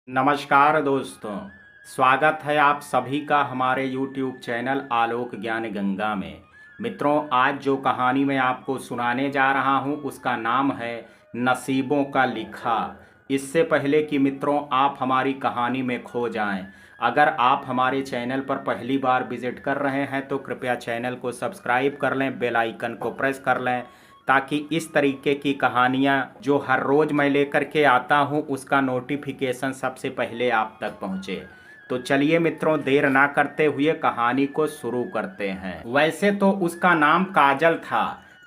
नमस्कार दोस्तों। स्वागत है आप सभी का हमारे YouTube चैनल आलोक ज्ञान गंगा में। मित्रों, आज जो कहानी मैं आपको सुनाने जा रहा हूँ उसका नाम है नसीबों का लिखा। इससे पहले कि मित्रों आप हमारी कहानी में खो जाएं, अगर आप हमारे चैनल पर पहली बार विजिट कर रहे हैं तो कृपया चैनल को सब्सक्राइब कर लें, बेल आइकन को प्रेस कर लें, ताकि इस तरीके की कहानियाँ जो हर रोज़ मैं लेकर के आता हूँ उसका नोटिफिकेशन सबसे पहले आप तक पहुँचे। तो चलिए मित्रों, देर ना करते हुए कहानी को शुरू करते हैं। वैसे तो उसका नाम काजल था,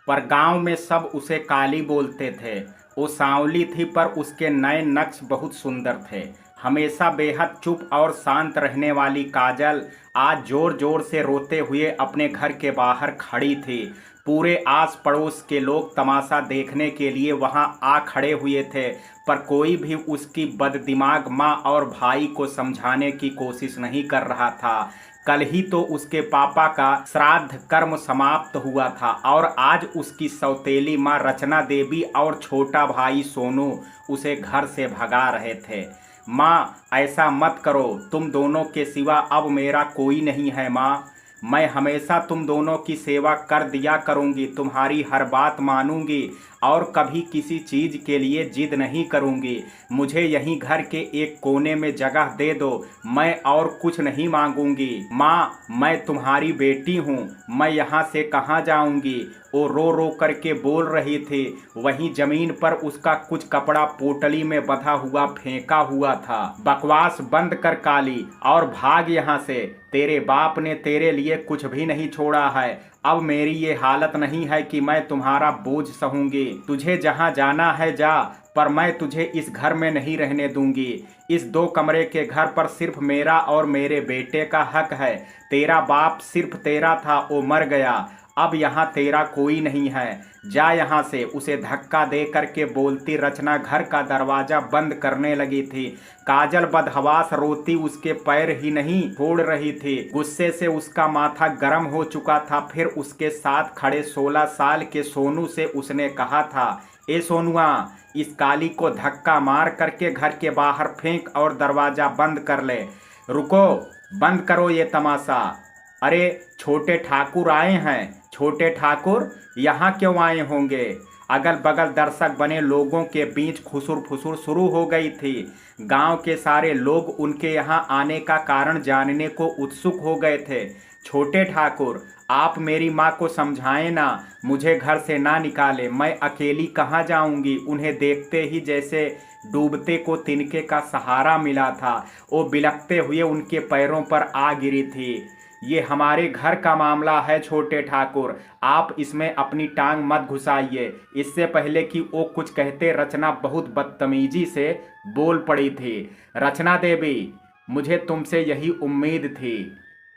पर गांव में सब उसे काली बोलते थे। वो सांवली थी पर उसके नए नक्श बहुत सुंदर थे। हमेशा बेहद चुप और शांत रहने वाली काजल आज जोर जोर से रोते हुए अपने घर के बाहर खड़ी थी। पूरे आस पड़ोस के लोग तमाशा देखने के लिए वहां आ खड़े हुए थे, पर कोई भी उसकी बददिमाग माँ और भाई को समझाने की कोशिश नहीं कर रहा था। कल ही तो उसके पापा का श्राद्ध कर्म समाप्त हुआ था और आज उसकी सौतेली माँ रचना देवी और छोटा भाई सोनू उसे घर से भगा रहे थे। माँ, ऐसा मत करो, तुम दोनों के सिवा अब मेरा कोई नहीं है माँ। मैं हमेशा तुम दोनों की सेवा कर दिया करूंगी, तुम्हारी हर बात मानूंगी और कभी किसी चीज के लिए जिद नहीं करूंगी। मुझे यहीं घर के एक कोने में जगह दे दो, मैं और कुछ नहीं मांगूंगी। माँ, मैं तुम्हारी बेटी हूँ, मैं यहाँ से कहाँ जाऊंगी? वो रो रो करके बोल रही थी। वहीं जमीन पर उसका कुछ कपड़ा पोटली में बंधा हुआ फेंका हुआ था। बकवास बंद कर काली और भाग यहाँ से। तेरे बाप ने तेरे लिए कुछ भी नहीं छोड़ा है। अब मेरी ये हालत नहीं है कि मैं तुम्हारा बोझ सहूंगी। तुझे जहाँ जाना है जा, पर मैं तुझे इस घर में नहीं रहने दूंगी। इस 2 कमरे के घर पर सिर्फ मेरा और मेरे बेटे का हक है। तेरा बाप सिर्फ तेरा था, वो मर गया, अब यहाँ तेरा कोई नहीं है। जा यहाँ से। उसे धक्का दे करके बोलती रचना घर का दरवाजा बंद करने लगी थी। काजल बदहवास रोती उसके पैर ही नहीं छोड़ रही थी। गुस्से से उसका माथा गर्म हो चुका था। फिर उसके साथ खड़े 16 साल के सोनू से उसने कहा था, ए सोनुआ, इस काली को धक्का मार करके घर के बाहर फेंक और दरवाजा बंद कर ले। रुको, बंद करो ये तमाशा। अरे छोटे ठाकुर आए हैं। छोटे ठाकुर यहाँ क्यों आए होंगे? अगल बगल दर्शक बने लोगों के बीच खुसुर फुसुर शुरू हो गई थी। गांव के सारे लोग उनके यहाँ आने का कारण जानने को उत्सुक हो गए थे। छोटे ठाकुर, आप मेरी माँ को समझाएं ना, मुझे घर से ना निकाले, मैं अकेली कहाँ जाऊंगी? उन्हें देखते ही जैसे डूबते को तिनके का सहारा मिला था। वो बिलखते हुए उनके पैरों पर आ गिरी थी। ये हमारे घर का मामला है छोटे ठाकुर, आप इसमें अपनी टांग मत घुसाइए। इससे पहले कि वो कुछ कहते रचना बहुत बदतमीजी से बोल पड़ी थी। रचना देवी, मुझे तुमसे यही उम्मीद थी।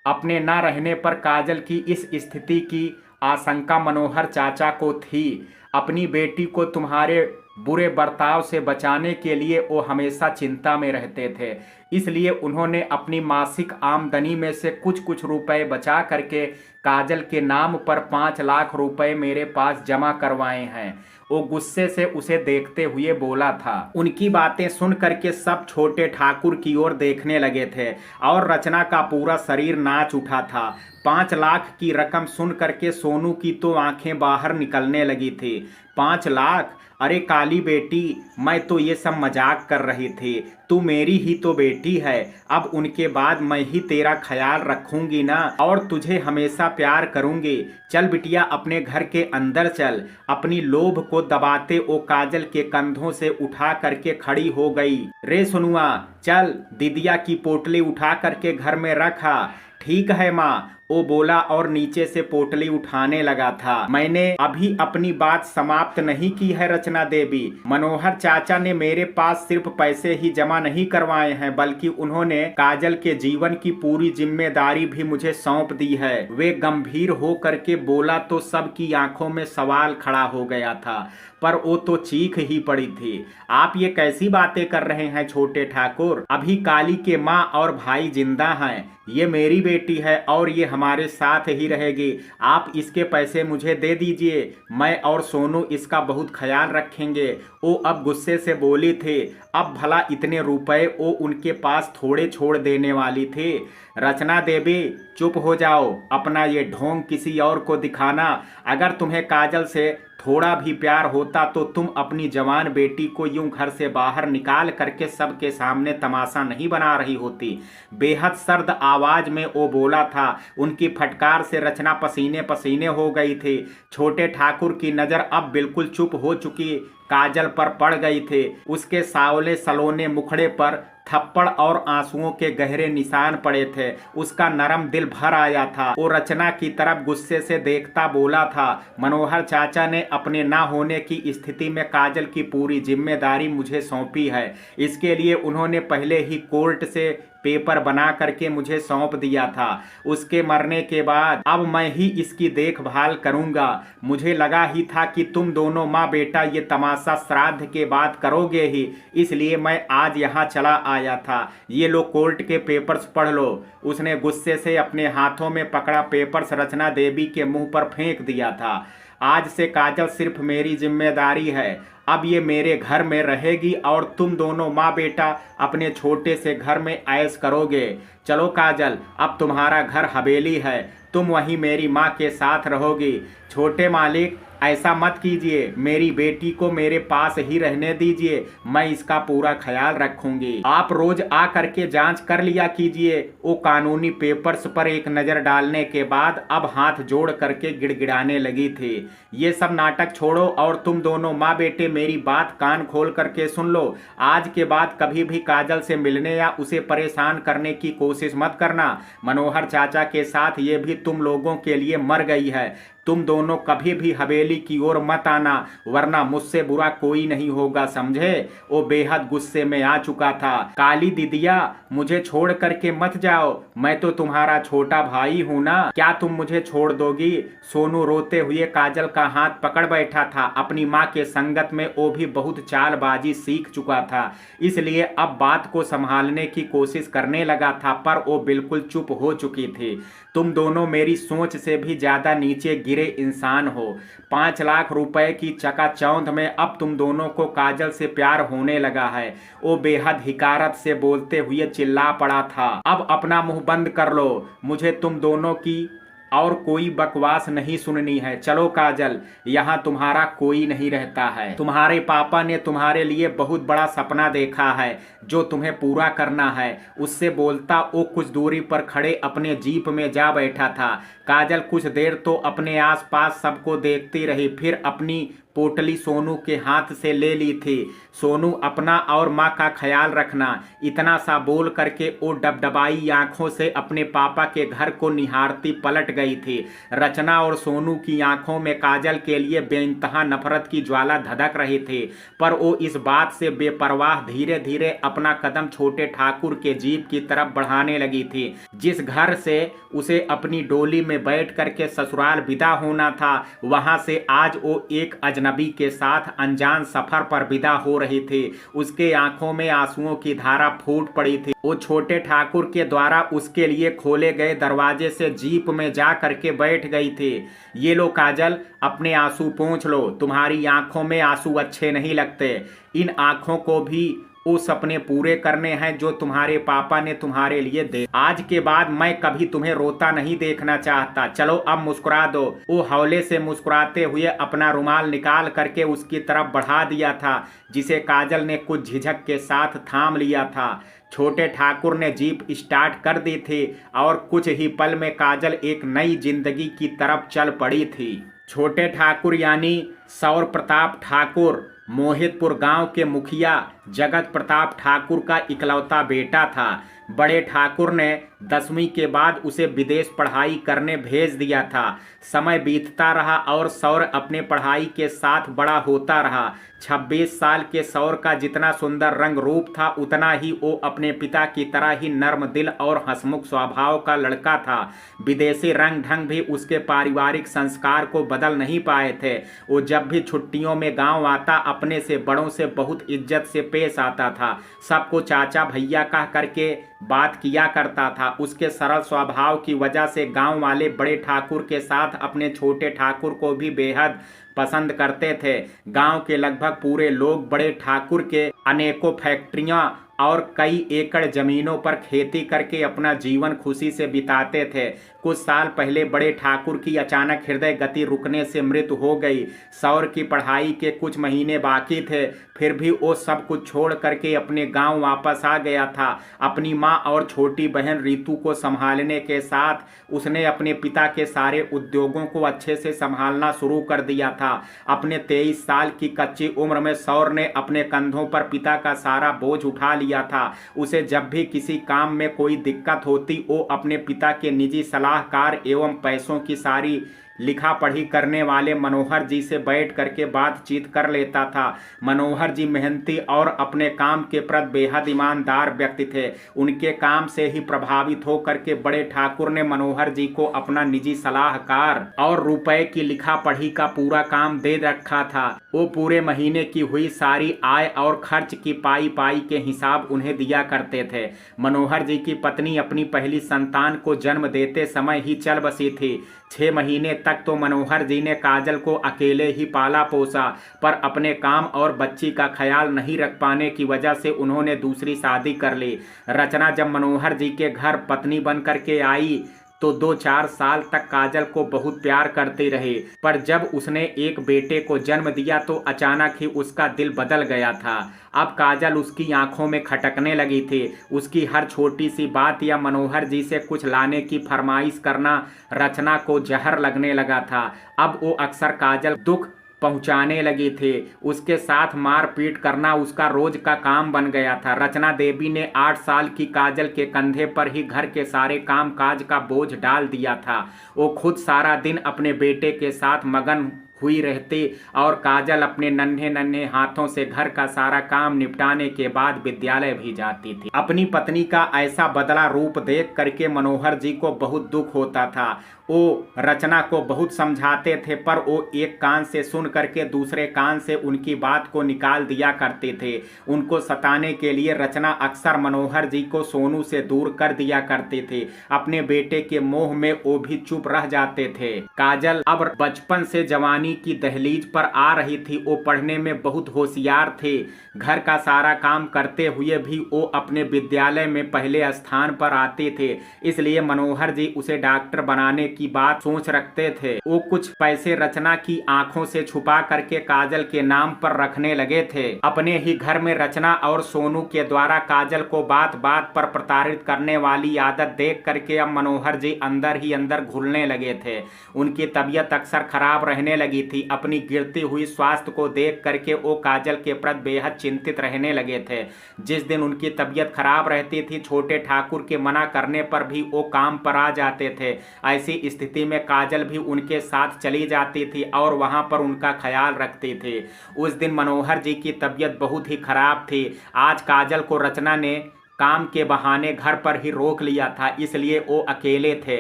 अपने ना रहने पर काजल की इस स्थिति की आशंका मनोहर चाचा को थी। अपनी बेटी को तुम्हारे बुरे बर्ताव से बचाने के लिए वो हमेशा चिंता में रहते थे। इसलिए उन्होंने अपनी मासिक आमदनी में से कुछ कुछ रुपए बचा करके काजल के नाम पर 5 लाख रुपए मेरे पास जमा करवाए हैं। वो गुस्से से उसे देखते हुए बोला था। उनकी बातें सुन करके सब छोटे ठाकुर की ओर देखने लगे थे और रचना का पूरा शरीर नाच उठा था। 5 लाख की रकम सुन करके सोनू की तो आंखें बाहर निकलने लगी थी। 5 लाख? अरे काली बेटी, मैं तो ये सब मजाक कर रही थी। तू मेरी ही तो बेटी है। अब उनके बाद मैं ही तेरा ख्याल रखूंगी ना, और तुझे हमेशा प्यार करूंगी। चल बिटिया, अपने घर के अंदर चल। अपनी लोभ को दबाते वो काजल के कंधों से उठा करके खड़ी हो गई। रे सुनुआ, चल दीदिया की पोटली उठा करके घर में रखा। ठीक है माँ, वो बोला और नीचे से पोटली उठाने लगा था। मैंने अभी अपनी बात समाप्त नहीं की है रचना देवी। मनोहर चाचा ने मेरे पास सिर्फ पैसे ही जमा नहीं करवाए हैं, बल्कि उन्होंने काजल के जीवन की पूरी जिम्मेदारी भी मुझे सौंप दी है। वे गंभीर हो करके बोला तो सबकी आंखों में सवाल खड़ा हो गया था, पर वो तो चीख ही पड़ी थी। आप ये कैसी बातें कर रहे हैं छोटे ठाकुर? अभी काली के माँ और भाई जिंदा हैं। ये मेरी बेटी है और ये हमारे साथ ही रहेगी। आप इसके पैसे मुझे दे दीजिए, मैं और सोनू इसका बहुत ख्याल रखेंगे। वो अब गुस्से से बोली थी। अब भला इतने रुपए वो उनके पास थोड़े छोड़ देने वाली थी। रचना देवी, चुप हो जाओ, अपना ये ढोंग किसी और को दिखाना। अगर तुम्हें काजल से थोड़ा भी प्यार होता तो तुम अपनी जवान बेटी को यूं घर से बाहर निकाल करके सबके सामने तमाशा नहीं बना रही होती। बेहद सर्द आवाज में वो बोला था। उनकी फटकार से रचना पसीने पसीने हो गई थी। छोटे ठाकुर की नजर अब बिल्कुल चुप हो चुकी काजल पर पड़ गई थी। उसके सावले सलोने मुखड़े पर थप्पड़ और आंसुओं के गहरे निशान पड़े थे। उसका नरम दिल भर आया था। वो रचना की तरफ गुस्से से देखता बोला था, मनोहर चाचा ने अपने ना होने की स्थिति में काजल की पूरी जिम्मेदारी मुझे सौंपी है। इसके लिए उन्होंने पहले ही कोर्ट से पेपर बना करके मुझे सौंप दिया था। उसके मरने के बाद अब मैं ही इसकी देखभाल करूंगा। मुझे लगा ही था कि तुम दोनों माँ बेटा ये तमाशा श्राद्ध के बाद करोगे ही, इसलिए मैं आज यहाँ चला आया था। ये लो कोर्ट के पेपर्स पढ़ लो। उसने गुस्से से अपने हाथों में पकड़ा पेपर्स रचना देवी के मुंह पर फेंक दिया था। आज से काजल सिर्फ मेरी जिम्मेदारी है। अब ये मेरे घर में रहेगी और तुम दोनों माँ बेटा अपने छोटे से घर में ऐश करोगे। चलो काजल, अब तुम्हारा घर हवेली है, तुम वहीं मेरी माँ के साथ रहोगी। छोटे मालिक, ऐसा मत कीजिए, मेरी बेटी को मेरे पास ही रहने दीजिए, मैं इसका पूरा ख्याल रखूंगी। आप रोज आ करके जांच कर लिया कीजिए। वो कानूनी पेपर्स पर एक नज़र डालने के बाद अब हाथ जोड़ करके गिड़गिड़ाने लगी थी। ये सब नाटक छोड़ो और तुम दोनों माँ बेटे मेरी बात कान खोल करके सुन लो। आज के बाद कभी भी काजल से मिलने या उसे परेशान करने की कोशिश मत करना। मनोहर चाचा के साथ ये भी तुम लोगों के लिए मर गई है। तुम दोनों कभी भी हवेली की ओर मत आना, वरना मुझसे बुरा कोई नहीं होगा, समझे। वो बेहद गुस्से में आ चुका था। काली दीदिया, मुझे छोड़ करके मत जाओ, मैं तो तुम्हारा छोटा भाई हूँ ना, क्या तुम मुझे छोड़ दोगी। सोनू रोते हुए काजल का हाथ पकड़ बैठा था। अपनी माँ के संगत में वो भी बहुत चालबाजी सीख चुका था, इसलिए अब बात को संभालने की कोशिश करने लगा था, पर वो बिल्कुल चुप हो चुकी थी। तुम दोनों मेरी सोच से भी ज्यादा नीचे गिरे इंसान हो। 5 लाख रुपए की चकाचौंध में अब तुम दोनों को काजल से प्यार होने लगा है। वो बेहद हिकारत से बोलते हुए चिल्ला पड़ा था, अब अपना मुंह बंद कर लो, मुझे तुम दोनों की और कोई बकवास नहीं सुननी है। चलो काजल, यहाँ तुम्हारा कोई नहीं रहता है। तुम्हारे पापा ने तुम्हारे लिए बहुत बड़ा सपना देखा है जो तुम्हें पूरा करना है। उससे बोलता वो कुछ दूरी पर खड़े अपने जीप में जा बैठा था। काजल कुछ देर तो अपने आसपास सबको देखती रही, फिर अपनी पोटली सोनू के हाथ से ले ली थी। सोनू, अपना और माँ का ख्याल रखना, इतना सा बोल करके वो डबडबाई आंखों से अपने पापा के घर को निहारती पलट गई थी। रचना और सोनू की आंखों में काजल के लिए बेइंतहा नफरत की ज्वाला धधक रही थी, पर वो इस बात से बेपरवाह धीरे धीरे अपना कदम छोटे ठाकुर के जीप की तरफ बढ़ाने लगी थी। जिस घर से उसे अपनी डोली में बैठ करके ससुराल विदा होना था, वहां से आज वो एक अजनबी के साथ अनजान सफर पर विदा हो रही थी। उसके आंखों में आंसुओं की धारा फूट पड़ी थी। वो छोटे ठाकुर के द्वारा उसके लिए खोले गए दरवाजे से जीप में जा करके बैठ गई थी। ये लो काजल, अपने आंसू पोंछ लो, तुम्हारी आंखों में आंसू अच्छे नहीं लगते। इन आंखों को भी वो सपने पूरे करने हैं जो तुम्हारे पापा ने तुम्हारे लिए दे। आज के बाद मैं कभी तुम्हें रोता नहीं देखना चाहता। चलो अब मुस्कुरा दो। वो हौले से मुस्कुराते हुए अपना रुमाल निकाल करके उसकी तरफ बढ़ा दिया था, जिसे काजल ने कुछ झिझक के साथ थाम लिया था। छोटे ठाकुर ने जीप स्टार्ट कर दी थी और कुछ ही पल में काजल एक नई जिंदगी की तरफ चल पड़ी थी। छोटे ठाकुर यानी सौर प्रताप ठाकुर मोहितपुर गांव के मुखिया जगत प्रताप ठाकुर का इकलौता बेटा था। बड़े ठाकुर ने 10वीं के बाद उसे विदेश पढ़ाई करने भेज दिया था। समय बीतता रहा और सौर अपने पढ़ाई के साथ बड़ा होता रहा। 26 साल के सौर का जितना सुंदर रंग रूप था, उतना ही वो अपने पिता की तरह ही नर्म दिल और हंसमुख स्वभाव का लड़का था। विदेशी रंग ढंग भी उसके पारिवारिक संस्कार को बदल नहीं पाए थे। वो जब भी छुट्टियों में गांव आता, अपने से बड़ों से बहुत इज्जत से पेश आता था। सबको चाचा भैया कह करके बात किया करता था। उसके सरल स्वभाव की वजह से गांव वाले बड़े ठाकुर के साथ अपने छोटे ठाकुर को भी बेहद पसंद करते थे। गांव के लगभग पूरे लोग बड़े ठाकुर के अनेकों फैक्ट्रियां और कई एकड़ जमीनों पर खेती करके अपना जीवन खुशी से बिताते थे। कुछ साल पहले बड़े ठाकुर की अचानक हृदय गति रुकने से मृत्यु हो गई। सौर की पढ़ाई के कुछ महीने बाकी थे, फिर भी वो सब कुछ छोड़ करके अपने गांव वापस आ गया था। अपनी माँ और छोटी बहन रीतू को संभालने के साथ उसने अपने पिता के सारे उद्योगों को अच्छे से संभालना शुरू कर दिया था। अपने 23 साल की कच्ची उम्र में सौर ने अपने कंधों पर पिता का सारा बोझ उठा लिया था। उसे जब भी किसी काम में कोई दिक्कत होती, वो अपने पिता के निजी सलाहकार एवं पैसों की सारी लिखा पढ़ी करने वाले मनोहर जी से बैठ करके बातचीत कर लेता था। मनोहर जी मेहनती और अपने काम के प्रति बेहद ईमानदार व्यक्ति थे। उनके काम से ही प्रभावित होकर के बड़े ठाकुर ने मनोहर जी को अपना निजी सलाहकार और रुपए की लिखा पढ़ी का पूरा काम दे रखा था। वो पूरे महीने की हुई सारी आय और खर्च की पाई पाई के हिसाब उन्हें दिया करते थे। मनोहर जी की पत्नी अपनी पहली संतान को जन्म देते समय ही चल बसी थी। 6 महीने तक तो मनोहर जी ने काजल को अकेले ही पाला पोसा, पर अपने काम और बच्ची का ख्याल नहीं रख पाने की वजह से उन्होंने दूसरी शादी कर ली। रचना जब मनोहर जी के घर पत्नी बन करके आई तो 2-4 साल तक काजल को बहुत प्यार करती रही, पर जब उसने एक बेटे को जन्म दिया तो अचानक ही उसका दिल बदल गया था। अब काजल उसकी आंखों में खटकने लगी थी। उसकी हर छोटी सी बात या मनोहर जी से कुछ लाने की फरमाइश करना रचना को जहर लगने लगा था। अब वो अक्सर काजल दुख पहुंचाने लगी थी। उसके साथ मारपीट करना उसका रोज का काम बन गया था। रचना देवी ने 8 साल की काजल के कंधे पर ही घर के सारे काम काज का बोझ डाल दिया था। वो खुद सारा दिन अपने बेटे के साथ मगन हुई रहती और काजल अपने नन्हे नन्हे हाथों से घर का सारा काम निपटाने के बाद विद्यालय भी जाती थी। अपनी पत्नी का ऐसा बदला रूप देख करके मनोहर जी को बहुत दुख होता था। वो रचना को बहुत समझाते थे, पर वो एक कान से सुन करके दूसरे कान से उनकी बात को निकाल दिया करते थे। उनको सताने के लिए रचना अक्सर मनोहर जी को सोनू से दूर कर दिया करते थे। अपने बेटे के मोह में वो भी चुप रह जाते थे। काजल अब बचपन से जवानी की दहलीज पर आ रही थी। वो पढ़ने में बहुत होशियार थे। घर का सारा काम करते हुए भी वो अपने विद्यालय में पहले स्थान पर आते थे। इसलिए मनोहर जी उसे डॉक्टर बनाने की बात सोच रखते थे। वो कुछ पैसे रचना की आंखों से छुपा करके काजल के नाम पर रखने लगे थे। अपने ही घर में रचना और सोनू के द्वारा काजल को बात बात पर प्रताड़ित करने वाली आदत देख करके अब मनोहर जी अंदर ही अंदर घुलने लगे थे। उनकी तबीयत अक्सर खराब रहने लगी थी। अपनी गिरती हुई स्वास्थ्य को देख करके वो काजल के प्रति बेहद चिंतित रहने लगे थे। जिस दिन उनकी तबीयत खराब रहती थी, छोटे ठाकुर के मना करने पर भी वो काम पर आ जाते थे। ऐसी स्थिति में काजल भी उनके साथ चली जाती थी और वहां पर उनका ख्याल रखती थी। उस दिन मनोहर जी की तबीयत बहुत ही खराब थी। आज काजल को रचना ने काम के बहाने घर पर ही रोक लिया था, इसलिए वो अकेले थे।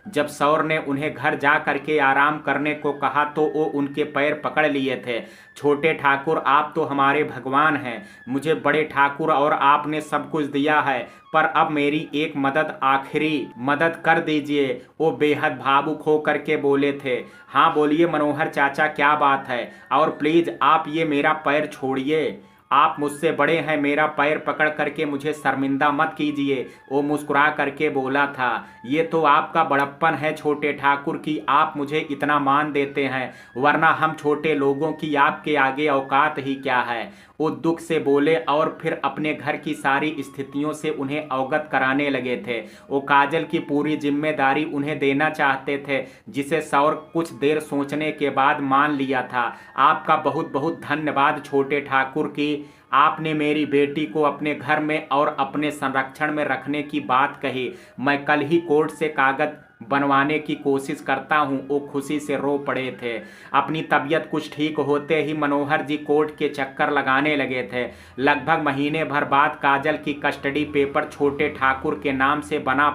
जब सौर ने उन्हें घर जा करके आराम करने को कहा तो वो उनके पैर पकड़ लिए थे। छोटे ठाकुर, आप तो हमारे भगवान हैं। मुझे बड़े ठाकुर और आपने सब कुछ दिया है, पर अब मेरी एक मदद, आखिरी मदद कर दीजिए। वो बेहद भावुक होकर के बोले थे। हाँ बोलिए मनोहर चाचा, क्या बात है? और प्लीज आप ये मेरा पैर छोड़िए। आप मुझसे बड़े हैं, मेरा पैर पकड़ करके मुझे शर्मिंदा मत कीजिए। वो मुस्कुरा करके बोला था। ये तो आपका बड़प्पन है छोटे ठाकुर की आप मुझे इतना मान देते हैं, वरना हम छोटे लोगों की आपके आगे औकात ही क्या है। वो दुख से बोले और फिर अपने घर की सारी स्थितियों से उन्हें अवगत कराने लगे थे। वो काजल की पूरी जिम्मेदारी उन्हें देना चाहते थे, जिसे सौर कुछ देर सोचने के बाद मान लिया था। आपका बहुत बहुत धन्यवाद छोटे ठाकुर की। आपने मेरी बेटी को अपने घर में और अपने संरक्षण में रखने की बात कही। मैं कल ही कोर्ट से कागज बनवाने की कोशिश करता हूं। वो खुशी से रो पड़े थे। अपनी तबीयत कुछ ठीक होते ही मनोहर जी कोर्ट के चक्कर लगाने लगे थे। लगभग महीने भर बाद काजल की कस्टडी पेपर छोटे ठाकुर के नाम से बना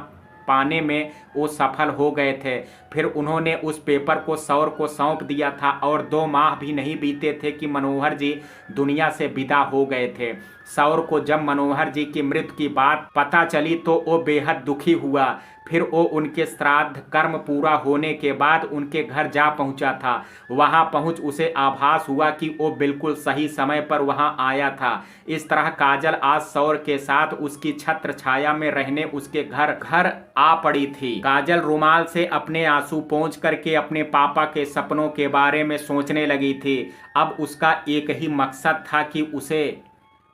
पाने में वो सफल हो गए थे। फिर उन्होंने उस पेपर को सौर को सौंप दिया था और 2 माह भी नहीं बीते थे कि मनोहर जी दुनिया से विदा हो गए थे। सौर को जब मनोहर जी की मृत्यु की बात पता चली तो वो बेहद दुखी हुआ। फिर वो उनके श्राद्ध कर्म पूरा होने के बाद उनके घर जा पहुंचा था। वहां पहुंच उसे आभास हुआ कि वो बिल्कुल सही समय पर वहां आया था। इस तरह काजल आज सौर के साथ उसकी छत्र छाया में रहने उसके घर आ पड़ी थी। काजल रुमाल से अपने आंसू पोंछ करके अपने पापा के सपनों के बारे में सोचने लगी थी। अब उसका एक ही मकसद था कि उसे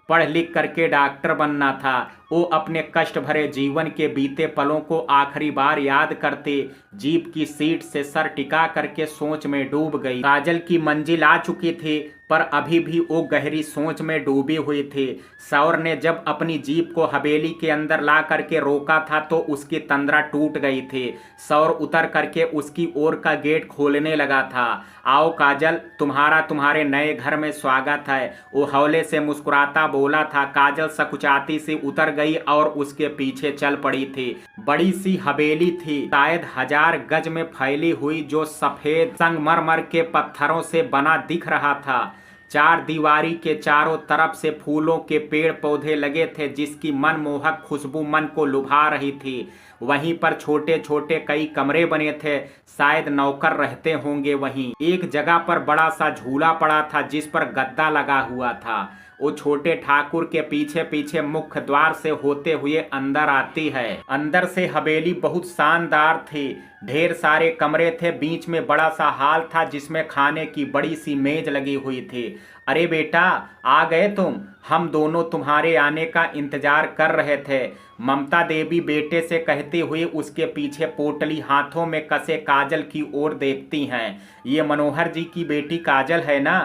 पढ़ लिख करके डॉक्टर बनना था। वो अपने कष्ट भरे जीवन के बीते पलों को आखिरी बार याद करते जीप की सीट से सर टिका करके सोच में डूब गई। काजल की मंजिल आ चुकी थी पर अभी भी वो गहरी सोच में डूबी हुई थी। सौर ने जब अपनी जीप को हवेली के अंदर ला करके रोका था तो उसकी तंद्रा टूट गई थी। सौर उतर करके उसकी ओर का गेट खोलने लगा था। आओ काजल, तुम्हारे नए घर में स्वागत है, वो हौले से मुस्कुराता बोला था। काजल सकुचाती सी उतर गई और उसके पीछे चल पड़ी थी। बड़ी सी हवेली थी, शायद 1000 गज में फैली हुई, जो सफेद संगमरमर के पत्थरों से बना दिख रहा था। 4 दीवारी के चारों तरफ से फूलों के पेड़ पौधे लगे थे जिसकी मनमोहक खुशबू मन को लुभा रही थी। वहीं पर छोटे छोटे कई कमरे बने थे, शायद नौकर रहते होंगे। वहीं एक जगह पर बड़ा सा झूला पड़ा था जिस पर गद्दा लगा हुआ था। वो छोटे ठाकुर के पीछे पीछे मुख्य द्वार से होते हुए अंदर आती है। अंदर से हवेली बहुत शानदार थी। ढेर सारे कमरे थे, बीच में बड़ा सा हॉल था जिसमें खाने की बड़ी सी मेज लगी हुई थी। अरे बेटा, आ गए तुम, हम दोनों तुम्हारे आने का इंतजार कर रहे थे, ममता देवी बेटे से कहती हुई उसके पीछे पोटली हाथों में कसे काजल की ओर देखती हैं। ये मनोहर जी की बेटी काजल है ना?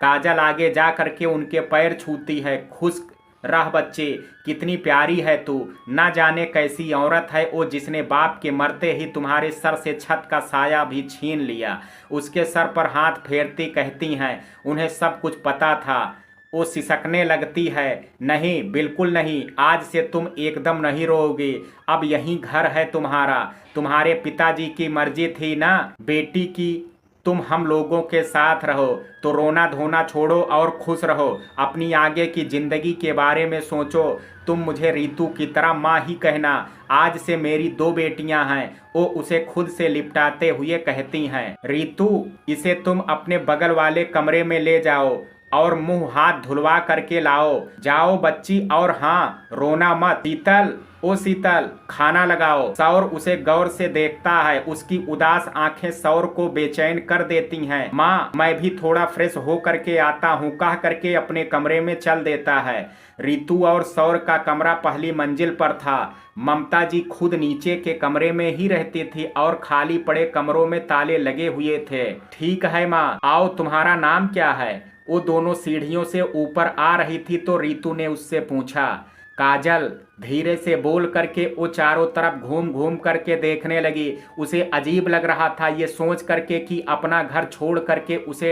काजल आगे जा करके उनके पैर छूती है। खुश रह बच्चे, कितनी प्यारी है तू। ना जाने कैसी औरत है वो जिसने बाप के मरते ही तुम्हारे सर से छत का साया भी छीन लिया। उसके सर पर हाथ फेरती कहती हैं उन्हें सब कुछ पता था। वो सिसकने लगती है, नहीं बिल्कुल नहीं, आज से तुम एकदम नहीं रोओगे, अब यही घर है तुम्हारा। तुम्हारे पिताजी की मर्जी थी ना बेटी की तुम हम लोगों के साथ रहो, तो रोना धोना छोड़ो और खुश रहो। अपनी आगे की जिंदगी के बारे में सोचो। तुम मुझे रीतू की तरह माँ ही कहना। आज से मेरी 2 बेटियां हैं। वो उसे खुद से लिपटाते हुए कहती हैं, रीतू, इसे तुम अपने बगल वाले कमरे में ले जाओ और मुंह हाथ धुलवा करके लाओ। जाओ बच्ची, और हाँ, रोना मत। शीतल, ओ शीतल, खाना लगाओ। सौर उसे गौर से देखता है। उसकी उदास आंखें सौर को बेचैन कर देती हैं। माँ, मैं भी थोड़ा फ्रेश हो करके आता हूँ, कह करके अपने कमरे में चल देता है। रीतू और सौर का कमरा पहली मंजिल पर था। ममता जी खुद नीचे के कमरे में ही रहती थी और खाली पड़े कमरों में ताले लगे हुए थे। ठीक है माँ, आओ, तुम्हारा नाम क्या है? वो दोनों सीढ़ियों से ऊपर आ रही थी तो रीतू ने उससे पूछा। काजल, धीरे से बोल करके वो चारों तरफ घूम घूम करके देखने लगी। उसे अजीब लग रहा था ये सोच करके कि अपना घर छोड़ करके उसे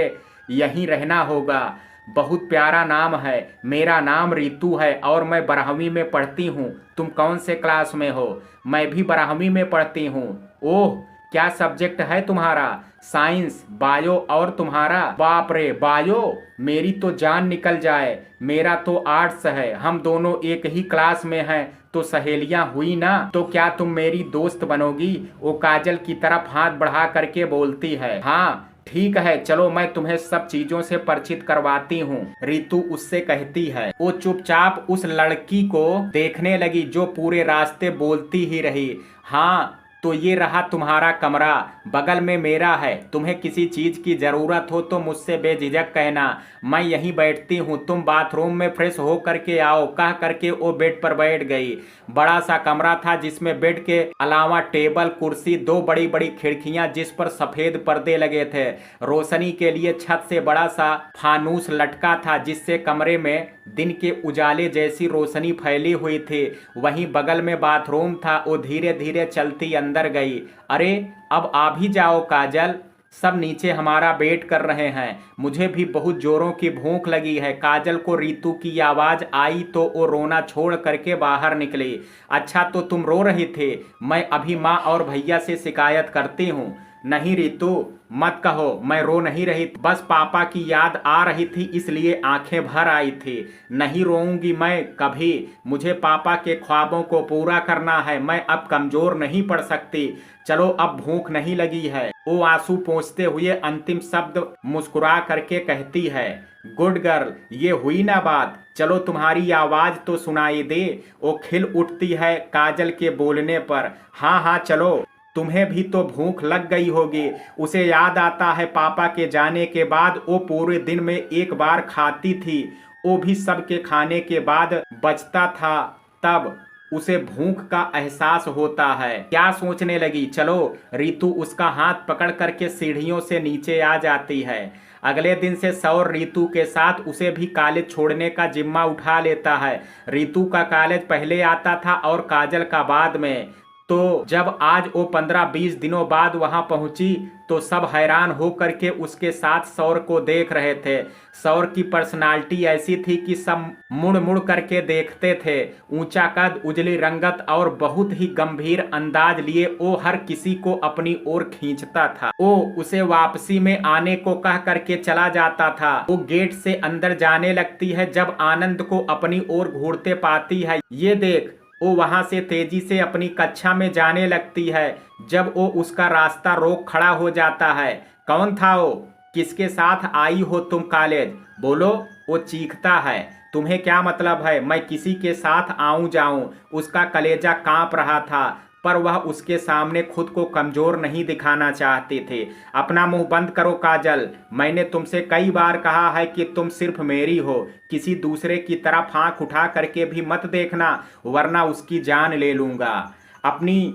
यहीं रहना होगा। बहुत प्यारा नाम है। मेरा नाम रीतू है और मैं 12वीं में पढ़ती हूँ। तुम कौन से क्लास में हो? मैं भी 12वीं में पढ़ती हूँ। ओह, क्या सब्जेक्ट है तुम्हारा? Science, bio. और तुम्हारा? बाप रे, बायो, मेरी तो जान निकल जाए। मेरा तो आर्ट्स है। हम दोनों एक ही क्लास में हैं तो सहेलियां हुई ना। तो क्या तुम मेरी दोस्त बनोगी? वो काजल की तरफ हाथ बढ़ा करके बोलती है। हाँ ठीक है, चलो मैं तुम्हें सब चीजों से परिचित करवाती हूँ, रीतू उससे कहती है। वो चुपचाप उस लड़की को देखने लगी जो पूरे रास्ते बोलती ही रही। हाँ, तो ये रहा तुम्हारा कमरा, बगल में मेरा है। तुम्हें किसी चीज की जरूरत हो तो मुझसे बेझिझक कहना, मैं यहीं बैठती हूँ। तुम बाथरूम में फ्रेश हो करके आओ, कह करके वो बेड पर बैठ गई। बड़ा सा कमरा था जिसमें बेड के अलावा टेबल, कुर्सी, 2 बड़ी बड़ी खिड़कियां जिस पर सफेद पर्दे लगे थे। रोशनी के लिए छत से बड़ा सा फानूस लटका था जिससे कमरे में दिन के उजाले जैसी रोशनी फैली हुई थी। वहीं बगल में बाथरूम था। वो धीरे धीरे चलती अंदर गई। अरे, अब आ भी जाओ काजल, सब नीचे हमारा वेट कर रहे हैं। मुझे भी बहुत जोरों की भूख लगी है। काजल को रितु की आवाज़ आई तो वो रोना छोड़ करके बाहर निकली। अच्छा तो तुम रो रही थे? मैं अभी माँ और भैया से शिकायत करती हूँ। नहीं रितु, मत कहो, मैं रो नहीं रही थी, बस पापा की याद आ रही थी इसलिए आंखें भर आई थी। नहीं रोऊंगी मैं कभी। मुझे पापा के ख्वाबों को पूरा करना है। मैं अब कमजोर नहीं पड़ सकती। चलो, अब भूख नहीं लगी है। वो आंसू पोंछते हुए अंतिम शब्द मुस्कुरा करके कहती है, गुड गर्ल, ये हुई ना बात। चलो, तुम्हारी आवाज तो सुनाई दे। वो खिल उठती है काजल के बोलने पर। हाँ हाँ चलो, तुम्हें भी तो भूख लग गई होगी। उसे याद आता है पापा के जाने के बाद वो पूरे दिन में एक बार खाती थी, वो भी सबके खाने के बाद बचता था, तब उसे भूख का एहसास होता है। क्या सोचने लगी? चलो। रितु उसका हाथ पकड़ करके सीढ़ियों से नीचे आ जाती है। अगले दिन से सौर रितु के साथ उसे भी कॉलेज छोड़ने का जिम्मा उठा लेता है। रितु का कॉलेज पहले आता था और काजल का बाद में। तो जब आज वो 15-20 दिनों बाद वहां पहुंची तो सब हैरान हो करके उसके साथ सौर को देख रहे थे। सौर की पर्सनालिटी ऐसी थी कि सब मुड़ मुड़ करके देखते थे। ऊंचा कद, उजली रंगत और बहुत ही गंभीर अंदाज लिए वो हर किसी को अपनी ओर खींचता था। वो उसे वापसी में आने को कह करके चला जाता था। वो गेट से अंदर जाने लगती है जब आनंद को अपनी ओर घूरते पाती है। ये देख, वो वहां से तेजी से अपनी कक्षा में जाने लगती है जब वो उसका रास्ता रोक खड़ा हो जाता है। कौन था वो? किसके साथ आई हो तुम कॉलेज? बोलो। वो चीखता है। तुम्हें क्या मतलब है मैं किसी के साथ आऊं जाऊं? उसका कलेजा कांप रहा था, पर वह उसके सामने खुद को कमजोर नहीं दिखाना चाहते थे। अपना मुंह बंद करो काजल। मैंने तुमसे कई बार कहा है कि तुम सिर्फ मेरी हो। किसी दूसरे की तरफ आंख उठा करके भी मत देखना, वरना उसकी जान ले लूंगा। अपनी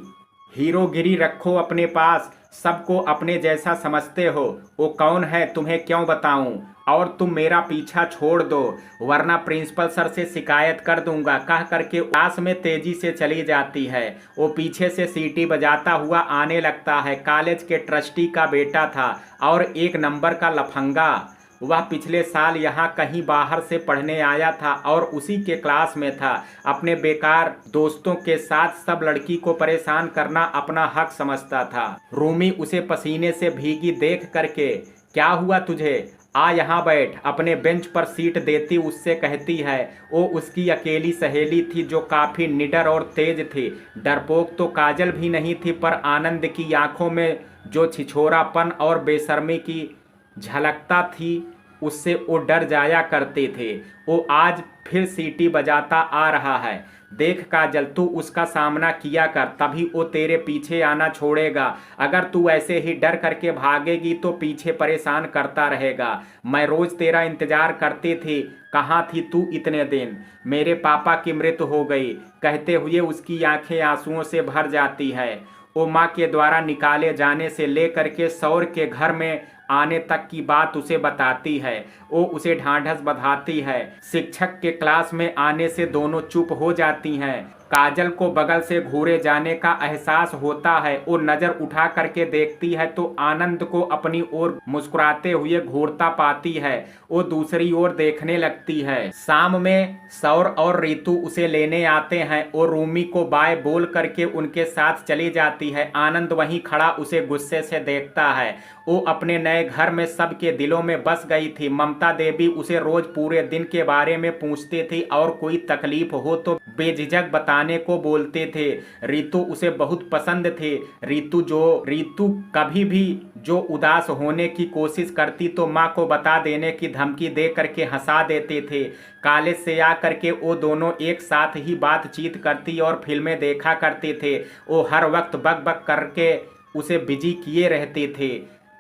हीरोगिरी रखो अपने पास। सबको अपने जैसा समझते हो। वो कौन है तुम्हें क्यों बताऊं? और तुम मेरा पीछा छोड़ दो, वरना प्रिंसिपल सर से शिकायत कर दूंगा, कह करके क्लास में तेजी से चली जाती है। वो पीछे से सीटी बजाता हुआ आने लगता है। कॉलेज के ट्रस्टी का बेटा था और एक नंबर का लफंगा। वह पिछले साल यहाँ कहीं बाहर से पढ़ने आया था और उसी के क्लास में था। अपने बेकार दोस्तों के साथ सब लड़की को परेशान करना अपना हक समझता था। रूमी उसे पसीने से भीगी देख करके, क्या हुआ तुझे? आ यहाँ बैठ। अपने बेंच पर सीट देती उससे कहती है। वो उसकी अकेली सहेली थी जो काफ़ी निडर और तेज थी। डरपोक तो काजल भी नहीं थी, पर आनंद की आंखों में जो छिछोरापन और बेशर्मी की झलकता थी उससे वो डर जाया करते थे। वो आज फिर सीटी बजाता आ रहा है। देख काजल, तू उसका सामना किया कर, तभी वो तेरे पीछे आना छोड़ेगा। अगर तू ऐसे ही डर करके भागेगी तो पीछे परेशान करता रहेगा। मैं रोज तेरा इंतजार करती थी। कहाँ थी तू इतने दिन? मेरे पापा की मृत्यु हो गई, कहते हुए उसकी आंखें आंसुओं से भर जाती है। वो माँ के द्वारा निकाले जाने से लेकर के सौर के घर में आने तक की बात उसे बताती है। वो उसे ढांढस बंधाती है। शिक्षक के क्लास में आने से दोनों चुप हो जाती हैं। काजल को बगल से घूरे जाने का एहसास होता है। वो नजर उठा करके देखती है तो आनंद को अपनी ओर मुस्कुराते हुए घूरता पाती है। वो दूसरी ओर देखने लगती है। शाम में सौर और रितु उसे लेने आते हैं। वो रूमी को बाय बोल करके उनके साथ चली जाती है। आनंद वहीं खड़ा उसे गुस्से से देखता है। वो अपने नए घर में सबके दिलों में बस गई थी। ममता देवी उसे रोज पूरे दिन के बारे में पूछती थी और कोई तकलीफ हो तो बेझिझक बताने को बोलते थे। रितु उसे बहुत पसंद थे। रितु कभी भी जो उदास होने की कोशिश करती तो माँ को बता देने की धमकी दे करके हंसा देते थे। कॉलेज से आ करके वो दोनों एक साथ ही बातचीत करती और फिल्में देखा करते थे। वो हर वक्त बक बक करके उसे बिजी किए रहते थे।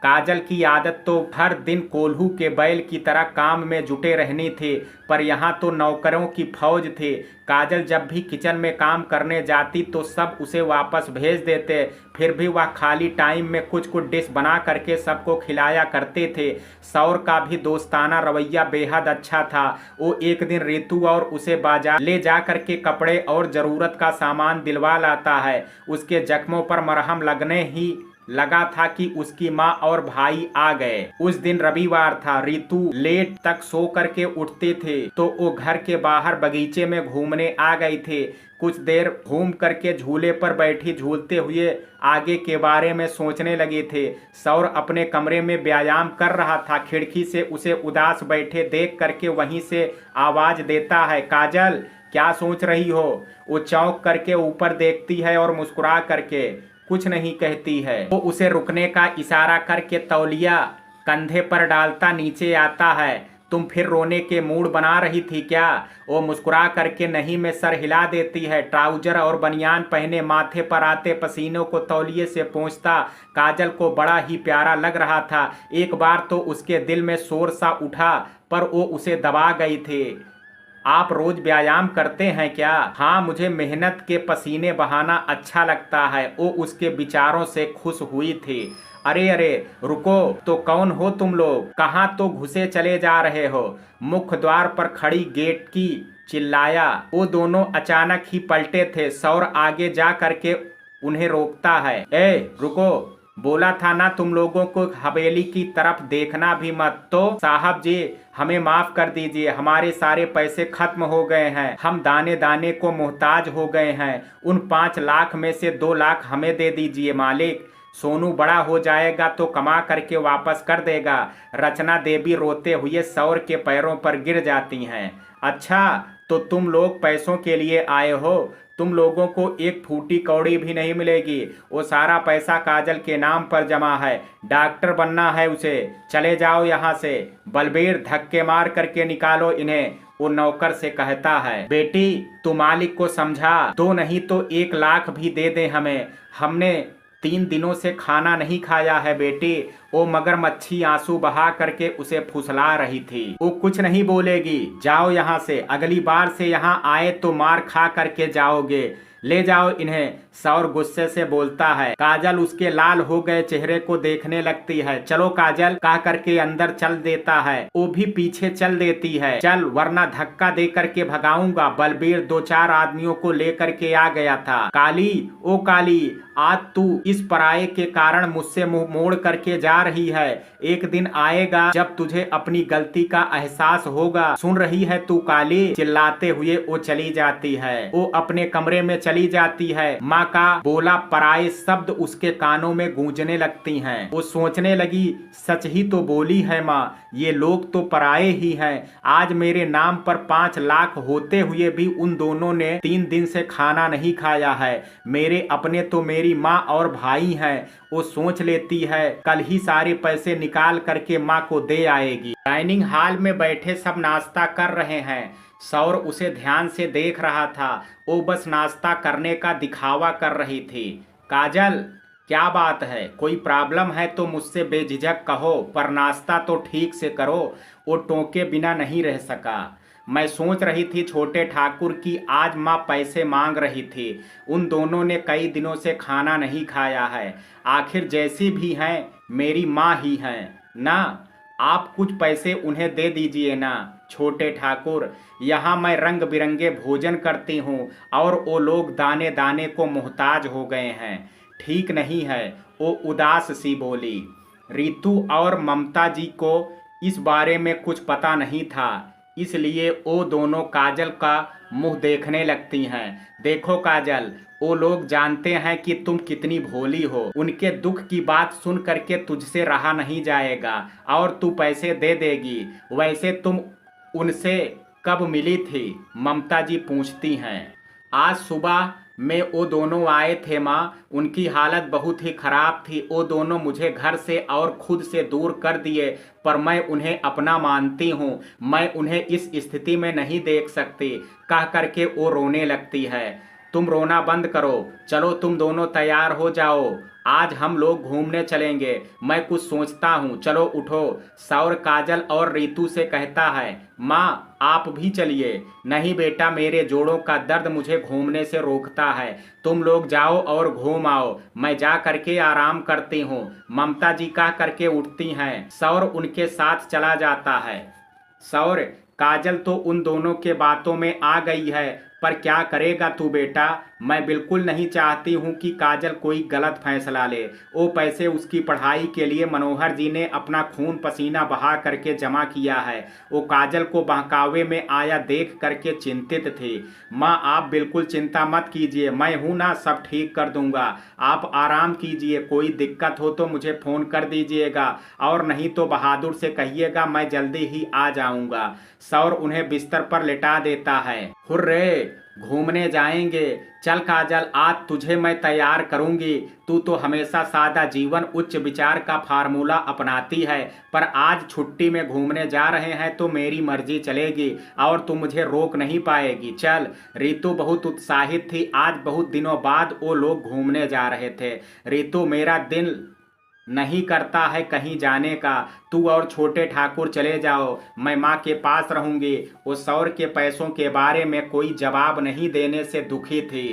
काजल की आदत तो हर दिन कोल्हू के बैल की तरह काम में जुटे रहनी थी, पर यहाँ तो नौकरों की फौज थी। काजल जब भी किचन में काम करने जाती तो सब उसे वापस भेज देते, फिर भी वह खाली टाइम में कुछ कुछ डिश बना करके सबको खिलाया करते थे। सौर का भी दोस्ताना रवैया बेहद अच्छा था। वो एक दिन रितु और उसे बाजार ले जा करके कपड़े और ज़रूरत का सामान दिलवा लाता है। उसके जख्मों पर मरहम लगने ही लगा था कि उसकी माँ और भाई आ गए। उस दिन रविवार था। रितु लेट तक सो करके उठते थे तो वो घर के बाहर बगीचे में घूमने आ गए थे। कुछ देर घूम करके झूले पर बैठी झूलते हुए आगे के बारे में सोचने लगे थे। सौर अपने कमरे में व्यायाम कर रहा था। खिड़की से उसे उदास बैठे देख करके वहीं से आवाज देता है, काजल क्या सोच रही हो? वो चौंक करके ऊपर देखती है और मुस्कुरा करके कुछ नहीं कहती है। वो उसे रुकने का इशारा करके तौलिया कंधे पर डालता नीचे आता है। तुम फिर रोने के मूड बना रही थी क्या? वो मुस्कुरा करके नहीं में सर हिला देती है। ट्राउजर और बनियान पहने माथे पर आते पसीनों को तौलिए से पोंछता काजल को बड़ा ही प्यारा लग रहा था। एक बार तो उसके दिल में शोर सा उठा पर वो उसे दबा गई थी। आप रोज व्यायाम करते हैं क्या? हाँ, मुझे मेहनत के पसीने बहाना अच्छा लगता है। वो उसके विचारों से खुश हुई थी। अरे अरे रुको तो, कौन हो तुम लोग? कहाँ तो घुसे चले जा रहे हो? मुख्य द्वार पर खड़ी गेट की चिल्लाया। वो दोनों अचानक ही पलटे थे। सौर आगे जा करके उन्हें रोकता है। ए रुको, बोला था ना तुम लोगों को हवेली की तरफ देखना भी मत। तो साहब जी हमें माफ कर दीजिए, हमारे सारे पैसे खत्म हो गए हैं। हम दाने दाने को मोहताज हो गए हैं। उन 5 लाख में से 2 लाख हमें दे दीजिए मालिक। सोनू बड़ा हो जाएगा तो कमा करके वापस कर देगा। रचना देवी रोते हुए सौर के पैरों पर गिर जाती हैं। अच्छा तो तुम लोग पैसों के लिए आए हो? तुम लोगों को एक फूटी कौड़ी भी नहीं मिलेगी। वो सारा पैसा काजल के नाम पर जमा है। डॉक्टर बनना है उसे। चले जाओ यहाँ से। बलबीर धक्के मार करके निकालो इन्हें। वो नौकर से कहता है। बेटी तू मालिक को समझा दो, नहीं तो 1 लाख भी दे दे हमें। हमने 3 दिनों से खाना नहीं खाया है बेटी। वो मगरमच्छी आंसू बहा करके उसे फुसला रही थी। वो कुछ नहीं बोलेगी, जाओ यहाँ से। अगली बार से यहाँ आए तो मार खा करके जाओगे। ले जाओ इन्हें। सौर गुस्से से बोलता है। काजल उसके लाल हो गए चेहरे को देखने लगती है। चलो काजल कह करके अंदर चल देता है। वो भी पीछे चल देती है। चल वरना धक्का दे करके भगाऊंगा। बलबीर 2-4 आदमियों को लेकर के आ गया था। काली, ओ काली, आज तू इस पराये के कारण मुझसे मुंह मोड़ करके जा रही है। एक दिन आएगा जब तुझे अपनी गलती का एहसास होगा। सुन रही है तू काली? चिल्लाते हुए वो चली जाती है। वो अपने कमरे में चली जाती है। माँ का बोला पराये शब्द उसके कानों में गूंजने लगती हैं। वो सोचने लगी, सच ही तो बोली है माँ, ये लोग तो पराये ही हैं। आज मेरे नाम पर 5 लाख होते हुए भी उन दोनों ने 3 दिन से खाना नहीं खाया है। मेरे अपने तो मेरी माँ और भाई हैं। वो सोच लेती है कल ही सारे पैसे निकाल करके माँ को दे आएगी। डाइनिंग हॉल में बैठे सब नाश्ता कर रहे हैं। सौर उसे ध्यान से देख रहा था। वो बस नाश्ता करने का दिखावा कर रही थी। काजल क्या बात है? कोई प्रॉब्लम है तो मुझसे बेझिझक कहो, पर नाश्ता तो ठीक से करो। वो टोके बिना नहीं रह सका। मैं सोच रही थी छोटे ठाकुर की आज माँ पैसे मांग रही थी। उन दोनों ने कई दिनों से खाना नहीं खाया है। आखिर जैसी भी हैं मेरी माँ ही हैं ना। आप कुछ पैसे उन्हें दे दीजिए ना छोटे ठाकुर। यहाँ मैं रंग बिरंगे भोजन करती हूँ और वो लोग दाने दाने को मोहताज हो गए हैं। ठीक नहीं है, वो उदास सी बोली। रितु और ममता जी को इस बारे में कुछ पता नहीं था, इसलिए वो दोनों काजल का मुंह देखने लगती हैं। देखो काजल, वो लोग जानते हैं कि तुम कितनी भोली हो। उनके दुख की बात सुन करके तुझसे रहा नहीं जाएगा और तू पैसे दे देगी। वैसे तुम उनसे कब मिली थी? ममता जी पूछती हैं। आज सुबह में वो दोनों आए थे माँ। उनकी हालत बहुत ही खराब थी। वो दोनों मुझे घर से और खुद से दूर कर दिए, पर मैं उन्हें अपना मानती हूँ। मैं उन्हें इस स्थिति में नहीं देख सकती। कह करके वो रोने लगती है। तुम रोना बंद करो। चलो तुम दोनों तैयार हो जाओ, आज हम लोग घूमने चलेंगे। मैं कुछ सोचता हूँ, चलो उठो। सौर काजल और रितु से कहता है। माँ आप भी चलिए। नहीं बेटा, मेरे जोड़ों का दर्द मुझे घूमने से रोकता है। तुम लोग जाओ और घूम आओ, मैं जा करके आराम करती हूँ। ममता जी कह करके उठती हैं। सौर उनके साथ चला जाता है। सौर, काजल तो उन दोनों के बातों में आ गई है, पर क्या करेगा तू बेटा? मैं बिल्कुल नहीं चाहती हूँ कि काजल कोई गलत फैसला ले। वो पैसे उसकी पढ़ाई के लिए मनोहर जी ने अपना खून पसीना बहा करके जमा किया है। वो काजल को बहकावे में आया देख करके चिंतित थी। माँ आप बिल्कुल चिंता मत कीजिए, मैं हूँ ना, सब ठीक कर दूंगा। आप आराम कीजिए, कोई दिक्कत हो तो मुझे फ़ोन कर दीजिएगा और नहीं तो बहादुर से कहिएगा मैं जल्दी ही आ जाऊंगा। सौर उन्हें बिस्तर पर लिटा देता है। हुर्रे, घूमने जाएंगे। चल काजल, आज तुझे मैं तैयार करूंगी। तू तो हमेशा सादा जीवन उच्च विचार का फार्मूला अपनाती है, पर आज छुट्टी में घूमने जा रहे हैं तो मेरी मर्जी चलेगी और तू मुझे रोक नहीं पाएगी। चल। रितु बहुत उत्साहित थी। आज बहुत दिनों बाद वो लोग घूमने जा रहे थे। रितु, मेरा दिल नहीं करता है कहीं जाने का। तू और छोटे ठाकुर चले जाओ, मैं माँ के पास रहूंगी। वो सौर के पैसों के बारे में कोई जवाब नहीं देने से दुखी थी।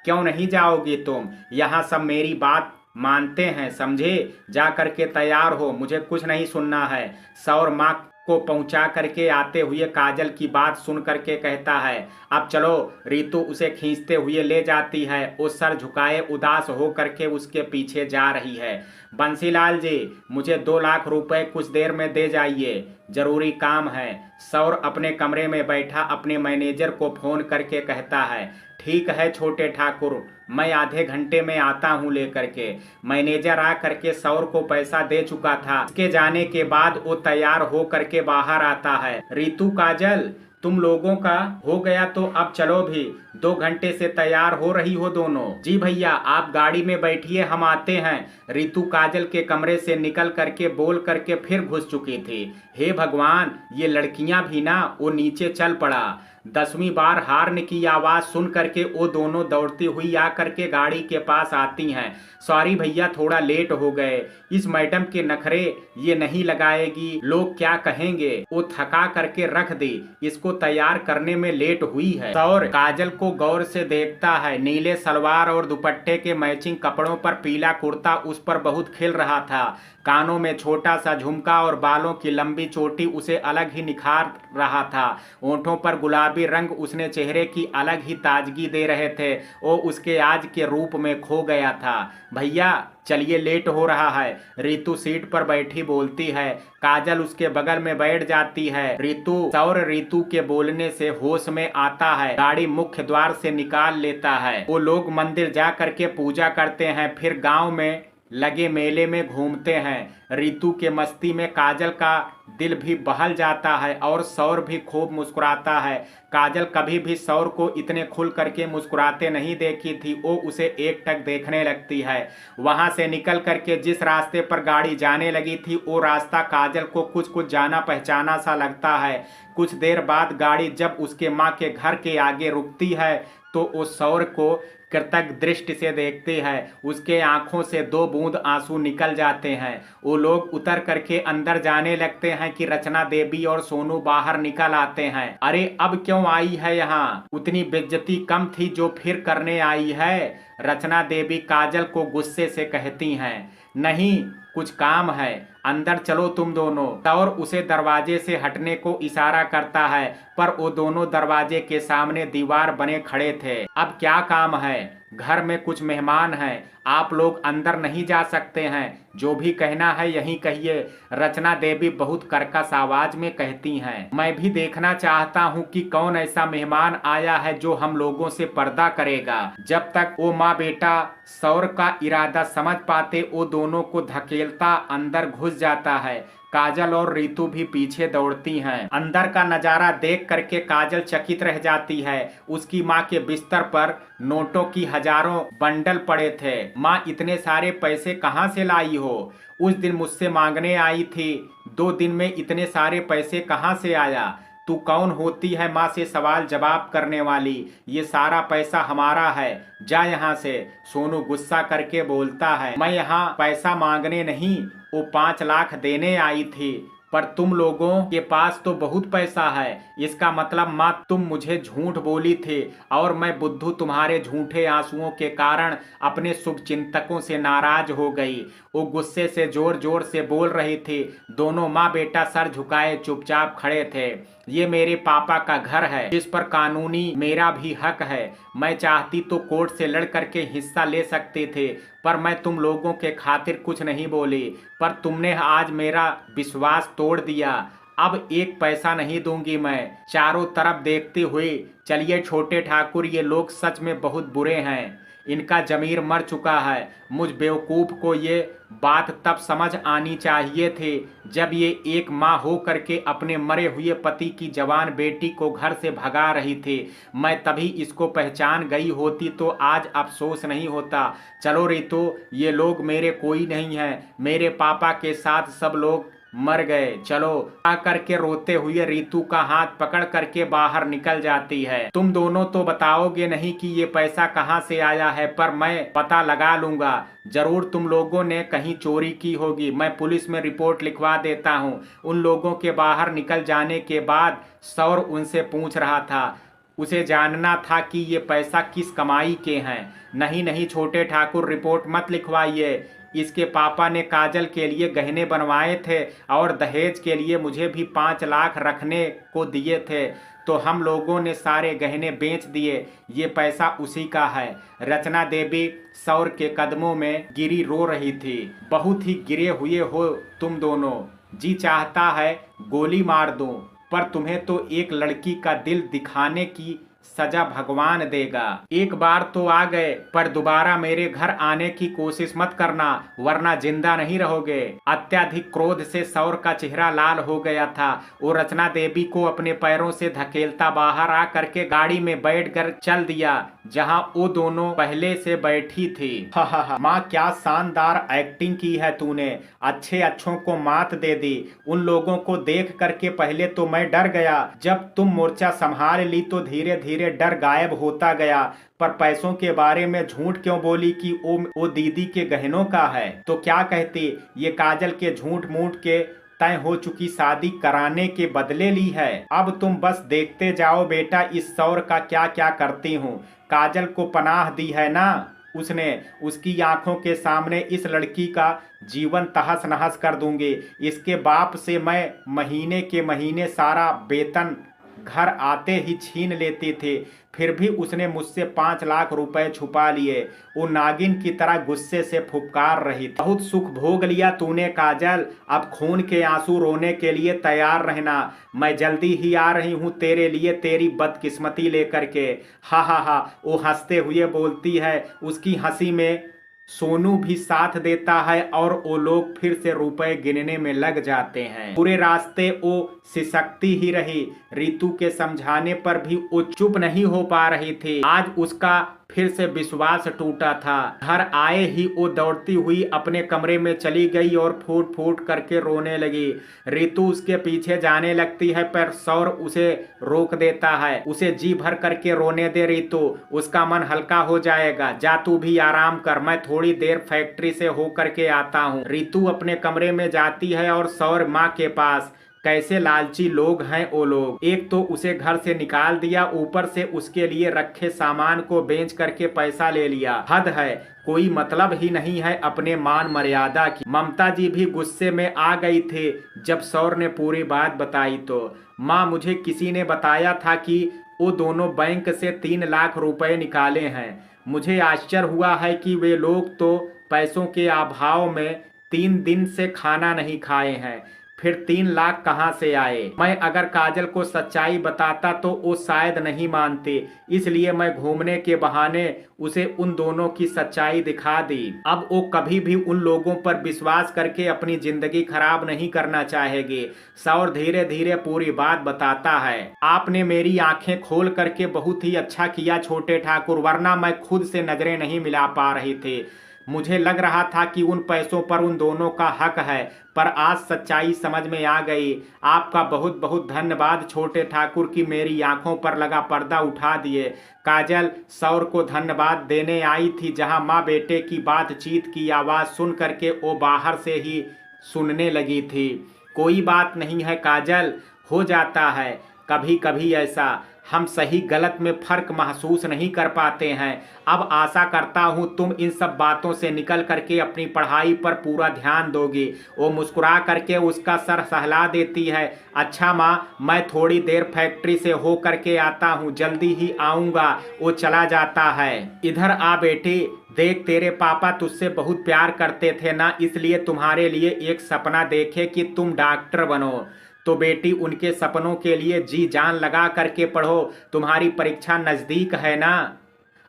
क्यों नहीं जाओगी तुम? यहाँ सब मेरी बात मानते हैं, समझे? जा करके तैयार हो, मुझे कुछ नहीं सुनना है। सौर माँ को पहुंचा करके आते हुए काजल की बात सुन करके कहता है, अब चलो। रितु उसे खींचते हुए ले जाती है। वो सर झुकाए उदास हो करके उसके पीछे जा रही है। बंसीलाल जी, मुझे 2 लाख रुपए कुछ देर में दे जाइए, जरूरी काम है। सौर अपने कमरे में बैठा अपने मैनेजर को फोन करके कहता है, ठीक है छोटे ठाकुर, मैं आधे घंटे में आता हूँ लेकर के। मैनेजर आ करके सौर को पैसा दे चुका था। इसके जाने के बाद वो तैयार हो करके बाहर आता है। रितु, काजल, तुम लोगों का हो गया तो अब चलो भी। 2 घंटे से तैयार हो रही हो दोनों। जी भैया, आप गाड़ी में बैठिए, हम आते हैं। रितु काजल के कमरे से निकल करके बोल करके फिर घुस चुकी थी। हे भगवान, ये लड़कियां भी ना। वो नीचे चल पड़ा। 10वीं बार हार्न की आवाज सुन करके वो दोनों दौड़ती हुई आ करके गाड़ी के पास आती हैं। सॉरी भैया, थोड़ा लेट हो गए। इस मैडम के नखरे ये नहीं लगाएगी, लोग क्या कहेंगे। वो थका करके रख दी, इसको तैयार करने में लेट हुई है। और काजल को गौर से देखता है। नीले सलवार और दुपट्टे के मैचिंग कपड़ों पर पीला कुर्ता उस पर बहुत खिल रहा था। कानों में छोटा सा झुमका और बालों की लंबी चोटी उसे अलग ही निखार रहा था। ओंठों पर गुलाबी रंग उसने चेहरे की अलग ही ताजगी दे रहे थे। वो उसके आज के रूप में खो गया था। भैया चलिए, लेट हो रहा है। रितु सीट पर बैठी बोलती है। काजल उसके बगल में बैठ जाती है। रितु के बोलने से होश में आता है। गाड़ी मुख्य द्वार से निकाल लेता है। वो लोग मंदिर जा करके पूजा करते हैं, फिर गांव में लगे मेले में घूमते हैं। रितु के मस्ती में काजल का दिल भी बहल जाता है और सौर भी खूब मुस्कुराता है। काजल कभी भी सौर को इतने खुल करके मुस्कुराते नहीं देखी थी। वो उसे एकटक देखने लगती है। वहां से निकल करके जिस रास्ते पर गाड़ी जाने लगी थी वो रास्ता काजल को कुछ कुछ जाना पहचाना सा लगता है। कुछ देर बाद गाड़ी जब उसके माँ के घर के आगे रुकती है तो वो सौर को कृतज्ञ दृष्टि से देखते हैं। उसके आंखों से 2 बूंद आंसू निकल जाते हैं। वो लोग उतर करके अंदर जाने लगते हैं कि रचना देवी और सोनू बाहर निकल आते हैं। अरे अब क्यों आई है यहाँ? उतनी बेइज्जती कम थी जो फिर करने आई है? रचना देवी काजल को गुस्से से कहती हैं। नहीं, कुछ काम है, अंदर चलो तुम दोनों। और उसे दरवाजे से हटने को इशारा करता है, पर वो दोनों दरवाजे के सामने दीवार बने खड़े थे। अब क्या काम है? घर में कुछ मेहमान हैं, आप लोग अंदर नहीं जा सकते हैं। जो भी कहना है यहीं कहिए, रचना देवी बहुत कर्कश आवाज में कहती हैं। मैं भी देखना चाहता हूँ कि कौन ऐसा मेहमान आया है जो हम लोगों से पर्दा करेगा। जब तक वो माँ बेटा सौर का इरादा समझ पाते, वो दोनों को धकेलता अंदर घुस जाता है। काजल और रितु भी पीछे दौड़ती हैं। अंदर का नजारा देख करके काजल चकित रह जाती है। उसकी माँ के बिस्तर पर नोटों की हजारों बंडल पड़े थे। माँ, इतने सारे पैसे कहाँ से लाई हो? उस दिन मुझसे मांगने आई थी, 2 दिन में इतने सारे पैसे कहाँ से आया? तू कौन होती है माँ से सवाल जवाब करने वाली? ये सारा पैसा हमारा है, जा यहाँ से। सोनू गुस्सा करके बोलता है, मैं यहाँ पैसा मांगने नहीं, वो 5 लाख देने आई थी। पर तुम लोगों के पास तो बहुत पैसा है। इसका मतलब माँ तुम मुझे झूठ बोली थी और मैं बुद्धू तुम्हारे झूठे आंसुओं के कारण अपने शुभचिंतकों से नाराज हो गई। वो गुस्से से जोर जोर से बोल रही थी। दोनों माँ बेटा सर झुकाए चुपचाप खड़े थे। ये मेरे पापा का घर है जिस पर कानूनी मेरा भी हक है। मैं चाहती तो कोर्ट से लड़ करके हिस्सा ले सकते थे, पर मैं तुम लोगों के खातिर कुछ नहीं बोली। पर तुमने आज मेरा विश्वास तोड़ दिया। अब एक पैसा नहीं दूंगी मैं। चारों तरफ देखते हुए चलिए छोटे ठाकुर, ये लोग सच में बहुत बुरे हैं। इनका जमीर मर चुका है। मुझ बेवकूफ़ को ये बात तब समझ आनी चाहिए थी जब ये एक माँ हो करके अपने मरे हुए पति की जवान बेटी को घर से भगा रही थी। मैं तभी इसको पहचान गई होती तो आज अफसोस नहीं होता। चलो रितु, ये लोग मेरे कोई नहीं हैं। मेरे पापा के साथ सब लोग मर गए। चलो आ करके रोते हुए रीतू का हाथ पकड़ करके बाहर निकल जाती है। तुम दोनों तो बताओगे नहीं कि ये पैसा कहाँ से आया है, पर मैं पता लगा लूंगा। जरूर तुम लोगों ने कहीं चोरी की होगी। मैं पुलिस में रिपोर्ट लिखवा देता हूँ। उन लोगों के बाहर निकल जाने के बाद सौर उनसे पूछ रहा था। उसे जानना था कि ये पैसा किस कमाई के हैं। नहीं नहीं छोटे ठाकुर, रिपोर्ट मत लिखवाइए। इसके पापा ने काजल के लिए गहने बनवाए थे और दहेज के लिए मुझे भी 5 लाख रखने को दिए थे, तो हम लोगों ने सारे गहने बेच दिए। ये पैसा उसी का है। रचना देवी सौर के कदमों में गिरी रो रही थी। बहुत ही गिरे हुए हो तुम दोनों। जी चाहता है गोली मार दूं, पर तुम्हें तो एक लड़की का दिल दिखाने की सजा भगवान देगा। एक बार तो आ गए, पर दोबारा मेरे घर आने की कोशिश मत करना, वरना जिंदा नहीं रहोगे। अत्यधिक क्रोध से सौर का चेहरा लाल हो गया था। वो रचना देवी को अपने पैरों से धकेलता बाहर आ करके गाड़ी में बैठकर चल दिया जहां वो दोनों पहले से बैठी थी। हा माँ, क्या शानदार एक्टिंग की है तूने। अच्छे अच्छों को मात दे दी। उन लोगों को देख करके पहले तो मैं डर गया, जब तुम मोर्चा संभाल ली तो धीरे धीरे डर गायब होता गया। पर पैसों के बारे में झूठ क्यों बोली कि वो दीदी के गहनों का है? तो क्या कहती ये काजल के झूठ मूठ के तय हो चुकी शादी कराने के बदले ली है? अब तुम बस देखते जाओ बेटा, इस सौर का क्या क्या करती हूँ। काजल को पनाह दी है ना उसने, उसकी आंखों के सामने इस लड़की का जीवन तहस नहस कर दूंगी। इसके बाप से मैं महीने के महीने सारा वेतन घर आते ही छीन लेती थी, फिर भी उसने मुझसे 5 लाख रुपए छुपा लिए। वो नागिन की तरह गुस्से से फुफकार रही थी। बहुत सुख भोग लिया तूने काजल, अब खून के आंसू रोने के लिए तैयार रहना। मैं जल्दी ही आ रही हूँ तेरे लिए तेरी बदकिस्मती लेकर के। हा, वो हंसते हुए बोलती है। उसकी हंसी में सोनू भी साथ देता है और वो लोग फिर से रुपए गिनने में लग जाते हैं। पूरे रास्ते वो सिसकती ही रही। रीतू के समझाने पर भी वो चुप नहीं हो पा रही थी। आज उसका फिर से विश्वास टूटा था। घर आए ही वो दौड़ती हुई अपने कमरे में चली गई और फूट फूट करके रोने लगी। रीतू उसके पीछे जाने लगती है, पर सौर उसे रोक देता है। उसे जी भर करके रोने दे रीतू, उसका मन हल्का हो जाएगा। जा तू भी आराम कर, मैं थोड़ी देर फैक्ट्री से हो करके आता हूँ। रीतू अपने कमरे में जाती है और सौर माँ के पास। कैसे लालची लोग हैं वो लोग। एक तो उसे घर से निकाल दिया, ऊपर से उसके लिए रखे सामान को बेच करके पैसा ले लिया। हद है, कोई मतलब ही नहीं है अपने मान मर्यादा की। ममता जी भी गुस्से में आ गई थी जब सौर ने पूरी बात बताई तो। माँ, मुझे किसी ने बताया था कि वो दोनों बैंक से 3 लाख रुपए निकाले हैं। मुझे आश्चर्य हुआ है कि वे लोग तो पैसों के अभाव में 3 दिन से खाना नहीं खाए हैं, फिर 3 लाख कहाँ से आए? मैं अगर काजल को सच्चाई बताता तो वो शायद नहीं मानती, इसलिए मैं घूमने के बहाने उसे उन दोनों की सच्चाई दिखा दी। अब वो कभी भी उन लोगों पर विश्वास करके अपनी जिंदगी खराब नहीं करना चाहेगी। सौर धीरे धीरे पूरी बात बताता है। आपने मेरी आंखें खोल करके बहुत ही अच्छा किया छोटे ठाकुर, वरना मैं खुद से नजरें नहीं मिला पा रही थी। मुझे लग रहा था कि उन पैसों पर उन दोनों का हक है, पर आज सच्चाई समझ में आ गई। आपका बहुत बहुत धन्यवाद छोटे ठाकुर की मेरी आंखों पर लगा पर्दा उठा दिए। काजल सौर को धन्यवाद देने आई थी, जहां माँ बेटे की बातचीत की आवाज़ सुन करके वो बाहर से ही सुनने लगी थी। कोई बात नहीं है काजल, हो जाता है कभी कभी ऐसा, हम सही गलत में फर्क महसूस नहीं कर पाते हैं। अब आशा करता हूँ तुम इन सब बातों से निकल करके अपनी पढ़ाई पर पूरा ध्यान दोगी। वो मुस्कुरा करके उसका सर सहला देती है। अच्छा माँ, मैं थोड़ी देर फैक्ट्री से हो करके आता हूँ, जल्दी ही आऊँगा। वो चला जाता है। इधर आ बेटी, देख तेरे पापा तुझसे बहुत प्यार करते थे ना, इसलिए तुम्हारे लिए एक सपना देखे कि तुम डॉक्टर बनो। तो बेटी उनके सपनों के लिए जी जान लगा करके पढ़ो, तुम्हारी परीक्षा नज़दीक है ना।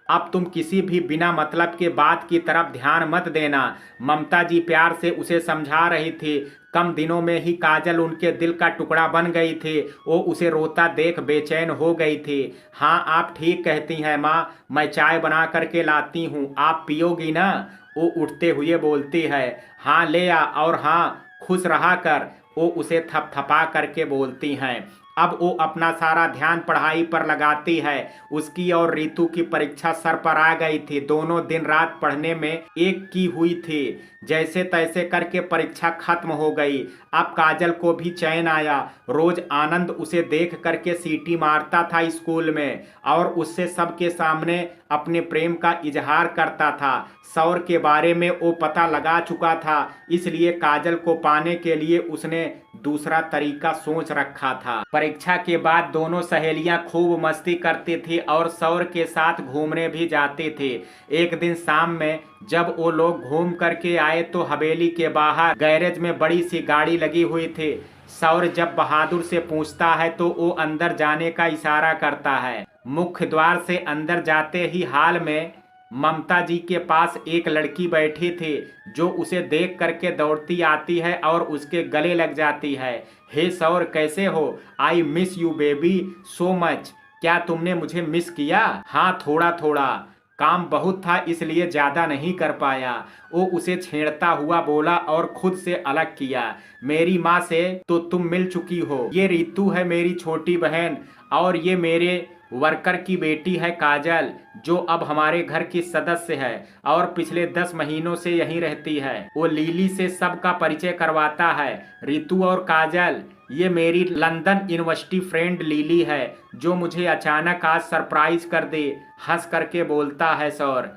अब तुम किसी भी बिना मतलब के बात की तरफ ध्यान मत देना। ममता जी प्यार से उसे समझा रही थी। कम दिनों में ही काजल उनके दिल का टुकड़ा बन गई थी। वो उसे रोता देख बेचैन हो गई थी। हाँ आप ठीक कहती हैं माँ, मैं चाय बना करके लाती हूँ, आप पियोगी ना। वो उठते हुए बोलती है। हाँ ले आ, और हाँ खुश रहा कर। वो उसे थपथपा करके बोलती हैं। अब वो अपना सारा ध्यान पढ़ाई पर लगाती है। उसकी और रितु की परीक्षा सर पर आ गई थी। दोनों दिन रात पढ़ने में एक की हुई थी। जैसे तैसे करके परीक्षा खत्म हो गई। अब काजल को भी चैन आया। रोज आनंद उसे देख करके सीटी मारता था स्कूल में, और उससे सबके सामने अपने प्रेम का इजहार करता था। सौर के बारे में वो पता लगा चुका था, इसलिए काजल को पाने के लिए उसने दूसरा तरीका सोच रखा था। परीक्षा के बाद दोनों सहेलियां खूब मस्ती करती थी और सौर के साथ घूमने भी जाती थी। एक दिन शाम में जब वो लोग घूम करके आए तो हवेली के बाहर गैरेज में बड़ी सी गाड़ी लगी हुई थी। सौर जब बहादुर से पूछता है तो वो अंदर जाने का इशारा करता है। मुख्य द्वार से अंदर जाते ही हाल में ममता जी के पास एक लड़की बैठी थी, जो उसे देख करके दौड़ती आती है और उसके गले लग जाती है। हे सौर, कैसे हो? I miss you baby so much. क्या तुमने मुझे मिस किया? हाँ थोड़ा थोड़ा, काम बहुत था इसलिए ज्यादा नहीं कर पाया। वो उसे छेड़ता हुआ बोला और खुद से अलग किया। मेरी माँ से तो तुम मिल चुकी हो। ये रितु है मेरी छोटी बहन, और ये मेरे वर्कर की बेटी है काजल, जो अब हमारे घर की सदस्य है और पिछले 10 महीनों से यहीं रहती है। वो लिली से सबका परिचय करवाता है। रितु और काजल, ये मेरी लंदन यूनिवर्सिटी फ्रेंड लिली है, जो मुझे अचानक आज सरप्राइज कर दे। हंस करके बोलता है सौर।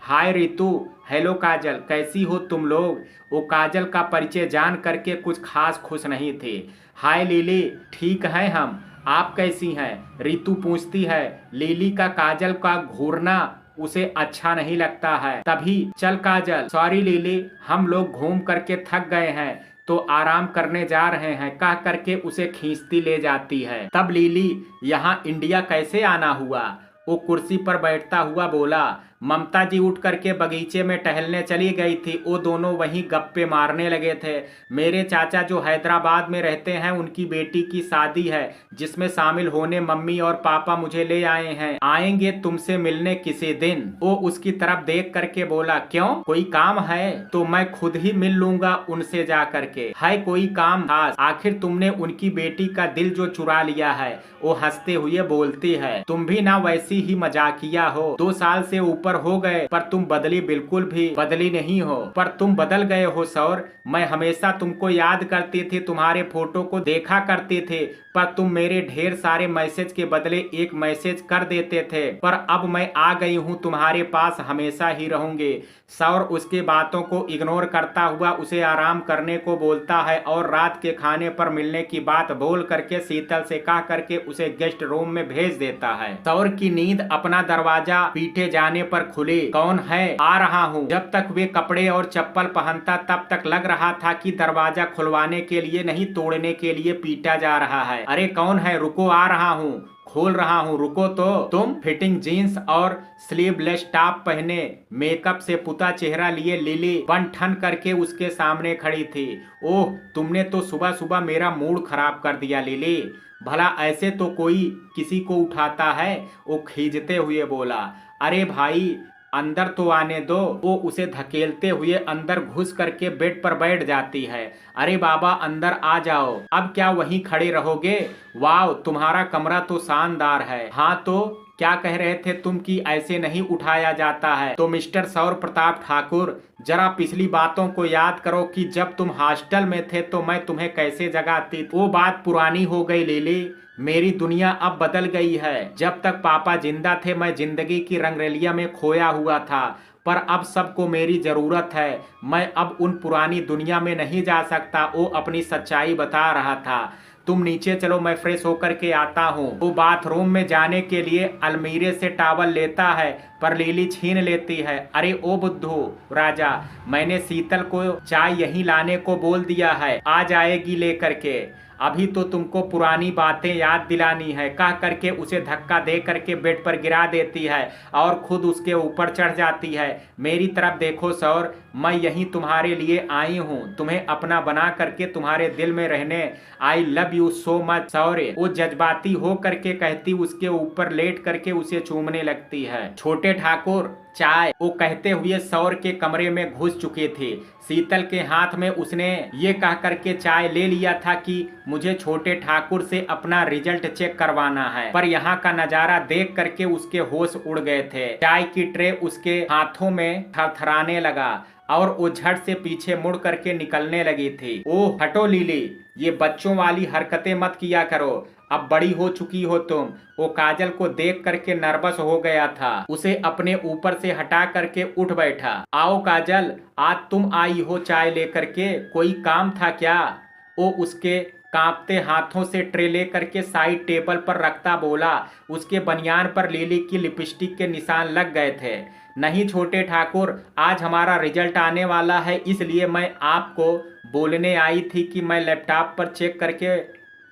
हाय रितु, हेलो काजल, कैसी हो तुम लोग? वो काजल का परिचय जान करके कुछ खास खुश नहीं थे। हाय लिली, ठीक है हम, आप कैसी हैं? रितु पूछती है। लिली का काजल का घूरना उसे अच्छा नहीं लगता है। तभी चल काजल, सॉरी लिली, हम लोग घूम करके थक गए हैं तो आराम करने जा रहे हैं, कह करके उसे खींचती ले जाती है। तब लिली, यहाँ इंडिया कैसे आना हुआ? वो कुर्सी पर बैठता हुआ बोला। ममता जी उठ करके बगीचे में टहलने चली गई थी। वो दोनों वहीं गप्पे मारने लगे थे। मेरे चाचा जो हैदराबाद में रहते हैं, उनकी बेटी की शादी है, जिसमें शामिल होने मम्मी और पापा मुझे ले आए हैं। आएंगे तुमसे मिलने किसी दिन। वो उसकी तरफ देख करके बोला। क्यों, कोई काम है? तो मैं खुद ही मिल लूंगा उनसे जा करके। है कोई काम खास? आखिर तुमने उनकी बेटी का दिल जो चुरा लिया है। वो हंसते हुए बोलती है। तुम भी ना वैसी ही मजाकिया हो। 2 साल से ऊपर हो गए पर तुम बदली बिल्कुल भी बदली नहीं हो। पर तुम बदल गए हो सौर। मैं हमेशा तुमको याद करती थी, तुम्हारे फोटो को देखा करती थी, पर तुम मेरे ढेर सारे मैसेज के बदले एक मैसेज कर देते थे। पर अब मैं आ गई हूँ, तुम्हारे पास हमेशा ही रहूंगी। सौर उसके बातों को इग्नोर करता हुआ उसे आराम करने को बोलता है और रात के खाने पर मिलने की बात बोल करके शीतल से कह करके उसे गेस्ट रूम में भेज देता है। सौर की नींद अपना दरवाजा पीटे जाने पर खुली। कौन है? आ रहा हूँ। जब तक वे कपड़े और चप्पल पहनता तब तक लग रहा था कि दरवाजा खुलवाने के लिए नहीं, तोड़ने के लिए पीटा जा रहा है। अरे कौन है? रुको, आ रहा हूँ, खोल रहा हूँ, रुको तो। तुम? फिटिंग जीन्स और स्लीवलेस टॉप पहने, मेकअप से पुता चेहरा लिए लिली बन ठन करके उसके सामने खड़ी थी। ओह, तुमने तो सुबह सुबह मेरा मूड खराब कर दिया लिली। भला ऐसे तो कोई किसी को उठाता है? वो खींचते हुए बोला। अरे भाई अंदर तो आने दो। वो उसे धकेलते हुए अंदर घुस करके बेड पर बैठ जाती है। अरे बाबा अंदर आ जाओ। अब क्या वहीं खड़े रहोगे? वाह, तुम्हारा कमरा तो शानदार है। हाँ तो क्या कह रहे थे तुम कि ऐसे नहीं उठाया जाता है? तो मिस्टर सौर प्रताप ठाकुर, जरा पिछली बातों को याद करो कि जब तुम हॉस्टल में थे तो मैं तुम्हें कैसे जगाती थी। वो बात पुरानी हो गई लिली। मेरी दुनिया अब बदल गई है। जब तक पापा जिंदा थे मैं जिंदगी की रंगरेलिया में खोया हुआ था, पर अब सबको मेरी जरूरत है। मैं अब उन पुरानी दुनिया में नहीं जा सकता। वो अपनी सच्चाई बता रहा था। तुम नीचे चलो, मैं फ्रेश होकर के आता हूँ। वो बाथरूम में जाने के लिए अलमीरे से टॉवल लेता है, पर लिली छीन लेती है। अरे ओ बुद्धू राजा, मैंने शीतल को चाय यहीं लाने को बोल दिया है, आ जाएगी लेकर के। अभी तो तुमको पुरानी बातें याद दिलानी है, कह करके उसे धक्का दे करके बेड पर गिरा देती है और खुद उसके ऊपर चढ़ जाती है। मेरी तरफ देखो सौर, मैं यहीं तुम्हारे लिए आई हूँ, तुम्हें अपना बना करके तुम्हारे दिल में रहने। I love you so much सौर्य। वो जज्बाती हो करके कहती, उसके ऊपर लेट करके उसे चूमने लगती है। छोटे ठाकुर चाय, वो कहते हुए सौर के कमरे में घुस चुके थे। शीतल के हाथ में उसने ये कह करके चाय ले लिया था कि मुझे छोटे ठाकुर से अपना रिजल्ट चेक करवाना है, पर यहाँ का नजारा देख करके उसके होश उड़ गए थे। चाय की ट्रे उसके हाथों में थरथराने लगा और वो झट से पीछे मुड़ करके निकलने लगी थी। ओ हटो लीली, ये बच्चों वाली हरकतें मत किया करो, अब बड़ी हो चुकी हो तुम। वो काजल को देख करके नर्वस हो गया था, उसे अपने ऊपर से हटा करके उठ बैठा। आओ काजल, आज तुम आई हो चाय लेकर के, कोई काम था क्या? वो उसके कांपते हाथों से ट्रे लेकर के साइड टेबल पर रखता बोला। उसके बनियान पर लिली की लिपस्टिक के निशान लग गए थे। नहीं छोटे ठाकुर, आज हमारा रिजल्ट आने वाला है, इसलिए मैं आपको बोलने आई थी कि मैं लैपटॉप पर चेक करके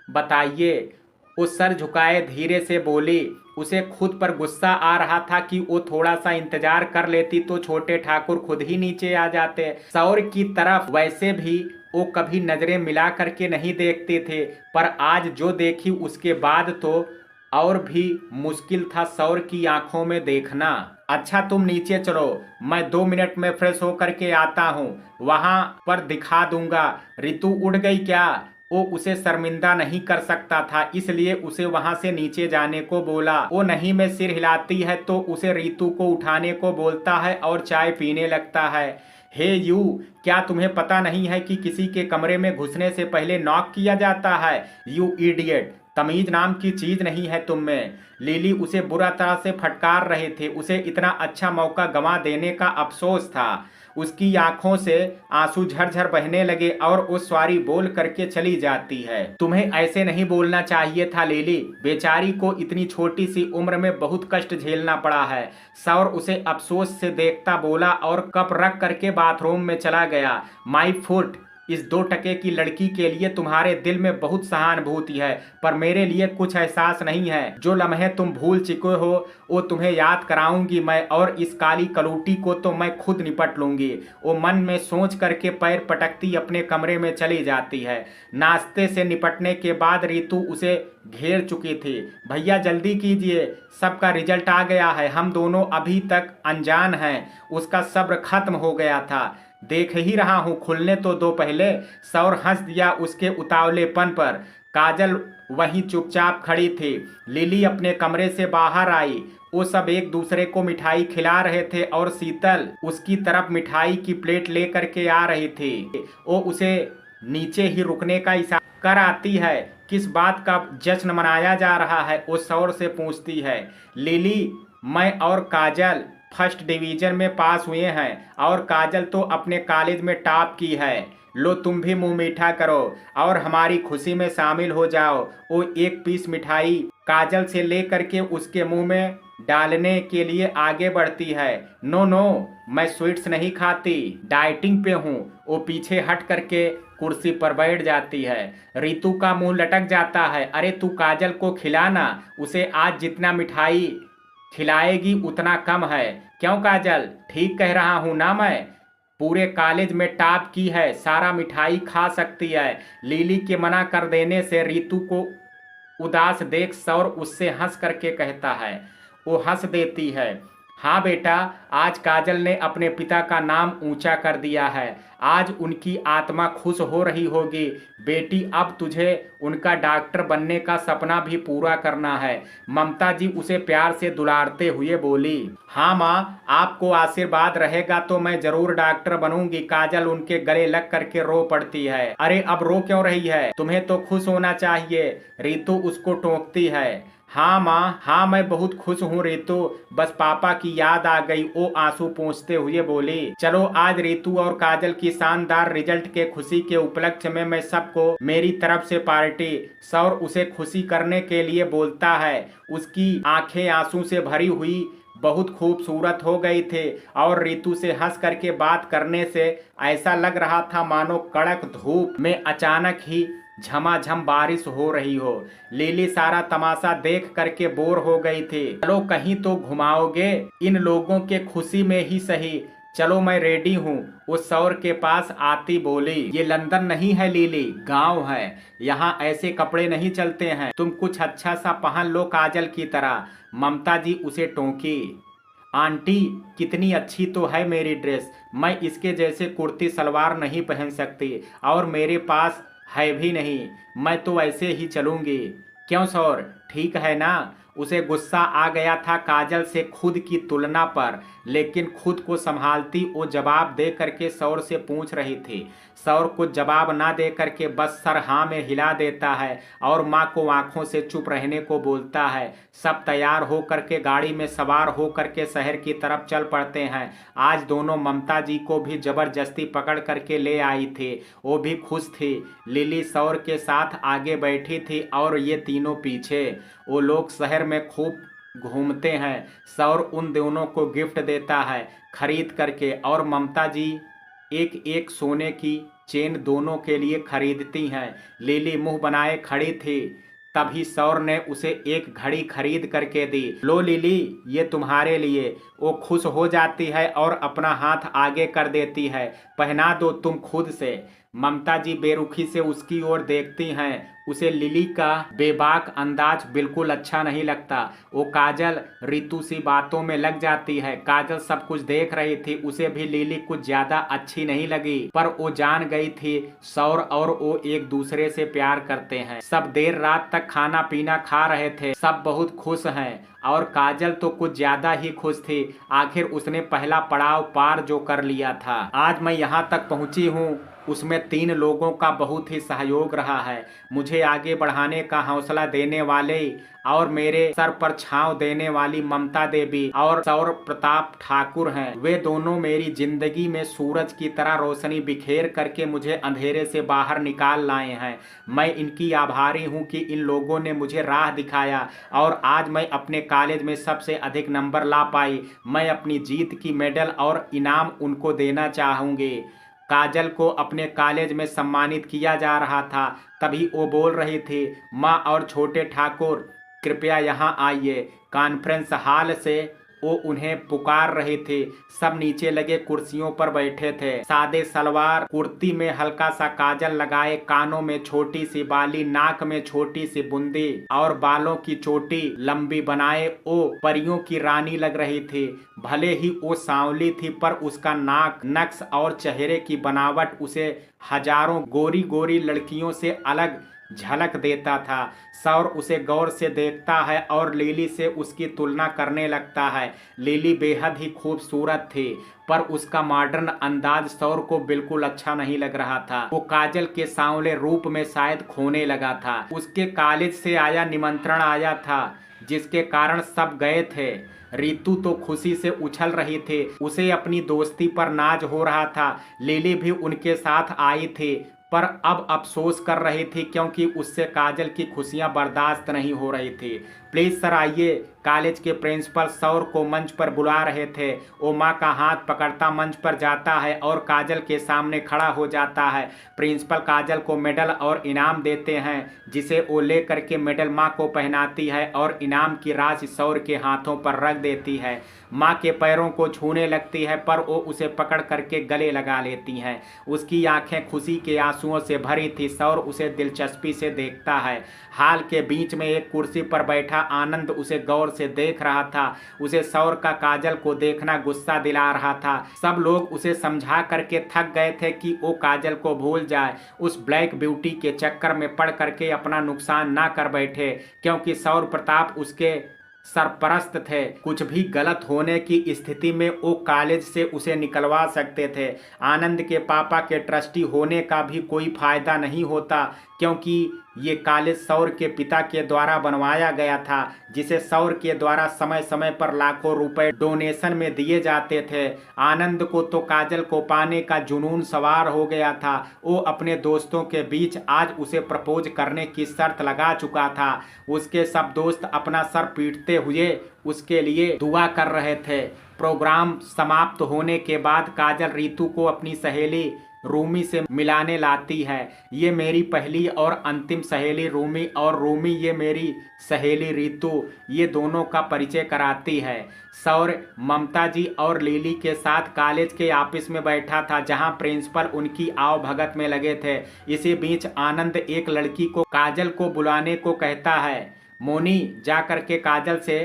बताइए। वो सर झुकाए धीरे से बोली। उसे खुद पर गुस्सा आ रहा था कि वो थोड़ा सा इंतजार कर लेती तो छोटे ठाकुर खुद ही नीचे आ जाते। सौर की तरफ वैसे भी वो कभी नजरें मिला करके नहीं देखते थे, पर आज जो देखी उसके बाद तो और भी मुश्किल था सौर की आंखों में देखना। अच्छा तुम नीचे चलो, मैं 2 मिनट में फ्रेश होकर के आता हूँ, वहां पर दिखा दूंगा। रितु उड़ गई क्या? वो उसे शर्मिंदा नहीं कर सकता था, इसलिए उसे वहां से नीचे जाने को बोला। वो नहीं में सिर हिलाती है तो उसे रितु को उठाने को बोलता है और चाय पीने लगता है। हे यू, क्या तुम्हें पता नहीं है कि किसी के कमरे में घुसने से पहले नॉक किया जाता है? यू इडियट, तमीज नाम की चीज नहीं है तुम में। लिली उसे बुरा तरह से फटकार रहे थे। उसे इतना अच्छा मौका गंवा देने का अफसोस था। उसकी आंखों से आंसू झरझर बहने लगे और वो सॉरी बोल करके चली जाती है। तुम्हें ऐसे नहीं बोलना चाहिए था लिली, बेचारी को इतनी छोटी सी उम्र में बहुत कष्ट झेलना पड़ा है। सौर उसे अफसोस से देखता बोला और कप रख करके बाथरूम में चला गया। माई फुट, इस 2 टके की लड़की के लिए तुम्हारे दिल में बहुत सहानुभूति है, पर मेरे लिए कुछ एहसास नहीं है। जो लम्हे तुम भूल चुके हो वो तुम्हें याद कराऊंगी मैं, और इस काली कलूटी को तो मैं खुद निपट लूंगी। वो मन में सोच करके पैर पटकती अपने कमरे में चली जाती है। नाश्ते से निपटने के बाद रितु उसे घेर चुकी थी। भैया जल्दी कीजिए, सबका रिजल्ट आ गया है, हम दोनों अभी तक अनजान हैं। उसका सब्र खत्म हो गया था। देख ही रहा हूँ, खुलने तो दो पहले। सौर हंस दिया उसके उतावलेपन पर। काजल वहीं चुपचाप खड़ी थी। लिली अपने कमरे से बाहर आई। वो सब एक दूसरे को मिठाई खिला रहे थे और शीतल उसकी तरफ मिठाई की प्लेट लेकर के आ रही थी। वो उसे नीचे ही रुकने का इशारा कर आती है। किस बात का जश्न मनाया जा रहा है? वो सौर से पूछती है। लिली, मैं और काजल फर्स्ट डिवीजन में पास हुए हैं और काजल तो अपने कॉलेज में टॉप की है। लो तुम भी मुंह मीठा करो और हमारी खुशी में शामिल हो जाओ। वो एक पीस मिठाई काजल से ले करके उसके मुंह में डालने के लिए आगे बढ़ती है। नो नो, मैं स्वीट्स नहीं खाती, डाइटिंग पे हूँ। वो पीछे हट करके कुर्सी पर बैठ जाती है। रितु का मुंह लटक जाता है। अरे तू काजल को खिलाना, उसे आज जितना मिठाई खिलाएगी उतना कम है। क्यों काजल, ठीक कह रहा हूँ ना मैं? पूरे कॉलेज में टॉप की है, सारा मिठाई खा सकती है। लिली के मना कर देने से रितु को उदास देख सौर उससे हंस करके कहता है। वो हंस देती है। हाँ बेटा, आज काजल ने अपने पिता का नाम ऊंचा कर दिया है। आज उनकी आत्मा खुश हो रही होगी। बेटी, अब तुझे उनका डॉक्टर बनने का सपना भी पूरा करना है। ममता जी उसे प्यार से दुलारते हुए बोली। हाँ माँ, आपको आशीर्वाद रहेगा तो मैं जरूर डॉक्टर बनूंगी। काजल उनके गले लग करके रो पड़ती है। अरे अब रो क्यों रही है? तुम्हें तो खुश होना चाहिए, रितु उसको टोकती है। हाँ माँ, हाँ मैं बहुत खुश हूँ रितु, बस पापा की याद आ गई, वो आंसू पोंछते हुए बोली। चलो आज रितु और काजल की शानदार रिजल्ट के खुशी के उपलक्ष्य में मैं सबको मेरी तरफ से पार्टी। सौर उसे खुशी करने के लिए बोलता है। उसकी आंखें आंसू से भरी हुई बहुत खूबसूरत हो गई थे और रितु से हंस करके बात करने से ऐसा लग रहा था मानो कड़क धूप में अचानक ही झमाझम बारिश हो रही हो। लिली सारा तमाशा देख करके बोर हो गई थी। चलो कहीं तो घुमाओगे इन लोगों के खुशी में ही सही। चलो मैं रेडी हूँ, वो सौर के पास आती बोली। ये लंदन नहीं है लिली, गांव है। यहाँ ऐसे कपड़े नहीं चलते हैं, तुम कुछ अच्छा सा पहन लो काजल की तरह। ममता जी उसे टोकी। आंटी, कितनी अच्छी तो है मेरी ड्रेस, मैं इसके जैसे कुर्ती सलवार नहीं पहन सकती और मेरे पास है भी नहीं। मैं तो ऐसे ही चलूंगी। क्यों सौर, ठीक है ना? उसे गुस्सा आ गया था काजल से खुद की तुलना पर, लेकिन खुद को संभालती वो जवाब दे करके सौर से पूछ रही थी। सौर कुछ जवाब ना दे करके बस सर हाँ में हिला देता है और माँ को आंखों से चुप रहने को बोलता है। सब तैयार हो करके गाड़ी में सवार हो करके शहर की तरफ चल पड़ते हैं। आज दोनों ममता जी को भी जबरदस्ती पकड़ करके ले आई थी। वो भी खुश थी। लिली सौर के साथ आगे बैठी थी और ये तीनों पीछे। वो लोग शहर में खूब घूमते हैं। सौर उन दोनों को गिफ्ट देता है खरीद करके और ममता जी एक एक सोने की चेन दोनों के लिए खरीदती हैं। लिली मुंह बनाए खड़ी थी। तभी सौर ने उसे एक घड़ी खरीद करके दी। लो लिली, ये तुम्हारे लिए। वो खुश हो जाती है और अपना हाथ आगे कर देती है। पहना दो तुम खुद से। ममता जी बेरुखी से उसकी ओर देखती हैं। उसे लिली का बेबाक अंदाज बिल्कुल अच्छा नहीं लगता। वो काजल रितु सी बातों में लग जाती है। काजल सब कुछ देख रही थी, उसे भी लिली कुछ ज्यादा अच्छी नहीं लगी, पर वो जान गई थी सौर और वो एक दूसरे से प्यार करते हैं। सब देर रात तक खाना पीना खा रहे थे, सब बहुत खुश हैं और काजल तो कुछ ज्यादा ही खुश थी। आखिर उसने पहला पड़ाव पार जो कर लिया था। आज मैं यहाँ तक पहुँची हूँ उसमें 3 लोगों का बहुत ही सहयोग रहा है। मुझे आगे बढ़ाने का हौसला देने वाले और मेरे सर पर छांव देने वाली ममता देवी और सौर प्रताप ठाकुर हैं। वे दोनों मेरी जिंदगी में सूरज की तरह रोशनी बिखेर करके मुझे अंधेरे से बाहर निकाल लाए हैं। मैं इनकी आभारी हूँ कि इन लोगों ने मुझे राह दिखाया और आज मैं अपने कॉलेज में सबसे अधिक नंबर ला पाई। मैं अपनी जीत की मेडल और इनाम उनको देना चाहूँगी। काजल को अपने कॉलेज में सम्मानित किया जा रहा था। तभी वो बोल रही थी, माँ और छोटे ठाकुर कृपया यहाँ आइए। कॉन्फ्रेंस हॉल से वो उन्हें पुकार रहे थे। सब नीचे लगे कुर्सियों पर बैठे थे। सादे सलवार कुर्ती में हल्का सा काजल लगाए, कानों में छोटी सी बाली, नाक में छोटी सी बूंदी और बालों की चोटी लंबी बनाए वो परियों की रानी लग रही थी। भले ही वो सांवली थी पर उसका नाक नक्श और चेहरे की बनावट उसे हजारों गोरी गोरी लड़कियों से अलग झलक देता था। सौर उसे गौर से देखता है और लिली से उसकी तुलना करने लगता है। लिली बेहद ही खूबसूरत थी पर उसका मॉडर्न अंदाज सौर को बिल्कुल अच्छा नहीं लग रहा था। वो काजल के सांवले रूप में शायद खोने लगा था। उसके कॉलेज से निमंत्रण आया था जिसके कारण सब गए थे। रितु तो खुशी से उछल रही थी, उसे अपनी दोस्ती पर नाज हो रहा था। लिली भी उनके साथ आई थी पर अब अफसोस कर रही थी क्योंकि उससे काजल की खुशियां बर्दाश्त नहीं हो रही थी। प्लीज सर आइए। कॉलेज के प्रिंसिपल सौर को मंच पर बुला रहे थे। वो माँ का हाथ पकड़ता मंच पर जाता है और काजल के सामने खड़ा हो जाता है। प्रिंसिपल काजल को मेडल और इनाम देते हैं जिसे वो ले करके मेडल माँ को पहनाती है और इनाम की राशि सौर के हाथों पर रख देती है। माँ के पैरों को छूने लगती है पर वो उसे पकड़ करके गले लगा लेती हैं। उसकी आंखें खुशी के आंसुओं से भरी थी। सौर उसे दिलचस्पी से देखता है। हाल के बीच में एक कुर्सी पर बैठा आनंद उसे गौर से देख रहा था। उसे सौर का काजल को देखना गुस्सा दिला रहा था। सब लोग उसे समझा करके थक गए थे कि वो काजल को भूल जाए, उस ब्लैक ब्यूटी के चक्कर में पड़ करके अपना नुकसान ना कर बैठे, क्योंकि सौर प्रताप उसके सरपरस्त थे। कुछ भी गलत होने की स्थिति में वो कॉलेज से उसे निकलवा सकते थे। आनंद के पापा के ट्रस्टी होने का भी कोई फायदा नहीं होता, क्योंकि ये कॉलेज सौर के पिता के द्वारा बनवाया गया था, जिसे सौर के द्वारा समय समय पर लाखों रुपए डोनेशन में दिए जाते थे। आनंद को तो काजल को पाने का जुनून सवार हो गया था। वो अपने दोस्तों के बीच आज उसे प्रपोज करने की शर्त लगा चुका था। उसके सब दोस्त अपना सर पीटते हुए उसके लिए दुआ कर रहे थे। प्रोग्राम समाप्त होने के बाद काजल रितु को अपनी सहेली रूमी से मिलाने लाती है। ये मेरी पहली और अंतिम सहेली रूमी, और रूमी ये मेरी सहेली रितु। ये दोनों का परिचय कराती है। सौर ममता जी और लिली के साथ कॉलेज के ऑफिस में बैठा था, जहां प्रिंसिपल उनकी आव भगत में लगे थे। इसी बीच आनंद एक लड़की को काजल को बुलाने को कहता है। मोनी, जा करके काजल से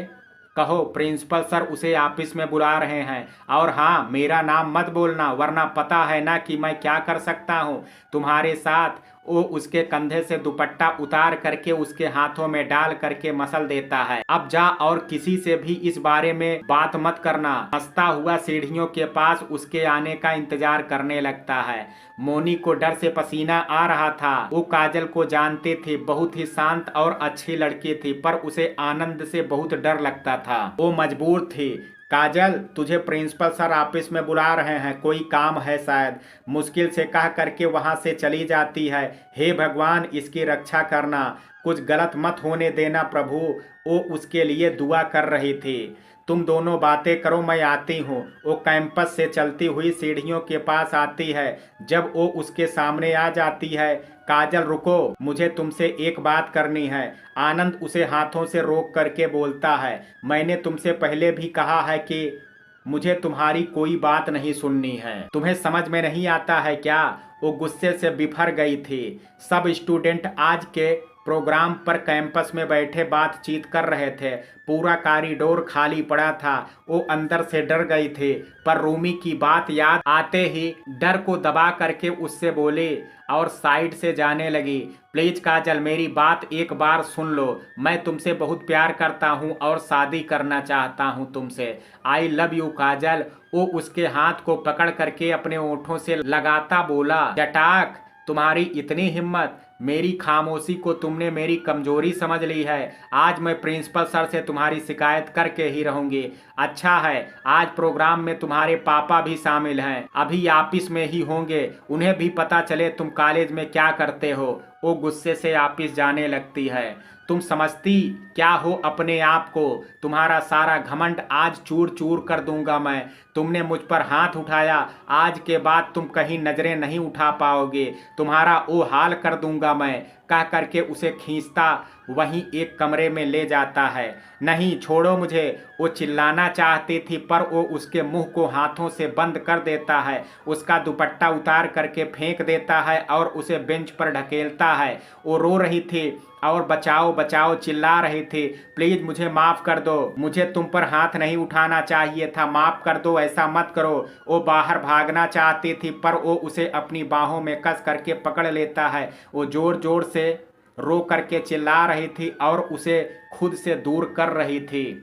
कहो प्रिंसिपल सर उसे ऑफिस में बुला रहे हैं, और हाँ, मेरा नाम मत बोलना, वरना पता है ना कि मैं क्या कर सकता हूँ तुम्हारे साथ। वो उसके कंधे से दुपट्टा उतार करके उसके हाथों में डाल करके मसल देता है। अब जा और किसी से भी इस बारे में बात मत करना। हंसता हुआ सीढ़ियों के पास उसके आने का इंतजार करने लगता है। मोनी को डर से पसीना आ रहा था। वो काजल को जानती थी, बहुत ही शांत और अच्छी लड़की थी, पर उसे आनंद से बहुत डर लगता था। वो मजबूर थी। काजल, तुझे प्रिंसिपल सर ऑफिस में बुला रहे हैं, कोई काम है शायद, मुश्किल से कह करके वहां से चली जाती है। हे भगवान, इसकी रक्षा करना, कुछ गलत मत होने देना प्रभु। वो उसके लिए दुआ कर रही थी। तुम दोनों बातें करो, मैं आती हूँ। वो कैंपस से चलती हुई सीढ़ियों के पास आती है। जब वो उसके सामने आ जाती है, काजल रुको, मुझे तुमसे एक बात करनी है। आनंद उसे हाथों से रोक करके बोलता है, मैंने तुमसे पहले भी कहा है कि मुझे तुम्हारी कोई बात नहीं सुननी है, तुम्हें समझ में नहीं आता है क्या? वो गुस्से से बिफर गई थी। सब स्टूडेंट आज के प्रोग्राम पर कैंपस में बैठे बातचीत कर रहे थे। पूरा कॉरिडोर खाली पड़ा था। वो अंदर से डर गई थी, पर रूमी की बात याद आते ही डर को दबा करके उससे बोली और साइड से जाने लगी। प्लीज काजल, मेरी बात एक बार सुन लो। मैं तुमसे बहुत प्यार करता हूँ और शादी करना चाहता हूँ तुमसे। आई लव यू काजल। वो उसके हाथ को पकड़ करके अपने ओंठों से लगाता बोला, चटाक, तुम्हारी इतनी हिम्मत! मेरी खामोशी को तुमने मेरी कमजोरी समझ ली है। आज मैं प्रिंसिपल सर से तुम्हारी शिकायत करके ही रहूंगी। अच्छा है, आज प्रोग्राम में तुम्हारे पापा भी शामिल हैं, अभी ऑफिस में ही होंगे, उन्हें भी पता चले तुम कॉलेज में क्या करते हो। वो गुस्से से ऑफिस जाने लगती है। तुम समझती क्या हो अपने आप को? तुम्हारा सारा घमंड आज चूर चूर कर दूंगा मैं। तुमने मुझ पर हाथ उठाया, आज के बाद तुम कहीं नजरें नहीं उठा पाओगे। तुम्हारा वो हाल कर दूंगा मैं, कह करके उसे खींचता वहीं एक कमरे में ले जाता है। नहीं, छोड़ो मुझे, वो चिल्लाना चाहती थी, पर वो उसके मुंह को हाथों से बंद कर देता है, उसका दुपट्टा उतार करके फेंक देता है और उसे बेंच पर ढकेलता है। वो रो रही थी और बचाओ बचाओ चिल्ला रही थी। प्लीज मुझे माफ कर दो, मुझे तुम पर हाथ नहीं उठाना चाहिए था, माफ कर दो, ऐसा मत करो। वो बाहर भागना चाहती थी, पर वो उसे अपनी बाहों में कस करके पकड़ लेता है। वो जोर जोर से रो करके चिल्ला रही थी और उसे खुद से दूर कर रही थी।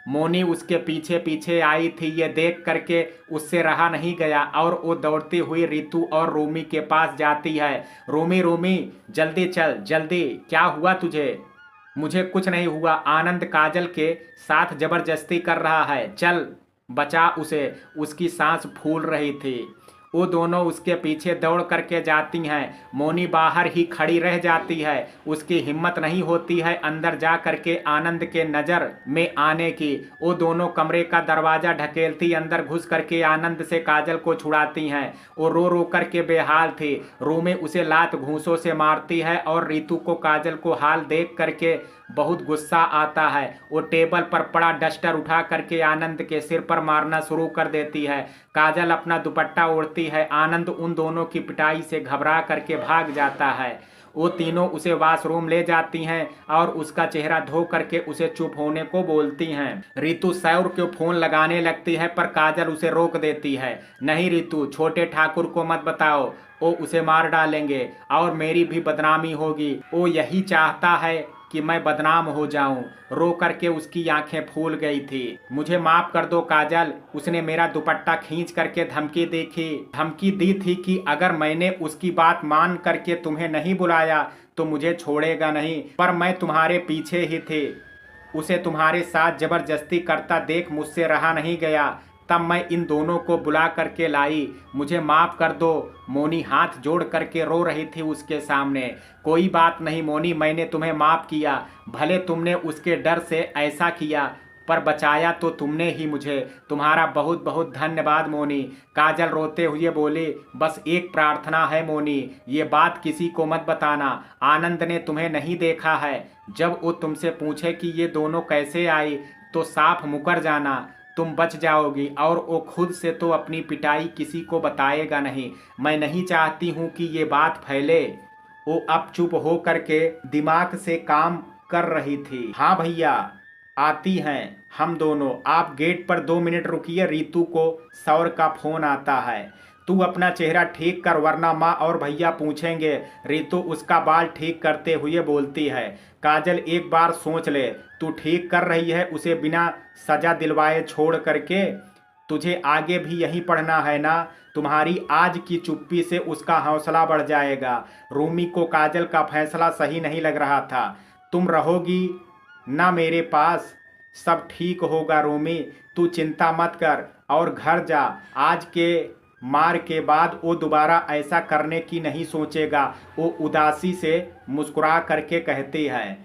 मोनी उसके पीछे पीछे आई थी। ये देख करके उससे रहा नहीं गया और वो दौड़ती हुई रितु और रूमी के पास जाती है। रूमी, रूमी, जल्दी चल, जल्दी, क्या हुआ तुझे? मुझे कुछ नहीं हुआ। आनंद काजल के साथ जबरदस्ती कर रहा है, चल बचा उसे। उसकी सांस फूल रही थी। वो दोनों उसके पीछे दौड़ करके जाती हैं। मोनी बाहर ही खड़ी रह जाती है। उसकी हिम्मत नहीं होती है अंदर जा करके आनंद के नज़र में आने की। वो दोनों कमरे का दरवाज़ा ढकेलती अंदर घुस करके आनंद से काजल को छुड़ाती हैं। वो रो रो करके बेहाल थी। रूमी उसे लात घूंसों से मारती है और रितु को काजल को हाल देख करके बहुत गुस्सा आता है। वो टेबल पर पड़ा डस्टर उठा करके आनंद के सिर पर मारना शुरू कर देती है। काजल अपना दुपट्टा ओढ़ती है। आनंद उन दोनों की पिटाई से घबरा करके भाग जाता है। वो तीनों उसे वॉशरूम ले जाती हैं और उसका चेहरा धो करके उसे चुप होने को बोलती हैं। रितु सौर को फोन लगाने लगती है पर काजल उसे रोक देती है। नहीं रितु, छोटे ठाकुर को मत बताओ, वो उसे मार डालेंगे और मेरी भी बदनामी होगी। वो यही चाहता है कि मैं बदनाम हो जाऊं। रो करके उसकी आंखें फूल गई थी। मुझे माफ कर दो काजल, उसने मेरा दुपट्टा खींच करके धमकी दी थी कि अगर मैंने उसकी बात मान करके तुम्हें नहीं बुलाया तो मुझे छोड़ेगा नहीं, पर मैं तुम्हारे पीछे ही थी। उसे तुम्हारे साथ जबरदस्ती करता देख मुझसे रहा नहीं गया, तब मैं इन दोनों को बुला करके लाई। मुझे माफ कर दो। मोनी हाथ जोड़ करके रो रही थी उसके सामने। कोई बात नहीं मोनी, मैंने तुम्हें माफ किया। भले तुमने उसके डर से ऐसा किया पर बचाया तो तुमने ही मुझे। तुम्हारा बहुत बहुत धन्यवाद मोनी। काजल रोते हुए बोली, बस एक प्रार्थना है मोनी, ये बात किसी को मत बताना। आनंद ने तुम्हें नहीं देखा है। जब वो तुमसे पूछे कि ये दोनों कैसे आई तो साफ मुकर जाना, तुम बच जाओगी। और वो खुद से तो अपनी पिटाई किसी को बताएगा नहीं। मैं नहीं चाहती हूँ कि ये बात फैले। वो अब चुप हो करके दिमाग से काम कर रही थी। हाँ भैया, आती हैं हम दोनों, आप गेट पर 2 मिनट रुकिए, रितु को सौर का फोन आता है। तू अपना चेहरा ठीक कर वरना माँ और भैया पूछेंगे। रितु उसका बाल ठीक करते हुए बोलती है। काजल एक बार सोच ले, तू ठीक कर रही है उसे बिना सजा दिलवाए छोड़ करके। तुझे आगे भी यही पढ़ना है ना। तुम्हारी आज की चुप्पी से उसका हौसला बढ़ जाएगा। रूमी को काजल का फैसला सही नहीं लग रहा था। तुम रहोगी ना मेरे पास, सब ठीक होगा रूमी, तू चिंता मत कर और घर जा। आज के मार के बाद वो दोबारा ऐसा करने की नहीं सोचेगा। वो उदासी से मुस्कुरा करके कहती है।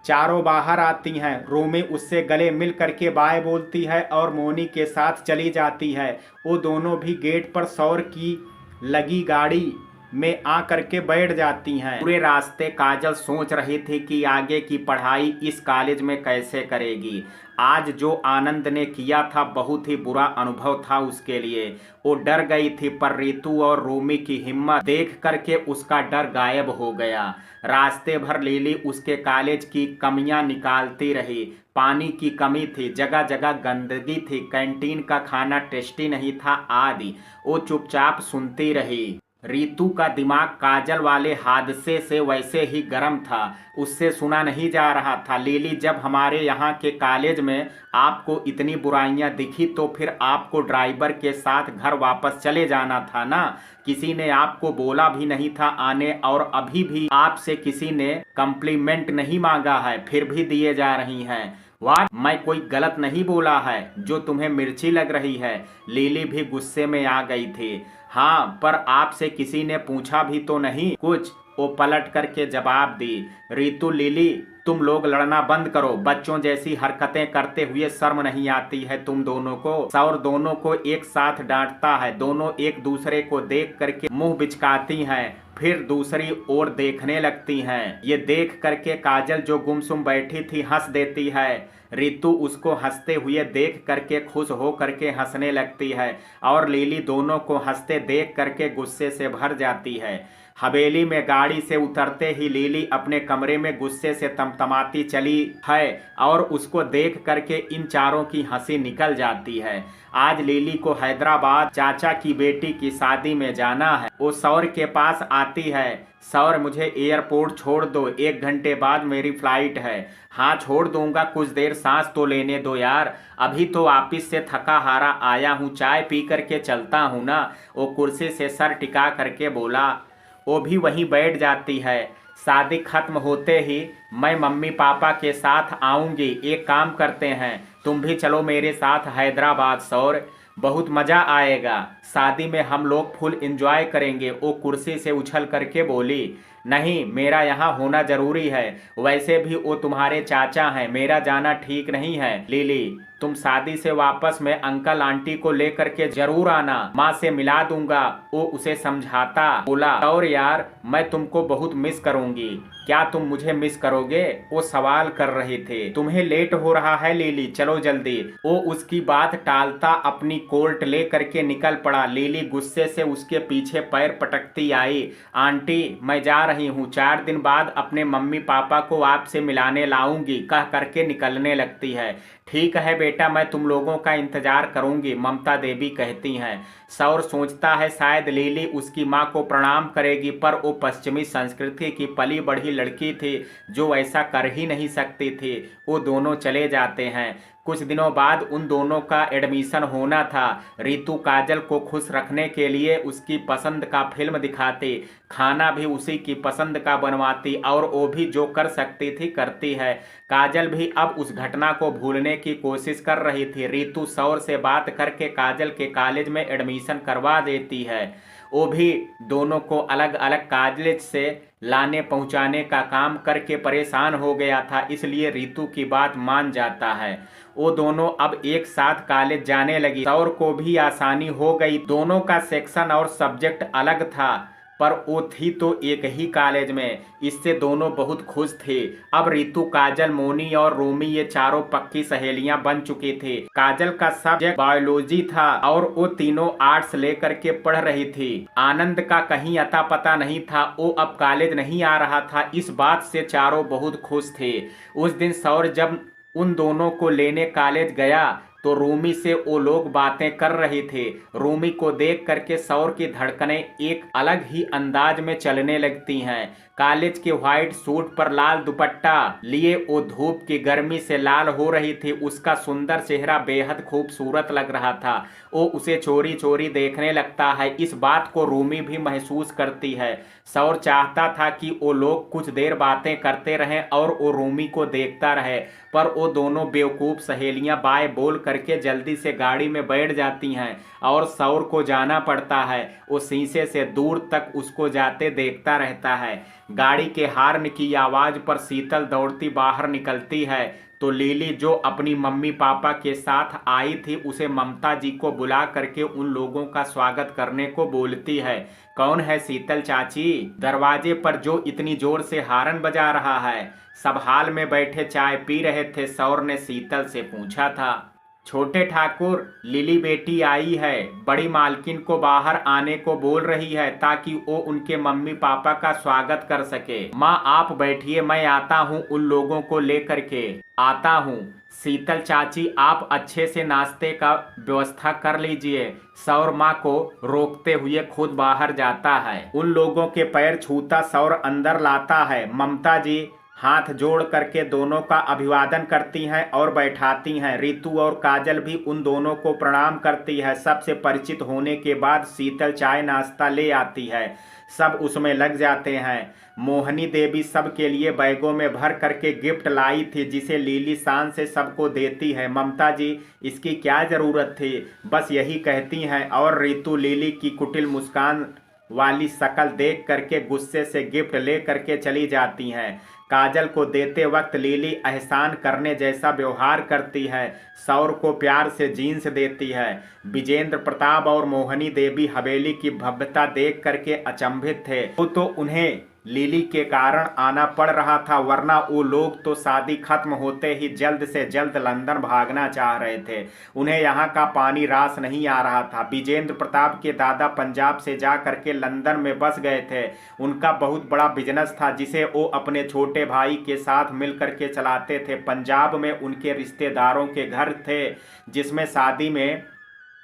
चारों बाहर आती हैं। रूमी उससे गले मिल करके बाय बोलती है और मोनी के साथ चली जाती है। वो दोनों भी गेट पर सौर की लगी गाड़ी में आ करके बैठ जाती हैं। पूरे रास्ते काजल सोच रही थी कि आगे की पढ़ाई इस कॉलेज में कैसे करेगी। आज जो आनंद ने किया था बहुत ही बुरा अनुभव था उसके लिए। वो डर गई थी पर रितु और रूमी की हिम्मत देख करके उसका डर गायब हो गया। रास्ते भर लिली उसके कॉलेज की कमियां निकालती रही। पानी की कमी थी, जगह जगह गंदगी थी, कैंटीन का खाना टेस्टी नहीं था आदि। वो चुपचाप सुनती रही। रितु का दिमाग काजल वाले हादसे से वैसे ही गर्म था, उससे सुना नहीं जा रहा था। लिली, जब हमारे यहाँ के कॉलेज में आपको इतनी बुराइयां दिखी तो फिर आपको ड्राइवर के साथ घर वापस चले जाना था ना। किसी ने आपको बोला भी नहीं था आने, और अभी भी आपसे किसी ने कम्प्लीमेंट नहीं मांगा है, फिर भी दिए जा रही हैं। वाट, मैं कोई गलत नहीं बोला है जो तुम्हें मिर्ची लग रही है। लिली भी गुस्से में आ गई थी। हाँ, पर आपसे किसी ने पूछा भी तो नहीं कुछ, वो पलट करके जवाब दी। रितु, लिली, तुम लोग लड़ना बंद करो। बच्चों जैसी हरकतें करते हुए शर्म नहीं आती है तुम दोनों को। सौर दोनों को एक साथ डांटता है। दोनों एक दूसरे को देख करके मुंह बिचकाती हैं, फिर दूसरी ओर देखने लगती हैं। ये देख करके काजल जो गुमसुम बैठी थी हंस देती है। रितु उसको हंसते हुए देख करके खुश हो करके हंसने लगती है और लिली दोनों को हंसते देख करके गुस्से से भर जाती है। हवेली में गाड़ी से उतरते ही लिली अपने कमरे में गुस्से से तमतमाती चली है और उसको देख करके इन चारों की हंसी निकल जाती है। आज लिली को हैदराबाद चाचा की बेटी की शादी में जाना है। वो सौर के पास आती है। सौर, मुझे एयरपोर्ट छोड़ दो, 1 घंटे बाद मेरी फ्लाइट है। हाँ छोड़ दूंगा, कुछ देर सांस तो लेने दो यार, अभी तो ऑफिस से थका हारा आया हूँ, चाय पी करके चलता हूँ ना। वो कुर्सी से सर टिका करके बोला। वो भी वहीं बैठ जाती है। शादी खत्म होते ही मैं मम्मी पापा के साथ आऊँगी। एक काम करते हैं, तुम भी चलो मेरे साथ हैदराबाद सौर, बहुत मज़ा आएगा। शादी में हम लोग फुल एंजॉय करेंगे। वो कुर्सी से उछल करके बोली। नहीं, मेरा यहाँ होना ज़रूरी है, वैसे भी वो तुम्हारे चाचा हैं, मेरा जाना ठीक नहीं है। लिली, तुम शादी से वापस में अंकल आंटी को लेकर के जरूर आना, माँ से मिला दूंगा। वो उसे समझाता बोला, और यार मैं तुमको बहुत मिस करूंगी। क्या तुम मुझे मिस करोगे? वो सवाल कर रहे थे। तुम्हें लेट हो रहा है लिली, चलो जल्दी। वो उसकी बात टालता अपनी कोल्ट ले करके निकल पड़ा। लिली गुस्से से उसके पीछे पैर पटकती आई। आंटी मैं जा रही हूँ, 4 दिन बाद अपने मम्मी पापा को आपसे मिलाने लाऊंगी, कह करके निकलने लगती है। ठीक है बेटा, मैं तुम लोगों का इंतजार करूंगी, ममता देवी कहती हैं। सौर सोचता है शायद लिली उसकी माँ को प्रणाम करेगी, पर वो पश्चिमी संस्कृति की पली बढ़ी लड़की थी जो ऐसा कर ही नहीं सकती थी। वो दोनों चले जाते हैं। कुछ दिनों बाद उन दोनों का एडमिशन होना था। रितु काजल को खुश रखने के लिए उसकी पसंद का फिल्म दिखाती, खाना भी उसी की पसंद का बनवाती और वो भी जो कर सकती थी करती है। काजल भी अब उस घटना को भूलने की कोशिश कर रही थी। रितु सौर से बात करके काजल के कॉलेज में एडमिशन करवा देती है। वो भी दोनों को अलग अलग कॉलेज से लाने पहुंचाने का काम करके परेशान हो गया था, इसलिए रितु की बात मान जाता है। वो दोनों अब एक साथ कॉलेज जाने लगी। सौर को भी आसानी हो गई। दोनों का सेक्शन और सब्जेक्ट अलग था, पर वो थी तो एक ही कॉलेज में, इससे दोनों बहुत खुश थे। अब रितु, काजल, मोनी और रोमी ये चारों पक्की सहेलियां बन चुकी थी। काजल का सब्जेक्ट बायोलॉजी था और वो तीनों आर्ट्स लेकर के पढ़ रही थी। आनंद का कहीं अता पता नहीं था, वो अब कॉलेज नहीं आ रहा था। इस बात से चारों बहुत खुश थे। उस दिन सौर जब उन दोनों को लेने कॉलेज गया तो रूमी से वो लोग बातें कर रहे थे। रूमी को देख करके सौर की धड़कनें एक अलग ही अंदाज में चलने लगती हैं। कॉलेज के व्हाइट सूट पर लाल दुपट्टा लिए वो धूप की गर्मी से लाल हो रही थी। उसका सुंदर चेहरा बेहद खूबसूरत लग रहा था। वो उसे चोरी चोरी देखने लगता है। इस बात को रूमी भी महसूस करती है। सौर चाहता था कि वो लोग कुछ देर बातें करते रहें और वो रूमी को देखता रहे, पर वो दोनों बेवकूफ़ सहेलियां बाय बोल करके जल्दी से गाड़ी में बैठ जाती हैं और सौर को जाना पड़ता है। वो शीशे से दूर तक उसको जाते देखता रहता है। गाड़ी के हॉर्न की आवाज़ पर शीतल दौड़ती बाहर निकलती है तो लिली, जो अपनी मम्मी पापा के साथ आई थी, उसे ममता जी को बुला करके उन लोगों का स्वागत करने को बोलती है। कौन है शीतल चाची? दरवाजे पर जो इतनी जोर से हॉर्न बजा रहा है? सब हाल में बैठे चाय पी रहे थे, सौर ने शीतल से पूछा था। छोटे ठाकुर, लिली बेटी आई है, बड़ी मालकिन को बाहर आने को बोल रही है ताकि वो उनके मम्मी पापा का स्वागत कर सके। माँ आप बैठिए, मैं आता हूँ, उन लोगों को लेकर के आता हूँ। शीतल चाची आप अच्छे से नाश्ते का व्यवस्था कर लीजिए। सौर माँ को रोकते हुए खुद बाहर जाता है। उन लोगों के पैर छूता सौर अंदर लाता है। ममता जी हाथ जोड़ करके दोनों का अभिवादन करती हैं और बैठाती हैं। रितु और काजल भी उन दोनों को प्रणाम करती है। सबसे परिचित होने के बाद शीतल चाय नाश्ता ले आती है। सब उसमें लग जाते हैं। मोहनी देवी सब के लिए बैगों में भर करके गिफ्ट लाई थी, जिसे लिली शान से सबको देती है। ममता जी इसकी क्या ज़रूरत थी, बस यही कहती हैं। और रितु लिली की कुटिल मुस्कान वाली शक्ल देख करके गुस्से से गिफ्ट ले करके चली जाती हैं। काजल को देते वक्त लिली एहसान करने जैसा व्यवहार करती है। सौर को प्यार से जीन्स देती है। विजेंद्र प्रताप और मोहनी देवी हवेली की भव्यता देख करके अचंभित थे। वो तो उन्हें लिली के कारण आना पड़ रहा था, वरना वो लोग तो शादी खत्म होते ही जल्द से जल्द लंदन भागना चाह रहे थे। उन्हें यहाँ का पानी रास नहीं आ रहा था। विजेंद्र प्रताप के दादा पंजाब से जा करके लंदन में बस गए थे। उनका बहुत बड़ा बिजनेस था जिसे वो अपने छोटे भाई के साथ मिल करके चलाते थे। पंजाब में उनके रिश्तेदारों के घर थे जिसमें शादी में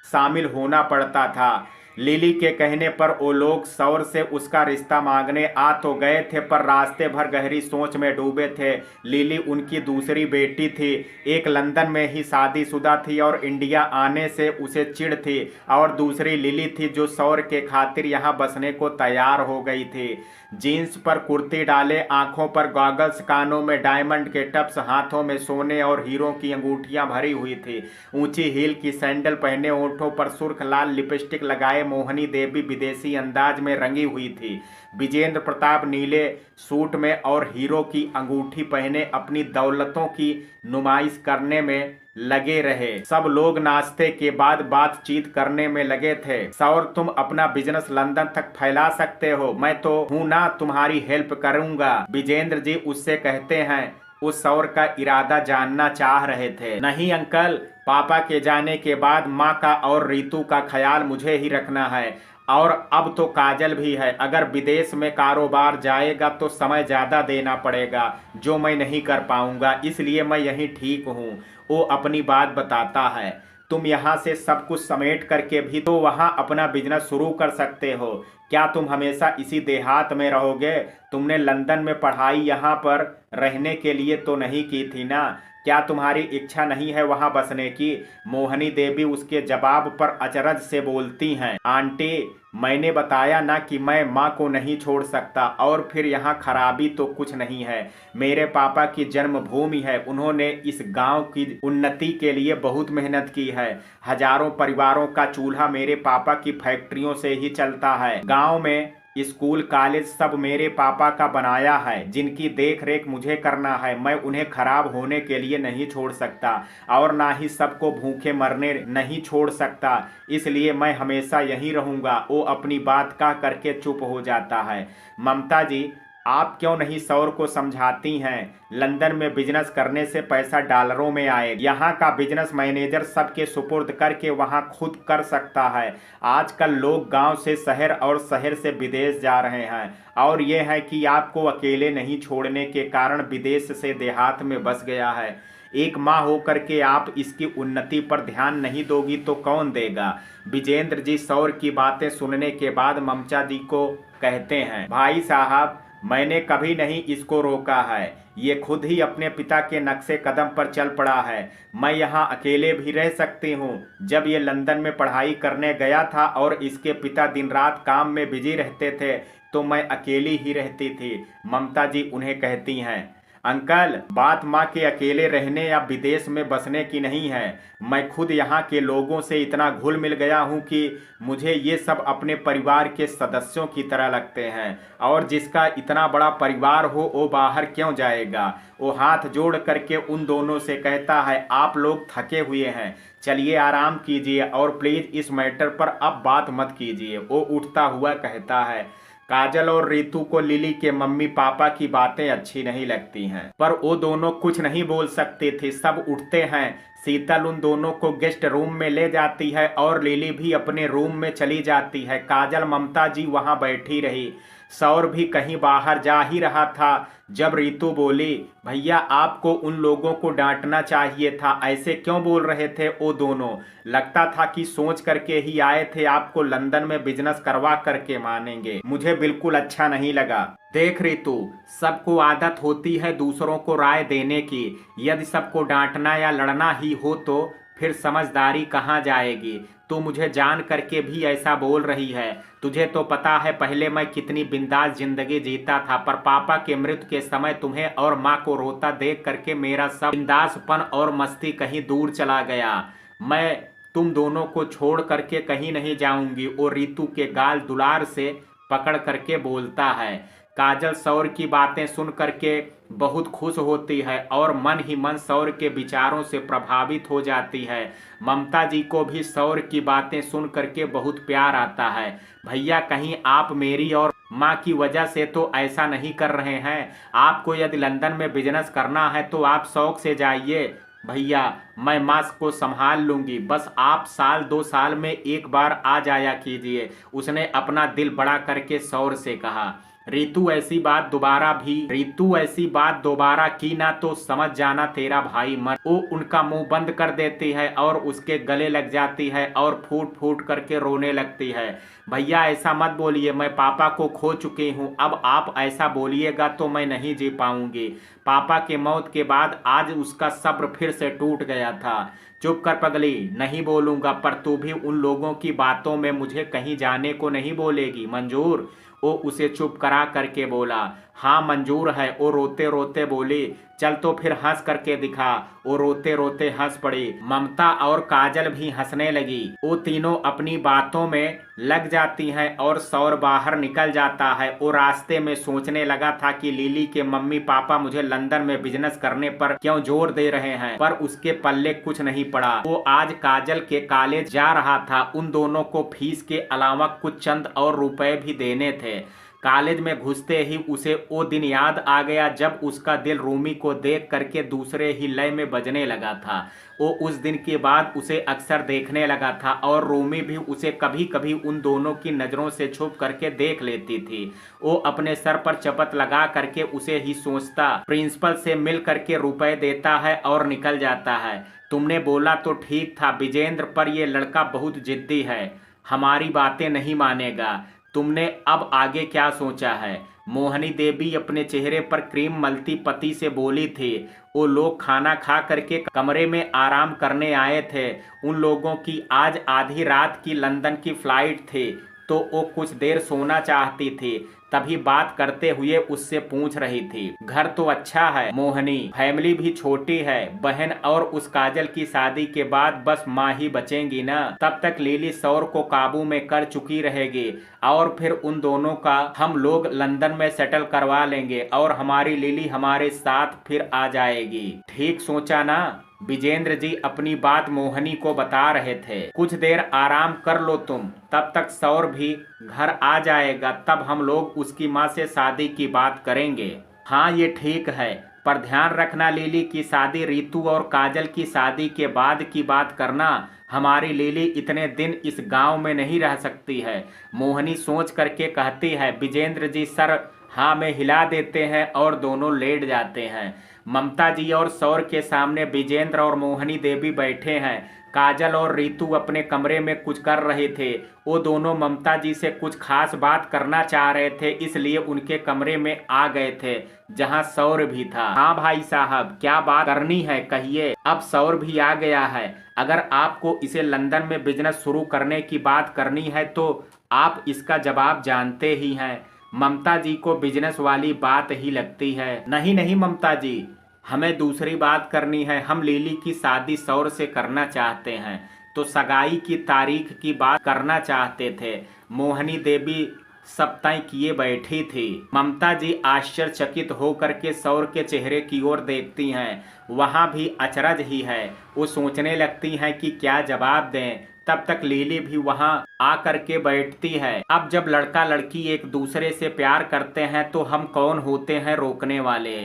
शामिल होना पड़ता था। लिली के कहने पर वो लोग सौर से उसका रिश्ता मांगने आ तो गए थे, पर रास्ते भर गहरी सोच में डूबे थे। लिली उनकी दूसरी बेटी थी। एक लंदन में ही शादीशुदा थी और इंडिया आने से उसे चिढ़ थी, और दूसरी लिली थी जो सौर के खातिर यहाँ बसने को तैयार हो गई थी। जीन्स पर कुर्ती डाले, आंखों पर गॉगल्स, कानों में डायमंड के टप्स, हाथों में सोने और हीरों की अंगूठियां भरी हुई थी। ऊंची हील की सैंडल पहने, ओंठों पर सुर्ख लाल लिपस्टिक लगाए मोहनी देवी विदेशी अंदाज में रंगी हुई थी। विजेंद्र प्रताप नीले सूट में और हीरो की अंगूठी पहने अपनी दौलतों की नुमाइश करने में लगे रहे। सब लोग नाश्ते के बाद बातचीत करने में लगे थे। सौर, तुम अपना बिजनेस लंदन तक फैला सकते हो, मैं तो हूं ना, तुम्हारी हेल्प करूंगा। विजेंद्र जी उससे कहते हैं। उस सौर का इरादा जानना चाह रहे थे। नहीं अंकल, पापा के जाने के बाद माँ का और रीतू का ख्याल मुझे ही रखना है, और अब तो काजल भी है। अगर विदेश में कारोबार जाएगा तो समय ज़्यादा देना पड़ेगा, जो मैं नहीं कर पाऊंगा, इसलिए मैं यहीं ठीक हूँ। वो अपनी बात बताता है। तुम यहाँ से सब कुछ समेट करके भी तो वहाँ अपना बिजनेस शुरू कर सकते हो। क्या तुम हमेशा इसी देहात में रहोगे? तुमने लंदन में पढ़ाई यहाँ पर रहने के लिए तो नहीं की थी ना? क्या तुम्हारी इच्छा नहीं है वहां बसने की? मोहिनी देवी उसके जवाब पर अचरज से बोलती हैं। आंटी, मैंने बताया ना कि मैं माँ को नहीं छोड़ सकता, और फिर यहाँ खराबी तो कुछ नहीं है। मेरे पापा की जन्मभूमि है, उन्होंने इस गांव की उन्नति के लिए बहुत मेहनत की है। हजारों परिवारों का चूल्हा मेरे पापा की फैक्ट्रियों से ही चलता है। गांव में स्कूल कॉलेज सब मेरे पापा का बनाया है, जिनकी देख रेख मुझे करना है। मैं उन्हें खराब होने के लिए नहीं छोड़ सकता, और ना ही सबको भूखे मरने नहीं छोड़ सकता, इसलिए मैं हमेशा यहीं रहूंगा। वो अपनी बात कह करके चुप हो जाता है। ममता जी, आप क्यों नहीं सौर को समझाती हैं? लंदन में बिजनेस करने से पैसा डॉलरों में आए। यहाँ का बिजनेस मैनेजर सबके सुपुर्द करके वहाँ खुद कर सकता है। आजकल लोग गांव से शहर और शहर से विदेश जा रहे हैं, और ये है कि आपको अकेले नहीं छोड़ने के कारण विदेश से देहात में बस गया है। एक माँ होकर के आप इसकी उन्नति पर ध्यान नहीं दोगी तो कौन देगा? विजेंद्र जी सौर की बातें सुनने के बाद ममता जी को कहते हैं, भाई साहब, मैंने कभी नहीं इसको रोका है। ये खुद ही अपने पिता के नक्शे कदम पर चल पड़ा है। मैं यहाँ अकेले भी रह सकती हूँ। जब ये लंदन में पढ़ाई करने गया था और इसके पिता दिन रात काम में बिजी रहते थे, तो मैं अकेली ही रहती थी। ममता जी उन्हें कहती हैं, अंकल, बात माँ के अकेले रहने या विदेश में बसने की नहीं है। मैं खुद यहाँ के लोगों से इतना घुल मिल गया हूँ कि मुझे ये सब अपने परिवार के सदस्यों की तरह लगते हैं, और जिसका इतना बड़ा परिवार हो वो बाहर क्यों जाएगा? वो हाथ जोड़ करके उन दोनों से कहता है, आप लोग थके हुए हैं, चलिए आराम कीजिए, और प्लीज इस मैटर पर अब बात मत कीजिए। वो उठता हुआ कहता है। काजल और रीतू को लिली के मम्मी पापा की बातें अच्छी नहीं लगती हैं, पर वो दोनों कुछ नहीं बोल सकते थे। सब उठते हैं। शीतल उन दोनों को गेस्ट रूम में ले जाती है, और लिली भी अपने रूम में चली जाती है। काजल ममता जी वहां बैठी रही। सौर भी कहीं बाहर जा ही रहा था जब रीतू बोली, भैया आपको उन लोगों को डांटना चाहिए था, ऐसे क्यों बोल रहे थे वो दोनों? लगता था कि सोच करके ही आए थे, आपको लंदन में बिजनेस करवा करके मानेंगे। मुझे बिल्कुल अच्छा नहीं लगा। देख रीतू, सबको आदत होती है दूसरों को राय देने की। यदि सबको डांटना या लड़ना ही हो तो फिर समझदारी कहाँ जाएगी? तू मुझे जान करके भी ऐसा बोल रही है। तुझे तो पता है पहले मैं कितनी बिंदास जिंदगी जीता था, पर पापा के मृत्यु के समय तुम्हें और माँ को रोता देख करके मेरा सब बिंदासपन और मस्ती कहीं दूर चला गया। मैं तुम दोनों को छोड़ करके कहीं नहीं जाऊंगी। वो रीतू के गाल दुलार से पकड़ करके बोलता है। काजल सौर की बातें सुन करके बहुत खुश होती है, और मन ही मन सौर के विचारों से प्रभावित हो जाती है। ममता जी को भी सौर की बातें सुन करके बहुत प्यार आता है। भैया, कहीं आप मेरी और माँ की वजह से तो ऐसा नहीं कर रहे हैं? आपको यदि लंदन में बिजनेस करना है तो आप शौक से जाइए। भैया, मैं माँ को संभाल लूंगी, बस आप साल 2 साल में एक बार आ जाया कीजिए, उसने अपना दिल बड़ा करके सौर से कहा। रीतू ऐसी बात दोबारा की ना तो समझ जाना तेरा भाई मर। वो उनका मुंह बंद कर देती है और उसके गले लग जाती है और फूट फूट करके रोने लगती है। भैया ऐसा मत बोलिए, मैं पापा को खो चुकी हूँ, अब आप ऐसा बोलिएगा तो मैं नहीं जी पाऊंगी। पापा के मौत के बाद आज उसका सब्र फिर से टूट गया था। चुप कर पगली, नहीं बोलूंगा, पर तू भी उन लोगों की बातों में मुझे कहीं जाने को नहीं बोलेगी, मंजूर? वो उसे चुप करा करके बोला, हाँ मंजूर है। वो रोते रोते बोली, चल तो फिर हंस करके दिखा। वो रोते रोते हंस पड़ी। ममता और काजल भी हंसने लगी। वो तीनों अपनी बातों में लग जाती हैं और सौर बाहर निकल जाता है। वो रास्ते में सोचने लगा था कि लिली के मम्मी पापा मुझे लंदन में बिजनेस करने पर क्यों जोर दे रहे हैं, पर उसके पल्ले कुछ नहीं पड़ा। वो आज काजल के कॉलेज जा रहा था। उन दोनों को फीस के अलावा कुछ चंद और रुपए भी देने थे। कॉलेज में घुसते ही उसे वो दिन याद आ गया जब उसका दिल रूमी को देख करके दूसरे ही लय में बजने लगा था। वो उस दिन के बाद उसे अक्सर देखने लगा था और रूमी भी उसे कभी कभी उन दोनों की नज़रों से छुप करके देख लेती थी। वो अपने सर पर चपत लगा करके उसे ही सोचता, प्रिंसिपल से मिल करके रुपए देता है और निकल जाता है। तुमने बोला तो ठीक था विजेंद्र, पर यह लड़का बहुत जिद्दी है, हमारी बातें नहीं मानेगा। तुमने अब आगे क्या सोचा है? मोहिनी देवी अपने चेहरे पर क्रीम मलती पति से बोली थी। वो लोग खाना खा करके कमरे में आराम करने आए थे। उन लोगों की आज आधी रात की लंदन की फ्लाइट थी, तो वो कुछ देर सोना चाहती थी। तभी बात करते हुए उससे पूछ रही थी, घर तो अच्छा है मोहिनी, फैमिली भी छोटी है, बहन और उस काजल की शादी के बाद बस माँ ही बचेंगी ना, तब तक लिली सौर को काबू में कर चुकी रहेगी और फिर उन दोनों का हम लोग लंदन में सेटल करवा लेंगे और हमारी लिली हमारे साथ फिर आ जाएगी। ठीक सोचा ना? विजेंद्र जी अपनी बात मोहिनी को बता रहे थे। कुछ देर आराम कर लो तुम, तब तक सौर भी घर आ जाएगा, तब हम लोग उसकी माँ से शादी की बात करेंगे। हाँ ये ठीक है, पर ध्यान रखना लिली की शादी रितु और काजल की शादी के बाद की बात करना। हमारी लिली इतने दिन इस गांव में नहीं रह सकती है। मोहिनी सोच करके कहती है। विजेंद्र जी सर हाँ में हिला देते हैं और दोनों लेट जाते हैं। ममता जी और सौर के सामने विजेंद्र और मोहिनी देवी बैठे हैं। काजल और रितु अपने कमरे में कुछ कर रहे थे। वो दोनों ममता जी से कुछ खास बात करना चाह रहे थे, इसलिए उनके कमरे में आ गए थे जहां सौर भी था। हाँ भाई साहब, क्या बात करनी है कहिए। अब सौर भी आ गया है। अगर आपको इसे लंदन में बिजनेस शुरू करने की बात करनी है तो आप इसका जवाब जानते ही हैं। ममता जी को बिजनेस वाली बात ही लगती है। नहीं नहीं ममता जी, हमें दूसरी बात करनी है। हम लिली की शादी सौर से करना चाहते हैं, तो सगाई की तारीख की बात करना चाहते थे। मोहिनी देवी सब तय किए बैठी थी। ममता जी आश्चर्यचकित होकर के सौर के चेहरे की ओर देखती हैं। वहाँ भी अचरज ही है। वो सोचने लगती हैं कि क्या जवाब दें। तब तक लिली भी वहां आकर के बैठती है। अब जब लड़का लड़की एक दूसरे से प्यार करते हैं तो हम कौन होते हैं रोकने वाले।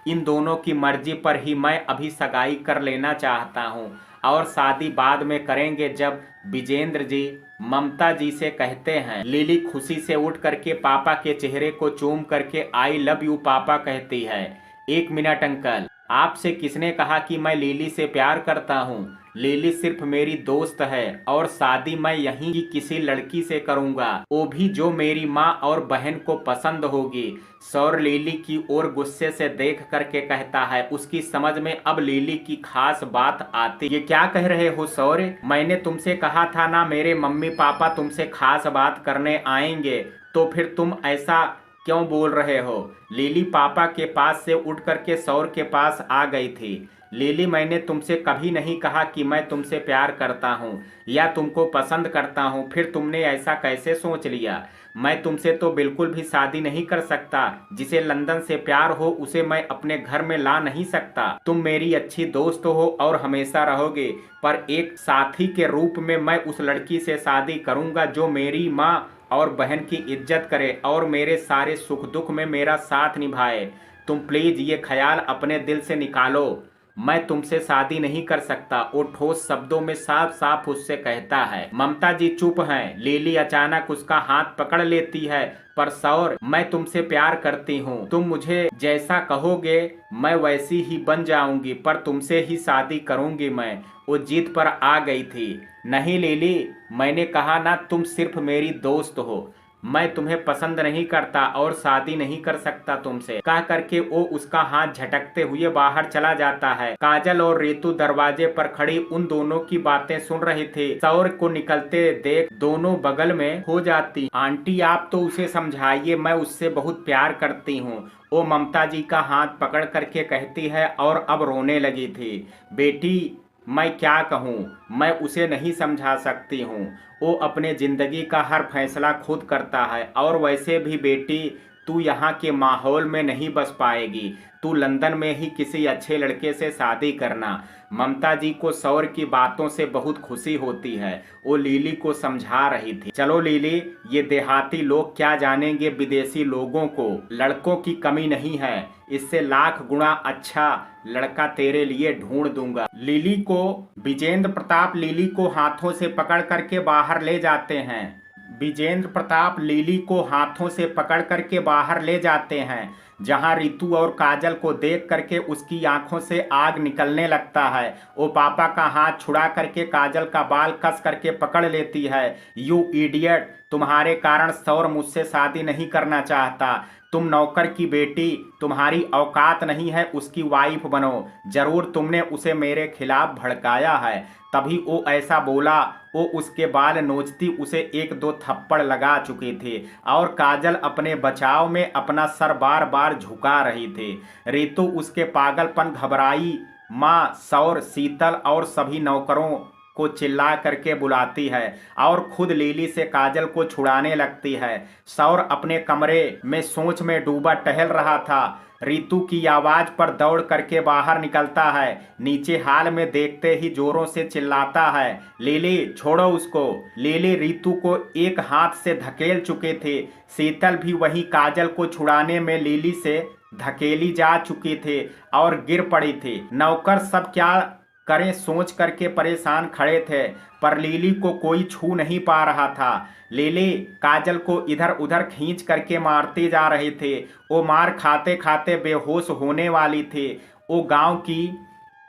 इन दोनों की मर्जी पर ही मैं अभी सगाई कर लेना चाहता हूँ और शादी बाद में करेंगे। जब विजेंद्र जी ममता जी से कहते हैं, लिली खुशी से उठ करके पापा के चेहरे को चूम करके आई लव यू पापा कहती है। एक मिनट अंकल, आपसे किसने कहा कि मैं लिली से प्यार करता हूँ? लिली सिर्फ मेरी दोस्त है और शादी मैं यहीं की किसी लड़की से करूँगा, वो भी जो मेरी माँ और बहन को पसंद होगी। सौर लिली की ओर गुस्से से देख करके कहता है। उसकी समझ में अब लिली की खास बात आती। ये क्या कह रहे हो सौर? मैंने तुमसे कहा था ना मेरे मम्मी पापा तुमसे खास बात करने आएंगे, तो फिर तुम ऐसा क्यों बोल रहे हो? लिली पापा के पास से उठ करके सौर के पास आ गई थी। लिली, मैंने तुमसे कभी नहीं कहा कि मैं तुमसे प्यार करता हूँ या तुमको पसंद करता हूँ, फिर तुमने ऐसा कैसे सोच लिया? मैं तुमसे तो बिल्कुल भी शादी नहीं कर सकता। जिसे लंदन से प्यार हो उसे मैं अपने घर में ला नहीं सकता। तुम मेरी अच्छी दोस्त हो और हमेशा रहोगे, पर एक साथी के रूप में मैं उस लड़की से शादी करूँगा जो मेरी माँ और बहन की इज्जत करे और मेरे सारे सुख दुख में मेरा साथ निभाए। तुम प्लीज ये ख्याल अपने दिल से निकालो। मैं तुमसे शादी नहीं कर सकता, वो ठोस शब्दों में साफ साफ उससे कहता है। ममता जी चुप हैं। लिली अचानक उसका हाथ पकड़ लेती है। पर सौर, मैं तुमसे प्यार करती हूँ, तुम मुझे जैसा कहोगे मैं वैसी ही बन जाऊंगी, पर तुमसे ही शादी करूंगी मैं। वो जिद पर आ गई थी। नहीं लिली, मैंने कहा ना तुम सिर्फ मेरी दोस्त हो। मैं तुम्हें पसंद नहीं करता और शादी नहीं कर सकता तुमसे, कह करके वो उसका हाथ झटकते हुए बाहर चला जाता है। काजल और रितु दरवाजे पर खड़ी उन दोनों की बातें सुन रही थी। सौर को निकलते देख दोनों बगल में हो जाती। आंटी आप तो उसे समझाइए, मैं उससे बहुत प्यार करती हूँ, वो ममता जी का हाथ पकड़ करके कहती है और अब रोने लगी थी। बेटी मैं क्या कहूँ, मैं उसे नहीं समझा सकती हूँ, वो अपने ज़िंदगी का हर फैसला खुद करता है। और वैसे भी बेटी तू यहाँ के माहौल में नहीं बस पाएगी, तू लंदन में ही किसी अच्छे लड़के से शादी करना। ममता जी को सौर की बातों से बहुत खुशी होती है, वो लिली को समझा रही थी। चलो लिली, ये देहाती लोग क्या जानेंगे विदेशी लोगों को, लड़कों की कमी नहीं है, इससे लाख गुना अच्छा लड़का तेरे लिए ढूंढ दूंगा। लिली को विजेंद्र प्रताप लिली को हाथों से पकड़ करके बाहर ले जाते हैं। विजेंद्र प्रताप लिली को हाथों से पकड़ करके बाहर ले जाते हैं, जहां रितु और काजल को देख करके उसकी आंखों से आग निकलने लगता है। वो पापा का हाथ छुड़ा करके काजल का बाल कस करके पकड़ लेती है। यू इडियट, तुम्हारे कारण सौर मुझसे शादी नहीं करना चाहता, तुम नौकर की बेटी, तुम्हारी औकात नहीं है उसकी वाइफ बनो, जरूर तुमने उसे मेरे खिलाफ भड़काया है, तभी वो ऐसा बोला। वो उसके बाल नोचती उसे एक दो थप्पड़ लगा चुकी थी और काजल अपने बचाव में अपना सर बार बार झुका रही थी। रितु उसके पागलपन घबराई माँ सौर शीतल और सभी नौकरों को चिल्ला करके बुलाती है और खुद लिली से काजल को छुड़ाने लगती है। सौर अपने कमरे में सोच में डूबा टहल रहा था। रितु की आवाज पर दौड़ करके बाहर निकलता है, नीचे हाल में देखते ही जोरों से चिल्लाता है, लिली छोड़ो उसको। लिली रितु को एक हाथ से धकेल चुके थे। शीतल भी वही काजल को छुड़ाने में लिली से धकेली जा चुकी थे और गिर पड़ी थी। नौकर सब क्या करें सोच करके परेशान खड़े थे, पर लिली को कोई छू नहीं पा रहा था। लिली काजल को इधर उधर खींच करके मारती जा रही थी। वो मार खाते खाते बेहोश होने वाली थी। वो गांव की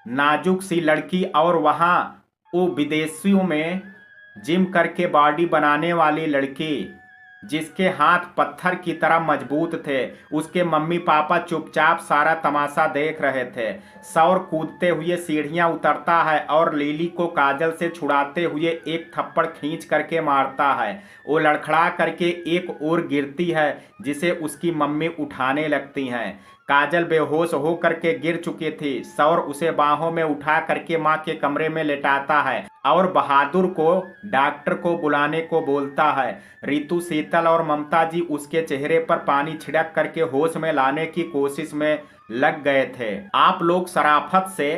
नाजुक सी लड़की और वहाँ वो विदेशियों में जिम करके बॉडी बनाने वाली लड़की, जिसके हाथ पत्थर की तरह मजबूत थे, उसके मम्मी पापा चुपचाप सारा तमाशा देख रहे थे। सौर कूदते हुए सीढ़ियां उतरता है और लिली को काजल से छुड़ाते हुए एक थप्पड़ खींच करके मारता है। वो लड़खड़ा करके एक ओर गिरती है, जिसे उसकी मम्मी उठाने लगती हैं। काजल बेहोश हो करके गिर चुकी थी। सौर उसे बाहों में उठा करके माँ के कमरे में लेटाता है और बहादुर को डॉक्टर को बुलाने को बोलता है। रितु शीतल और ममता जी उसके चेहरे पर पानी छिड़क करके होश में लाने की कोशिश में लग गए थे। आप लोग शराफत से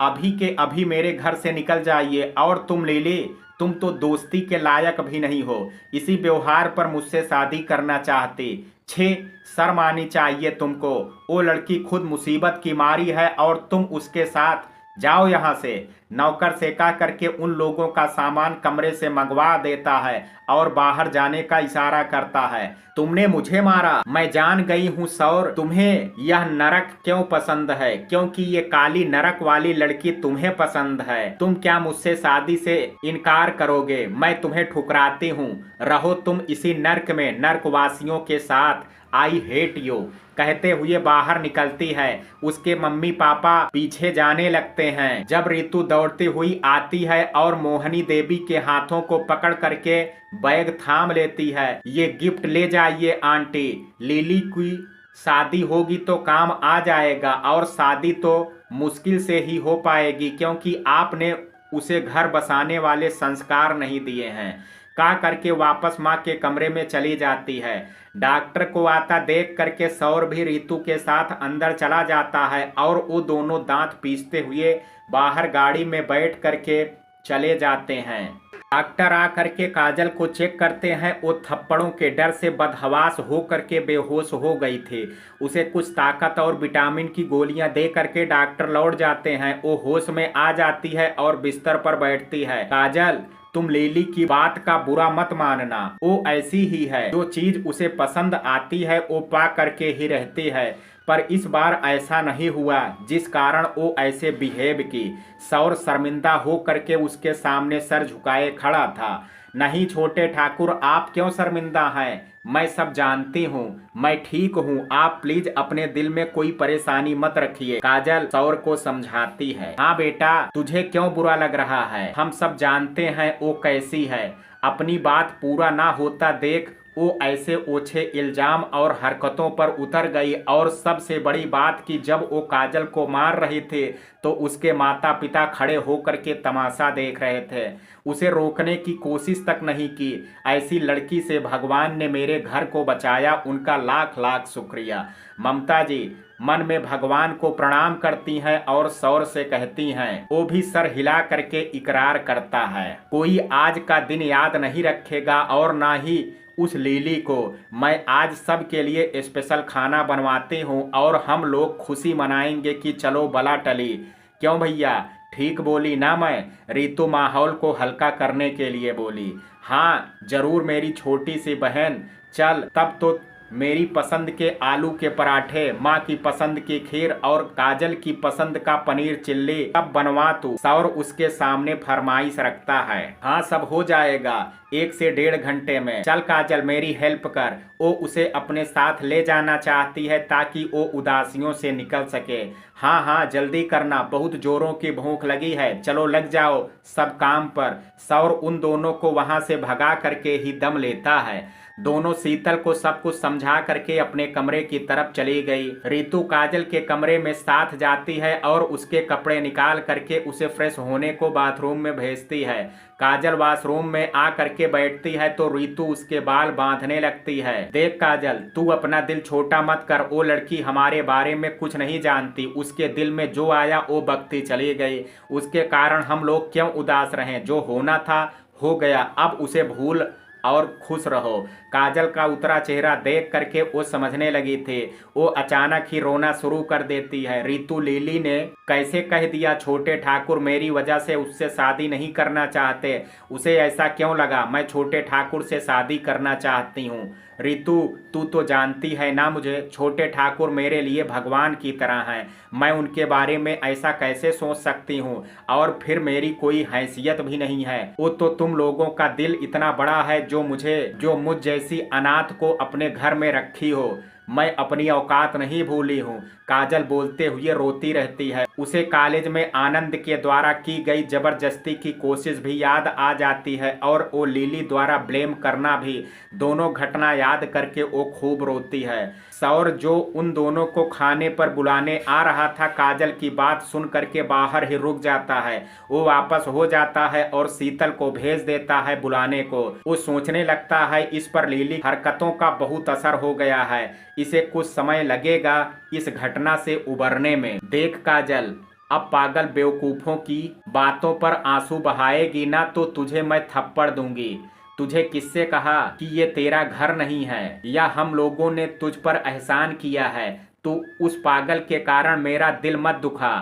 अभी के अभी मेरे घर से निकल जाइए, और तुम लिली, तुम तो दोस्ती के लायक भी नहीं हो, इसी व्यवहार पर मुझसे शादी करना चाहती। छे, शर्म आनी चाहिए तुमको। वो लड़की खुद मुसीबत की मारी है और तुम उसके साथ, जाओ यहाँ से। नौकर से कह करके उन लोगों का सामान कमरे से मंगवा देता है और बाहर जाने का इशारा करता है। तुमने मुझे मारा, मैं जान गई हूँ सौर, तुम्हें यह नरक क्यों पसंद है, क्योंकि ये काली नरक वाली लड़की तुम्हें पसंद है। तुम क्या मुझसे शादी से इनकार करोगे? मैं तुम्हें ठुकराती हूँ, रहो तुम इसी नर्क में नर्कवासियों के साथ। आई हेट यू, कहते हुए बाहर निकलती है। उसके मम्मी पापा पीछे जाने लगते हैं। जब रितु दौड़ती हुई आती है और मोहनी देवी के हाथों को पकड़ करके बैग थाम लेती है। ये गिफ्ट ले जाइए आंटी, लिली की शादी होगी तो काम आ जाएगा, और शादी तो मुश्किल से ही हो पाएगी क्योंकि आपने उसे घर बसाने वाले संस्कार नहीं दिए हैं। कहा करके वापस माँ के कमरे में चली जाती है। डॉक्टर को आता देख करके सौर भी रितु के साथ अंदर चला जाता है और वो दोनों दांत पीसते हुए बाहर गाड़ी में बैठ करके चले जाते हैं। डॉक्टर आ करके काजल को चेक करते हैं। वो थप्पड़ों के डर से बदहवास हो करके बेहोश हो गई थी। उसे कुछ ताकत और विटामिन की गोलियां दे करके डॉक्टर लौट जाते हैं। वो होश में आ जाती है और बिस्तर पर बैठती है। काजल, तुम लिली की बात का बुरा मत मानना, वो ऐसी ही है, जो चीज उसे पसंद आती है वो पा करके ही रहती है, पर इस बार ऐसा नहीं हुआ जिस कारण वो ऐसे बिहेव की। सौर शर्मिंदा हो करके उसके सामने सर झुकाए खड़ा था। नहीं छोटे ठाकुर, आप क्यों शर्मिंदा हैं? मैं सब जानती हूँ, मैं ठीक हूँ। आप प्लीज अपने दिल में कोई परेशानी मत रखिए, काजल सौर को समझाती है। हाँ बेटा, तुझे क्यों बुरा लग रहा है? हम सब जानते हैं वो कैसी है। अपनी बात पूरा ना होता देख वो ऐसे ओछे इल्जाम और हरकतों पर उतर गई। और सबसे बड़ी बात कि जब वो काजल को मार रहे थे तो उसके माता पिता खड़े होकर के तमाशा देख रहे थे। उसे रोकने की कोशिश तक नहीं की। ऐसी लड़की से भगवान ने मेरे घर को बचाया, उनका लाख लाख शुक्रिया। ममता जी मन में भगवान को प्रणाम करती हैं और सौर से कहती हैं। वो भी सर हिला करके इकरार करता है। कोई आज का दिन याद नहीं रखेगा और ना ही उस लिली को। मैं आज सब के लिए स्पेशल खाना बनवाती हूँ और हम लोग खुशी मनाएंगे कि चलो बला टली। क्यों भैया, ठीक बोली ना मैं? रितु माहौल को हल्का करने के लिए बोली। हाँ जरूर मेरी छोटी सी बहन, चल तब तो मेरी पसंद के आलू के पराठे, माँ की पसंद की खीर और काजल की पसंद का पनीर चिल्ली अब बनवा तू। सौर उसके सामने फरमाइश रखता है। हाँ सब हो जाएगा 1 से 1.5 घंटे में। चल काजल मेरी हेल्प कर। वो उसे अपने साथ ले जाना चाहती है ताकि वो उदासियों से निकल सके। हाँ हाँ जल्दी करना, बहुत जोरों की भूख लगी है, चलो लग जाओ सब काम पर। सौर उन दोनों को वहां से भगा करके ही दम लेता है। दोनों शीतल को सब कुछ समझा करके अपने कमरे की तरफ चली गई। रितु काजल के कमरे में साथ जाती है और उसके कपड़े निकाल करके उसे फ्रेश होने को बाथरूम में भेजती है। काजल वॉशरूम में आ करके बैठती है तो रितु उसके बाल बांधने लगती है। देख काजल, तू अपना दिल छोटा मत कर। वो लड़की हमारे बारे में कुछ नहीं जानती। उसके दिल में जो आया वो बकती चली गई। उसके कारण हम लोग क्यों उदास रहें? जो होना था हो गया, अब उसे भूल और खुश रहो। काजल का उतरा चेहरा देख करके वो समझने लगी थी। वो अचानक ही रोना शुरू कर देती है। रितु लिली ने कैसे कह दिया छोटे ठाकुर मेरी वजह से उससे शादी नहीं करना चाहते? उसे ऐसा क्यों लगा? मैं छोटे ठाकुर से शादी करना चाहती हूँ। रितु तू तो जानती है ना मुझे, छोटे ठाकुर मेरे लिए भगवान की तरह हैं। मैं उनके बारे में ऐसा कैसे सोच सकती हूँ? और फिर मेरी कोई हैसियत भी नहीं है। वो तो तुम लोगों का दिल इतना बड़ा है जो मुझ जैसी अनाथ को अपने घर में रखी हो। मैं अपनी औकात नहीं भूली हूँ। काजल बोलते हुए रोती रहती है। उसे कॉलेज में आनंद के द्वारा की गई जबरदस्ती की कोशिश भी याद आ जाती है और वो लिली द्वारा ब्लेम करना भी। दोनों घटना याद करके वो खूब रोती है। सौर जो उन दोनों को खाने पर बुलाने आ रहा था, काजल की बात सुन करके बाहर ही रुक जाता है। वो वापस हो जाता है और शीतल को भेज देता है बुलाने को। वो सोचने लगता है इस पर लिली हरकतों का बहुत असर हो गया है, इसे कुछ समय लगेगा इस घटना से उबरने में। देख काजल, अब पागल बेवकूफों की बातों पर आंसू बहाएगी ना तो तुझे मैं थप्पड़ दूंगी। तुझे किससे कहा कि ये तेरा घर नहीं है या हम लोगों ने तुझ पर एहसान किया है? तू उस पागल के कारण मेरा दिल मत दुखा।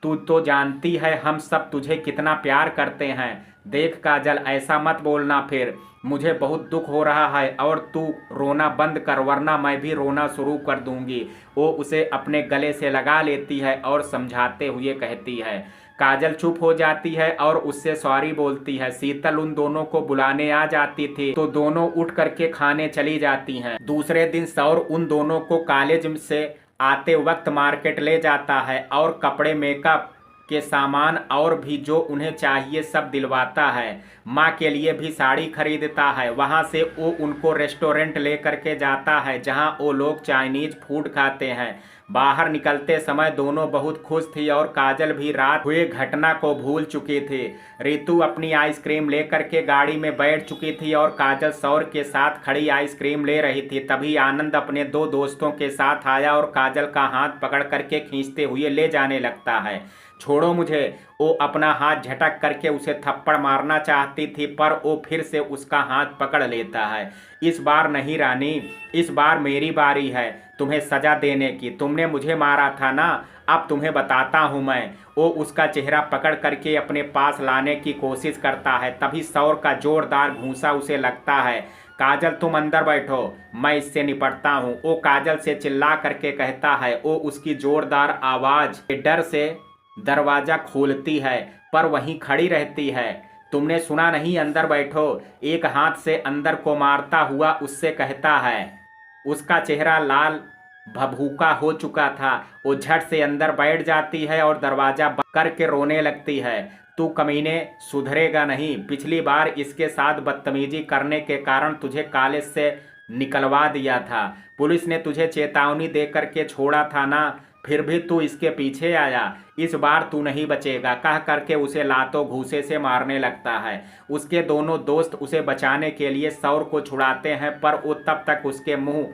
तू तो जानती है हम सब तुझे कितना प्यार करते हैं। देख काजल, ऐसा मत बोलना फिर। मुझे बहुत दुख हो रहा है और तू रोना बंद कर वरना मैं भी रोना शुरू कर दूंगी। वो उसे अपने गले से लगा लेती है और समझाते हुए कहती है। काजल चुप हो जाती है और उससे सॉरी बोलती है। शीतल उन दोनों को बुलाने आ जाती थी तो दोनों उठ करके खाने चली जाती हैं। दूसरे दिन सौर उन दोनों को कॉलेज से आते वक्त मार्केट ले जाता है और कपड़े, मेकअप के सामान और भी जो उन्हें चाहिए सब दिलवाता है। माँ के लिए भी साड़ी खरीदता है। वहाँ से वो उनको रेस्टोरेंट लेकर के जाता है जहाँ वो लोग चाइनीज फूड खाते हैं। बाहर निकलते समय दोनों बहुत खुश थी और काजल भी रात हुए घटना को भूल चुकी थी। रितु अपनी आइसक्रीम लेकर के गाड़ी में बैठ चुकी थी और काजल सौर के साथ खड़ी आइसक्रीम ले रही थी। तभी आनंद अपने 2 दोस्तों के साथ आया और काजल का हाथ पकड़ करके खींचते हुए ले जाने लगता है। छोड़ो मुझे। वो अपना हाथ झटक करके उसे थप्पड़ मारना चाहती थी पर वो फिर से उसका हाथ पकड़ लेता है। इस बार नहीं रानी, इस बार मेरी बारी है तुम्हें सजा देने की। तुमने मुझे मारा था ना, अब तुम्हें बताता हूँ मैं। वो उसका चेहरा पकड़ करके अपने पास लाने की कोशिश करता है। तभी सौर का जोरदार घूंसा उसे लगता है। काजल तुम अंदर बैठो, मैं इससे निपटता हूँ। वो काजल से चिल्ला करके कहता है। वो उसकी जोरदार आवाज के डर से दरवाजा खोलती है पर वहीं खड़ी रहती है। तुमने सुना नहीं, अंदर बैठो। एक हाथ से अंदर को मारता हुआ उससे कहता है। उसका चेहरा लाल भभूका हो चुका था। वो झट से अंदर बैठ जाती है और दरवाजा बंद करके रोने लगती है। तू कमीने सुधरेगा नहीं। पिछली बार इसके साथ बदतमीजी करने के कारण तुझे कॉलेज से निकलवा दिया था। पुलिस ने तुझे चेतावनी दे करके छोड़ा था ना, फिर भी तू इसके पीछे आया। इस बार तू नहीं बचेगा, कह करके उसे लातों घूंसे से मारने लगता है। उसके दोनों दोस्त उसे बचाने के लिए सौर को छुड़ाते हैं, पर वो तब तक उसके मुंह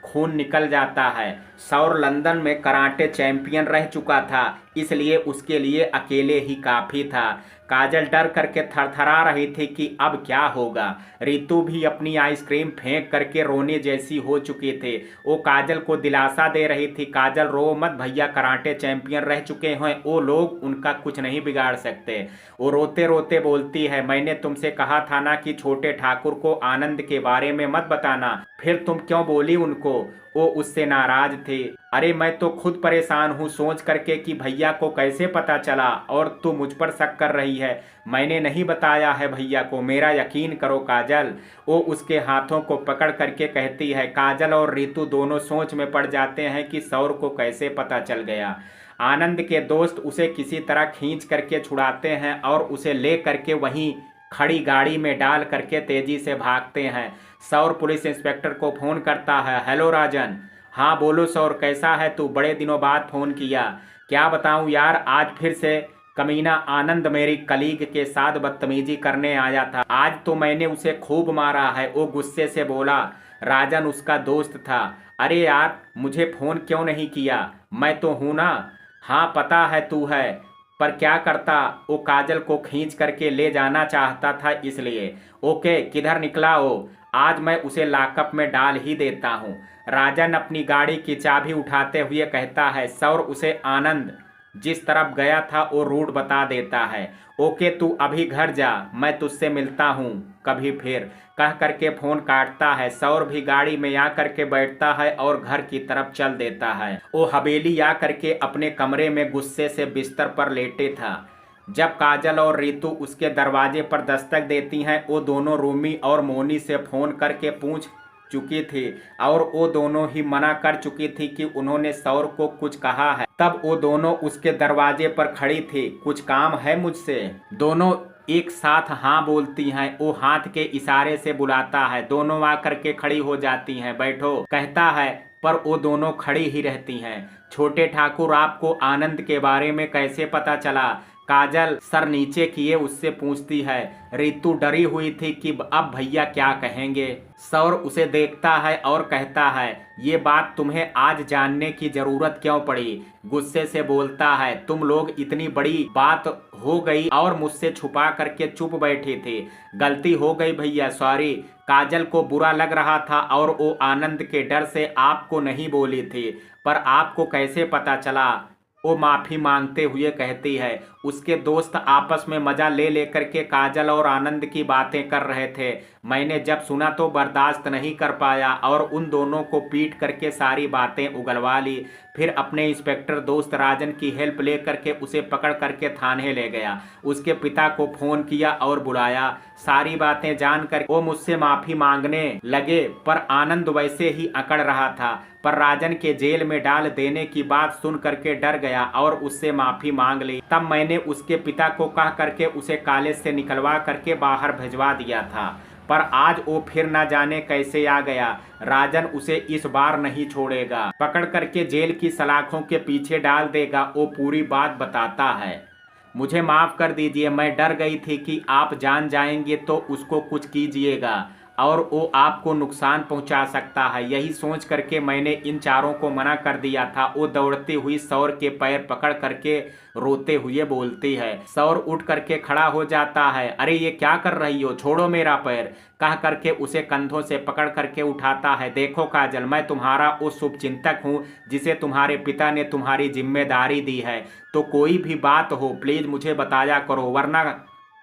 खून निकल जाता है। सौर लंदन में कराटे चैंपियन रह चुका था, इसलिए उसके लिए अकेले ही काफ़ी था। काजल डर करके थरथरा रही थी कि अब क्या होगा। रितु भी अपनी आइसक्रीम फेंक करके रोने जैसी हो चुकी थी। वो काजल को दिलासा दे रही थी, काजल रो मत, भैया कराटे चैंपियन रह चुके हैं, वो लोग उनका कुछ नहीं बिगाड़ सकते। वो रोते रोते बोलती है, मैंने तुमसे कहा था ना कि छोटे ठाकुर को आनंद के बारे में मत बताना, फिर तुम क्यों बोली उनको? वो उससे नाराज थे। अरे मैं तो खुद परेशान हूँ सोच करके कि भैया को कैसे पता चला और तू मुझ पर शक कर रही है। मैंने नहीं बताया है भैया को, मेरा यकीन करो काजल। वो उसके हाथों को पकड़ करके कहती है। काजल और रितु दोनों सोच में पड़ जाते हैं कि सौर को कैसे पता चल गया। आनंद के दोस्त उसे किसी तरह खींच करके छुड़ाते हैं और उसे ले करके वहीं खड़ी गाड़ी में डाल करके तेजी से भागते हैं। सौर पुलिस इंस्पेक्टर को फ़ोन करता है। हेलो राजन। हाँ बोलो सौर, कैसा है तू? बड़े दिनों बाद फ़ोन किया। क्या बताऊँ यार, आज फिर से कमीना आनंद मेरी कलीग के साथ बदतमीजी करने आया था। आज तो मैंने उसे खूब मारा है। वो गुस्से से बोला। राजन उसका दोस्त था। अरे यार मुझे फ़ोन क्यों नहीं किया? मैं तो हूँ ना। हाँ पता है तू है, पर क्या करता, वो काजल को खींच करके ले जाना चाहता था इसलिए। ओके, किधर निकला वो? आज मैं उसे लॉकअप में डाल ही देता हूँ। राजन अपनी गाड़ी की चाबी उठाते हुए कहता है। सौर उसे आनंद जिस तरफ गया था वो रूट बता देता है। ओके तू अभी घर जा, मैं तुझसे मिलता हूँ कभी फिर, कह करके फ़ोन काटता है। सौर भी गाड़ी में आ करके बैठता है और घर की तरफ चल देता है। वो हवेली आ करके अपने कमरे में गुस्से से बिस्तर पर लेटे था। जब काजल और रितु उसके दरवाजे पर दस्तक देती हैं, वो दोनों रूमी और मोनी से फ़ोन करके पूछ चुकी थी और वो दोनों ही मना कर चुकी थी कि उन्होंने सौर को कुछ कहा है। तब वो दोनों उसके दरवाजे पर खड़ी थी। कुछ काम है मुझसे? दोनों एक साथ हाँ बोलती हैं। वो हाथ के इशारे से बुलाता है। दोनों आकर के खड़ी हो जाती हैं। बैठो कहता है, पर वो दोनों खड़ी ही रहती हैं। छोटे ठाकुर आपको आनंद के बारे में कैसे पता चला? काजल सर नीचे किए उससे पूछती है। रितु डरी हुई थी कि अब भैया क्या कहेंगे। सौर उसे देखता है और कहता है, ये बात तुम्हें आज जानने की जरूरत क्यों पड़ी? गुस्से से बोलता है, तुम लोग इतनी बड़ी बात हो गई और मुझसे छुपा करके चुप बैठे थे। गलती हो गई भैया, सॉरी। काजल को बुरा लग रहा था और वो आनंद के डर से आपको नहीं बोली थी, पर आपको कैसे पता चला? वो माफ़ी मांगते हुए कहती है। उसके दोस्त आपस में मज़ा ले लेकर के काजल और आनंद की बातें कर रहे थे। मैंने जब सुना तो बर्दाश्त नहीं कर पाया और उन दोनों को पीट करके सारी बातें उगलवा ली। फिर अपने इंस्पेक्टर दोस्त राजन की हेल्प ले करके उसे पकड़ करके थाने ले गया। उसके पिता को फ़ोन किया और बुलाया। सारी बातें जानकर वो मुझसे माफ़ी मांगने लगे, पर आनंद वैसे ही अकड़ रहा था। पर राजन के जेल में डाल देने की बात सुन करके डर गया और उससे माफ़ी मांग ली। तब मैंने उसके पिता को कह करके उसे कॉलेज से निकलवा करके बाहर भिजवा दिया था, पर आज वो फिर न जाने कैसे आ गया। राजन उसे इस बार नहीं छोड़ेगा, पकड़ करके जेल की सलाखों के पीछे डाल देगा। वो पूरी बात बताता है। मुझे माफ़ कर दीजिए, मैं डर गई थी कि आप जान जाएंगे तो उसको कुछ कीजिएगा और वो आपको नुकसान पहुंचा सकता है। यही सोच करके मैंने इन चारों को मना कर दिया था। वो दौड़ती हुई सौर के पैर पकड़ करके रोते हुए बोलती है। सौर उठ करके खड़ा हो जाता है। अरे ये क्या कर रही हो, छोड़ो मेरा पैर, कह करके उसे कंधों से पकड़ करके उठाता है। देखो काजल, मैं तुम्हारा वो शुभचिंतक हूँ जिसे तुम्हारे पिता ने तुम्हारी जिम्मेदारी दी है, तो कोई भी बात हो प्लीज़ मुझे बताया करो, वरना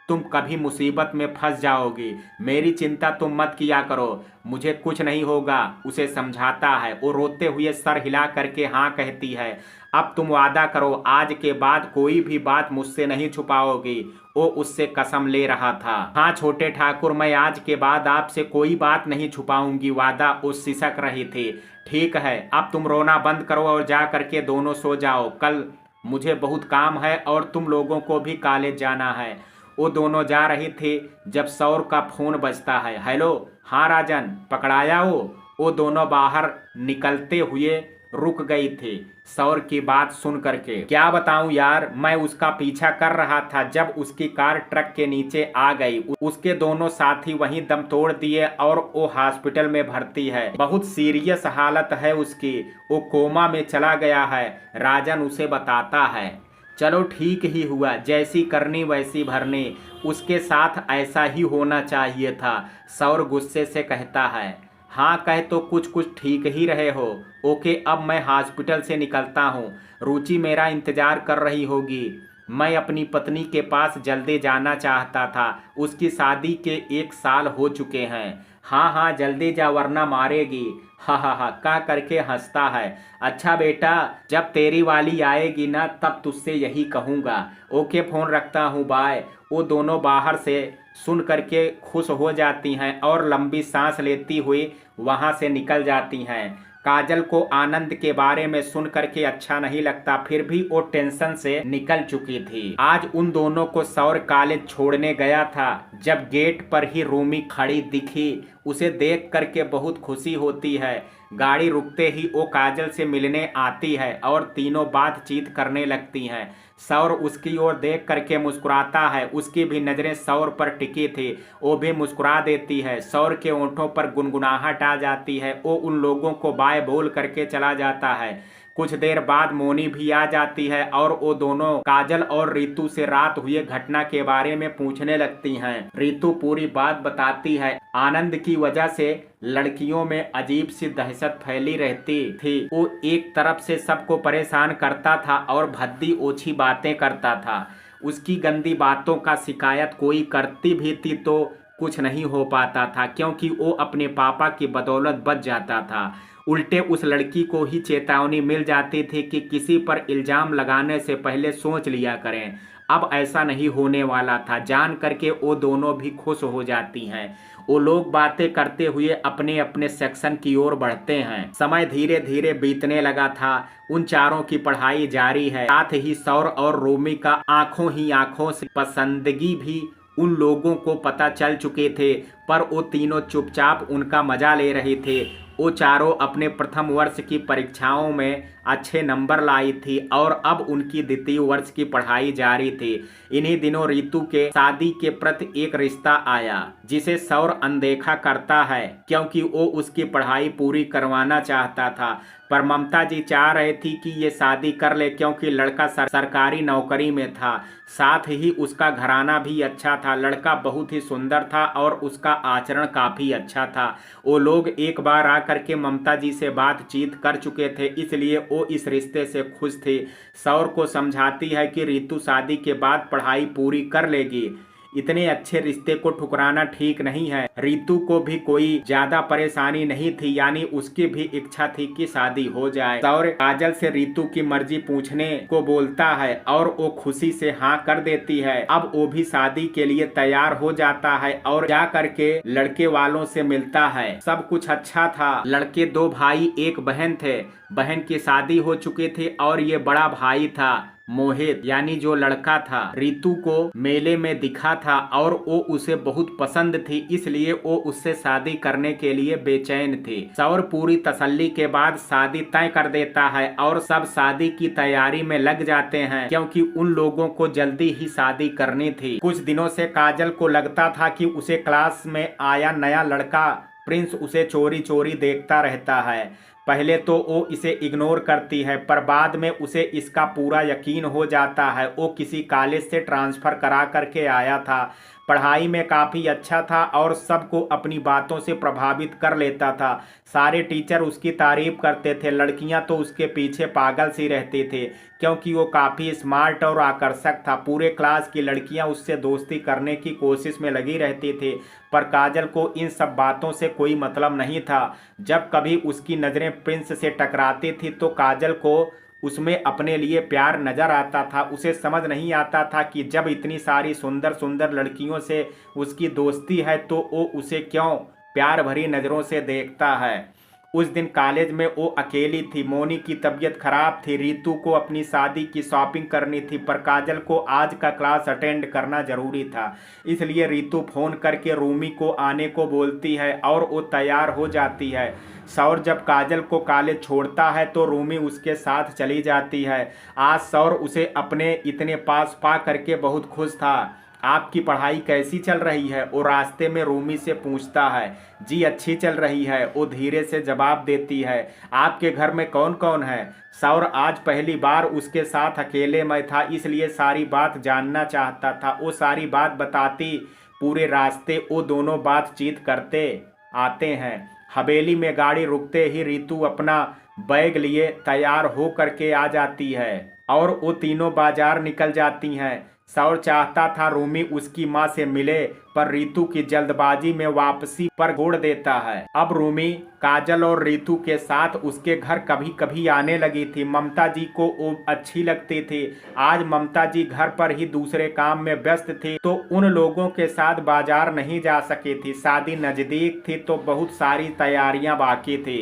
तुम कभी मुसीबत में फंस जाओगी। मेरी चिंता तुम मत किया करो, मुझे कुछ नहीं होगा। उसे समझाता है। वो रोते हुए सर हिला करके हाँ कहती है। अब तुम वादा करो, आज के बाद कोई भी बात मुझसे नहीं छुपाओगी। वो उससे कसम ले रहा था। हाँ छोटे ठाकुर, मैं आज के बाद आपसे कोई बात नहीं छुपाऊंगी, वादा। वो सिसक रही थी। ठीक है, अब तुम रोना बंद करो और जा करके दोनों सो जाओ। कल मुझे बहुत काम है और तुम लोगों को भी कॉलेज जाना है। वो दोनों जा रही थी जब सौर का फोन बजता है। हेलो, हाँ राजन, पकड़ाया वो दोनों बाहर निकलते हुए रुक गई थी सौर की बात सुन करके। क्या बताऊं यार, मैं उसका पीछा कर रहा था जब उसकी कार ट्रक के नीचे आ गई। उसके दोनों साथी वहीं दम तोड़ दिए और वो हॉस्पिटल में भर्ती है। बहुत सीरियस हालत है उसकी, वो कोमा में चला गया है, राजन उसे बताता है। चलो ठीक ही हुआ, जैसी करनी वैसी भरनी। उसके साथ ऐसा ही होना चाहिए था, सौर गुस्से से कहता है। हाँ कह तो कुछ कुछ ठीक ही रहे हो। ओके, अब मैं हॉस्पिटल से निकलता हूँ। रुचि मेरा इंतजार कर रही होगी। मैं अपनी पत्नी के पास जल्दी जाना चाहता था, उसकी शादी के 1 साल हो चुके हैं। हाँ हाँ जल्दी जा वरना मारेगी। हा हा हा का करके हंसता है। अच्छा बेटा, जब तेरी वाली आएगी ना तब तुझसे यही कहूँगा। ओके फोन रखता हूँ, बाय। वो दोनों बाहर से सुन करके खुश हो जाती हैं और लंबी सांस लेती हुई वहां से निकल जाती हैं। काजल को आनंद के बारे में सुन करके अच्छा नहीं लगता, फिर भी वो टेंशन से निकल चुकी थी। आज उन दोनों को सौर कॉलेज छोड़ने गया था। जब गेट पर ही रूमी खड़ी दिखी, उसे देख करके बहुत खुशी होती है। गाड़ी रुकते ही वो काजल से मिलने आती है और तीनों बातचीत करने लगती हैं। सौर उसकी ओर देख करके मुस्कुराता है, उसकी भी नजरें सौर पर टिकी थी। वो भी मुस्कुरा देती है। सौर के होंठों पर गुनगुनाहट आ जाती है। वो उन लोगों को बाय बोल करके चला जाता है। कुछ देर बाद मोनी भी आ जाती है और वो दोनों काजल और रितु से रात हुए घटना के बारे में पूछने लगती हैं। रितु पूरी बात बताती है। आनंद की वजह से लड़कियों में अजीब सी दहशत फैली रहती थी। वो एक तरफ से सबको परेशान करता था और भद्दी ओछी बातें करता था। उसकी गंदी बातों का शिकायत कोई करती भी थी तो कुछ नहीं हो पाता था, क्योंकि वो अपने पापा की बदौलत बच जाता था। उल्टे उस लड़की को ही चेतावनी मिल जाती थी कि किसी पर इल्जाम लगाने से पहले सोच लिया करें। अब ऐसा नहीं होने वाला था, जान करके वो दोनों भी खुश हो जाती हैं। वो लोग बातें करते हुए अपने अपने सेक्शन की ओर बढ़ते हैं। समय धीरे धीरे बीतने लगा था। उन चारों की पढ़ाई जारी है। साथ ही सौर और रोमी का आंखों ही आंखों से पसंदगी भी उन लोगों को पता चल चुके थे, पर वो तीनों चुपचाप उनका मजा ले रहे थे। वो चारों अपने प्रथम वर्ष की परीक्षाओं में अच्छे नंबर लाई थी और अब उनकी द्वितीय वर्ष की पढ़ाई जारी थी। इन्हीं दिनों रितु के शादी के प्रति एक रिश्ता आया, जिसे सौर अनदेखा करता है क्योंकि वो उसकी पढ़ाई पूरी करवाना चाहता था। पर ममता जी चाह रहे थी कि ये शादी कर ले, क्योंकि लड़का सरकारी नौकरी में था। साथ ही उसका घराना भी अच्छा था। लड़का बहुत ही सुंदर था और उसका आचरण काफी अच्छा था। वो लोग एक बार आकर के ममता जी से बातचीत कर चुके थे, इसलिए वो इस रिश्ते से खुश थे। सौर को समझाती है कि रितु शादी के बाद पढ़ाई पूरी कर लेगी, इतने अच्छे रिश्ते को ठुकराना ठीक नहीं है। रितु को भी कोई ज्यादा परेशानी नहीं थी, यानी उसकी भी इच्छा थी कि शादी हो जाए। सौर काजल से रितु की मर्जी पूछने को बोलता है और वो खुशी से हाँ कर देती है। अब वो भी शादी के लिए तैयार हो जाता है और जा करके लड़के वालों से मिलता है। सब कुछ अच्छा था। लड़के 2 भाई 1 बहन थे। बहन की शादी हो चुकी थी और ये बड़ा भाई था मोहित, यानी जो लड़का था रितु को मेले में दिखा था और वो उसे बहुत पसंद थी, इसलिए वो उससे शादी करने के लिए बेचैन थी। सौर पूरी तसल्ली के बाद शादी तय कर देता है और सब शादी की तैयारी में लग जाते हैं, क्योंकि उन लोगों को जल्दी ही शादी करनी थी। कुछ दिनों से काजल को लगता था कि उसे क्लास में आया नया लड़का प्रिंस उसे चोरी चोरी देखता रहता है, पहले तो वो इसे इग्नोर करती है, पर बाद में उसे इसका पूरा यकीन हो जाता है। वो किसी कॉलेज से ट्रांसफ़र करा करके आया था, पढ़ाई में काफ़ी अच्छा था और सबको अपनी बातों से प्रभावित कर लेता था। सारे टीचर उसकी तारीफ करते थे, लड़कियां तो उसके पीछे पागल सी रहती थी क्योंकि वो काफ़ी स्मार्ट और आकर्षक था। पूरे क्लास की लड़कियां उससे दोस्ती करने की कोशिश में लगी रहती थी, पर काजल को इन सब बातों से कोई मतलब नहीं था। जब कभी उसकी नज़रें प्रिंस से टकराती थी तो काजल को उसमें अपने लिए प्यार नजर आता था। उसे समझ नहीं आता था कि जब इतनी सारी सुंदर सुंदर लड़कियों से उसकी दोस्ती है तो वो उसे क्यों प्यार भरी नज़रों से देखता है। उस दिन कॉलेज में वो अकेली थी। मोनी की तबीयत खराब थी, रितु को अपनी शादी की शॉपिंग करनी थी, पर काजल को आज का क्लास अटेंड करना जरूरी था। इसलिए रितु फोन करके रूमी को आने को बोलती है और वो तैयार हो जाती है। सौर जब काजल को कॉलेज छोड़ता है तो रूमी उसके साथ चली जाती है। आज सौर उसे अपने इतने पास पा करके बहुत खुश था। आपकी पढ़ाई कैसी चल रही है? वो रास्ते में रूमी से पूछता है। जी अच्छी चल रही है, वो धीरे से जवाब देती है। आपके घर में कौन कौन है? सौर आज पहली बार उसके साथ अकेले में था, इसलिए सारी बात जानना चाहता था। वो सारी बात बताती, पूरे रास्ते वो दोनों बातचीत करते आते हैं। हवेली में गाड़ी रुकते ही रितु अपना बैग लिए तैयार हो करके आ जाती है और वो तीनों बाजार निकल जाती हैं। सौर चाहता था रूमी उसकी माँ से मिले, पर रितु की जल्दबाजी में वापसी पर छोड़ देता है। अब रूमी काजल और रितु के साथ उसके घर कभी कभी आने लगी थी। ममता जी को वो अच्छी लगती थी। आज ममता जी घर पर ही दूसरे काम में व्यस्त थी तो उन लोगों के साथ बाजार नहीं जा सकी थी। शादी नज़दीक थी तो बहुत सारी तैयारियां बाकी थी।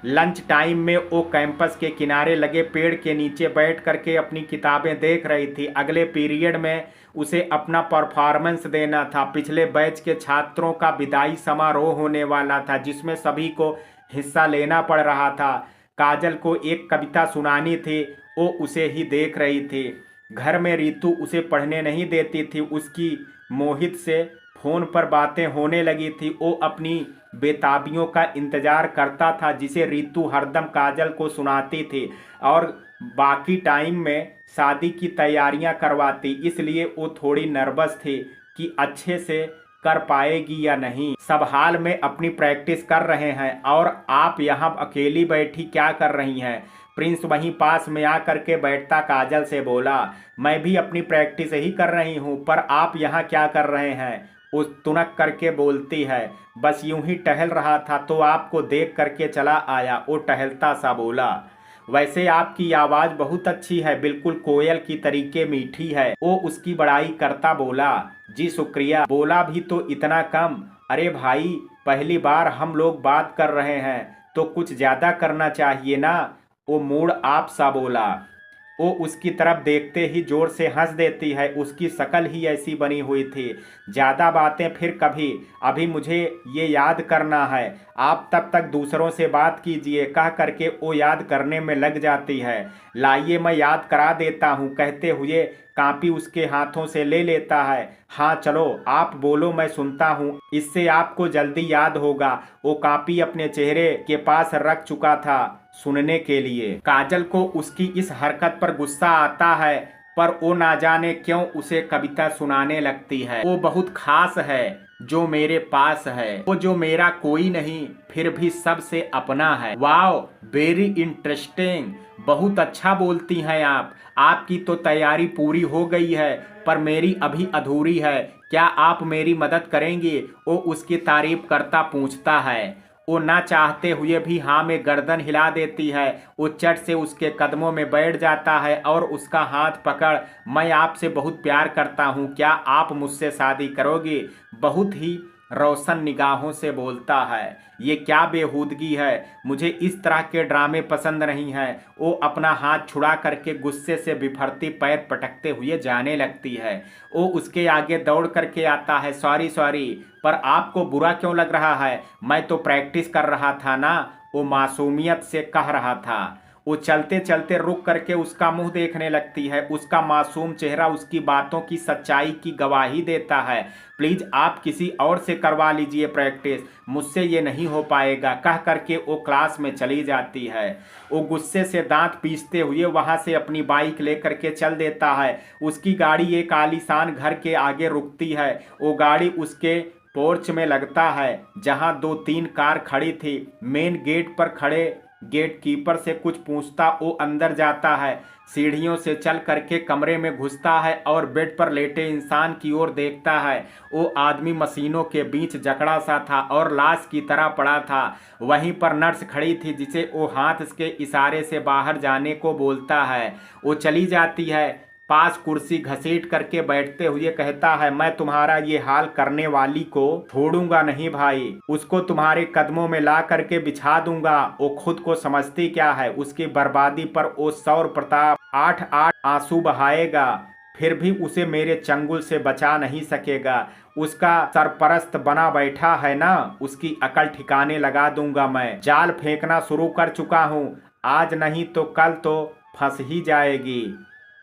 लंच टाइम में वो कैंपस के किनारे लगे पेड़ के नीचे बैठ करके अपनी किताबें देख रही थी। अगले पीरियड में उसे अपना परफॉर्मेंस देना था। पिछले बैच के छात्रों का विदाई समारोह होने वाला था जिसमें सभी को हिस्सा लेना पड़ रहा था। काजल को एक कविता सुनानी थी, वो उसे ही देख रही थी। घर में रितु उसे पढ़ने नहीं देती थी। उसकी मोहित से फोन पर बातें होने लगी थी। वो अपनी बेताबियों का इंतजार करता था जिसे रितु हरदम काजल को सुनाती थी और बाकी टाइम में शादी की तैयारियां करवाती। इसलिए वो थोड़ी नर्वस थी कि अच्छे से कर पाएगी या नहीं। सब हाल में अपनी प्रैक्टिस कर रहे हैं और आप यहाँ अकेली बैठी क्या कर रही हैं? प्रिंस वहीं पास में आकर के बैठता काजल से बोला, मैं भी अपनी प्रैक्टिस ही कर रही हूँ, पर आप यहाँ क्या कर रहे हैं? उस तुनक करके बोलती है, बस यूं ही टहल रहा था तो आपको देख करके चला आया। वो टहलता सा बोला, वैसे आपकी आवाज़ बहुत अच्छी है, बिल्कुल कोयल की तरीके मीठी है। वो उसकी बड़ाई करता बोला, जी शुक्रिया। बोला भी तो इतना कम? अरे भाई, पहली बार हम लोग बात कर रहे हैं तो कुछ ज़्यादा करना चाहिए ना। वो मूड आप सा बोला। वो उसकी तरफ देखते ही जोर से हंस देती है। उसकी शक्ल ही ऐसी बनी हुई थी। ज़्यादा बातें फिर कभी, अभी मुझे ये याद करना है। आप तब तक दूसरों से बात कीजिए, कह करके वो याद करने में लग जाती है। लाइए मैं याद करा देता हूँ, कहते हुए कापी उसके हाथों से ले लेता है। हाँ चलो आप बोलो, मैं सुनता हूँ, इससे आपको जल्दी याद होगा। वो कापी अपने चेहरे के पास रख चुका था सुनने के लिए। काजल को उसकी इस हरकत पर गुस्सा आता है, पर वो ना जाने क्यों उसे कविता सुनाने लगती है। वो बहुत खास है जो मेरे पास है, वो जो मेरा कोई नहीं फिर भी सबसे अपना है। वाओ, वेरी इंटरेस्टिंग, बहुत अच्छा बोलती हैं आप। आपकी तो तैयारी पूरी हो गई है पर मेरी अभी अधूरी है, क्या आप मेरी मदद करेंगे? वो उसकी तारीफ करता पूछता है। वो ना चाहते हुए भी हाँ में गर्दन हिला देती है। वो चट से उसके कदमों में बैठ जाता है और उसका हाथ पकड़, मैं आपसे बहुत प्यार करता हूँ, क्या आप मुझसे शादी करोगे? बहुत ही रोशन निगाहों से बोलता है। ये क्या बेहूदगी है, मुझे इस तरह के ड्रामे पसंद नहीं हैं। वो अपना हाथ छुड़ा करके गुस्से से बिफरती पैर पटकते हुए जाने लगती है। वो उसके आगे दौड़ करके आता है, सॉरी सॉरी, पर आपको बुरा क्यों लग रहा है? मैं तो प्रैक्टिस कर रहा था ना, वो मासूमियत से कह रहा था। वो चलते चलते रुक करके उसका मुंह देखने लगती है। उसका मासूम चेहरा उसकी बातों की सच्चाई की गवाही देता है। प्लीज आप किसी और से करवा लीजिए प्रैक्टिस, मुझसे ये नहीं हो पाएगा, कह करके वो क्लास में चली जाती है। वो गुस्से से दांत पीसते हुए वहां से अपनी बाइक लेकर के चल देता है। उसकी गाड़ी एक आलीशान घर के आगे रुकती है। वो गाड़ी उसके पोर्च में लगता है जहां 2-3 कार खड़ी थी। मेन गेट पर खड़े गेट कीपर से कुछ पूछता वो अंदर जाता है। सीढ़ियों से चल करके कमरे में घुसता है और बेड पर लेटे इंसान की ओर देखता है। वो आदमी मशीनों के बीच जकड़ा सा था और लाश की तरह पड़ा था। वहीं पर नर्स खड़ी थी जिसे वो हाथ के इशारे से बाहर जाने को बोलता है। वो चली जाती है। पास कुर्सी घसीट करके बैठते हुए कहता है, मैं तुम्हारा ये हाल करने वाली को छोड़ूंगा नहीं भाई, उसको तुम्हारे कदमों में ला करके बिछा दूंगा। वो खुद को समझती क्या है, उसकी बर्बादी पर वो सौर प्रताप 8-8 आंसू बहाएगा, फिर भी उसे मेरे चंगुल से बचा नहीं सकेगा। उसका सरपरस्त बना बैठा है ना, उसकी अकल ठिकाने लगा दूंगा। मैं जाल फेंकना शुरू कर चुका हूँ, आज नहीं तो कल तो फंस ही जाएगी।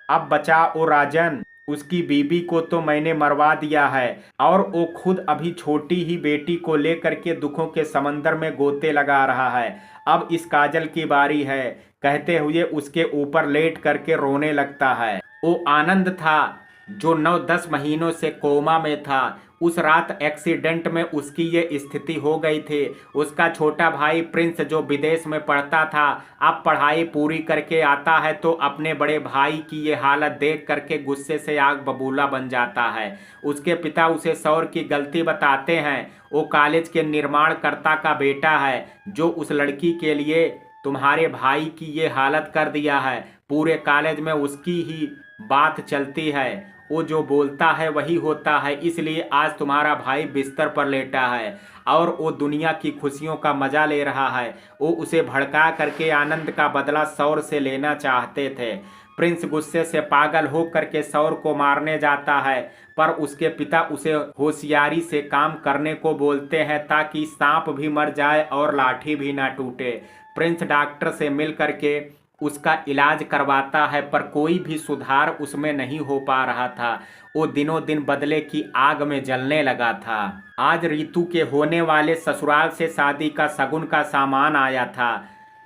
अब बचा ओ राजन, उसकी बीबी को तो मैंने मरवा दिया है और वो खुद अभी छोटी ही बेटी को लेकर के दुखों के समंदर में गोते लगा रहा है। अब इस काजल की बारी है, कहते हुए उसके ऊपर लेट करके रोने लगता है। वो आनंद था जो 9-10 महीनों से कोमा में था। उस रात एक्सीडेंट में उसकी ये स्थिति हो गई थी। उसका छोटा भाई प्रिंस जो विदेश में पढ़ता था, अब पढ़ाई पूरी करके आता है तो अपने बड़े भाई की ये हालत देख करके गुस्से से आग बबूला बन जाता है। उसके पिता उसे सौर की गलती बताते हैं। वो कॉलेज के निर्माणकर्ता का बेटा है जो उस लड़की के लिए तुम्हारे भाई की ये हालत कर दिया है। पूरे कॉलेज में उसकी ही बात चलती है, वो जो बोलता है वही होता है, इसलिए आज तुम्हारा भाई बिस्तर पर लेटा है और वो दुनिया की खुशियों का मजा ले रहा है। वो उसे भड़का करके आनंद का बदला सौर से लेना चाहते थे। प्रिंस गुस्से से पागल होकर के सौर को मारने जाता है, पर उसके पिता उसे होशियारी से काम करने को बोलते हैं ताकि सांप भी मर जाए और लाठी भी ना टूटे। प्रिंस डॉक्टर से मिल करके उसका इलाज करवाता है, पर कोई भी सुधार उसमें नहीं हो पा रहा था। वो दिनों दिन बदले की आग में जलने लगा था। आज रितु के होने वाले ससुराल से शादी का शगुन का सामान आया था,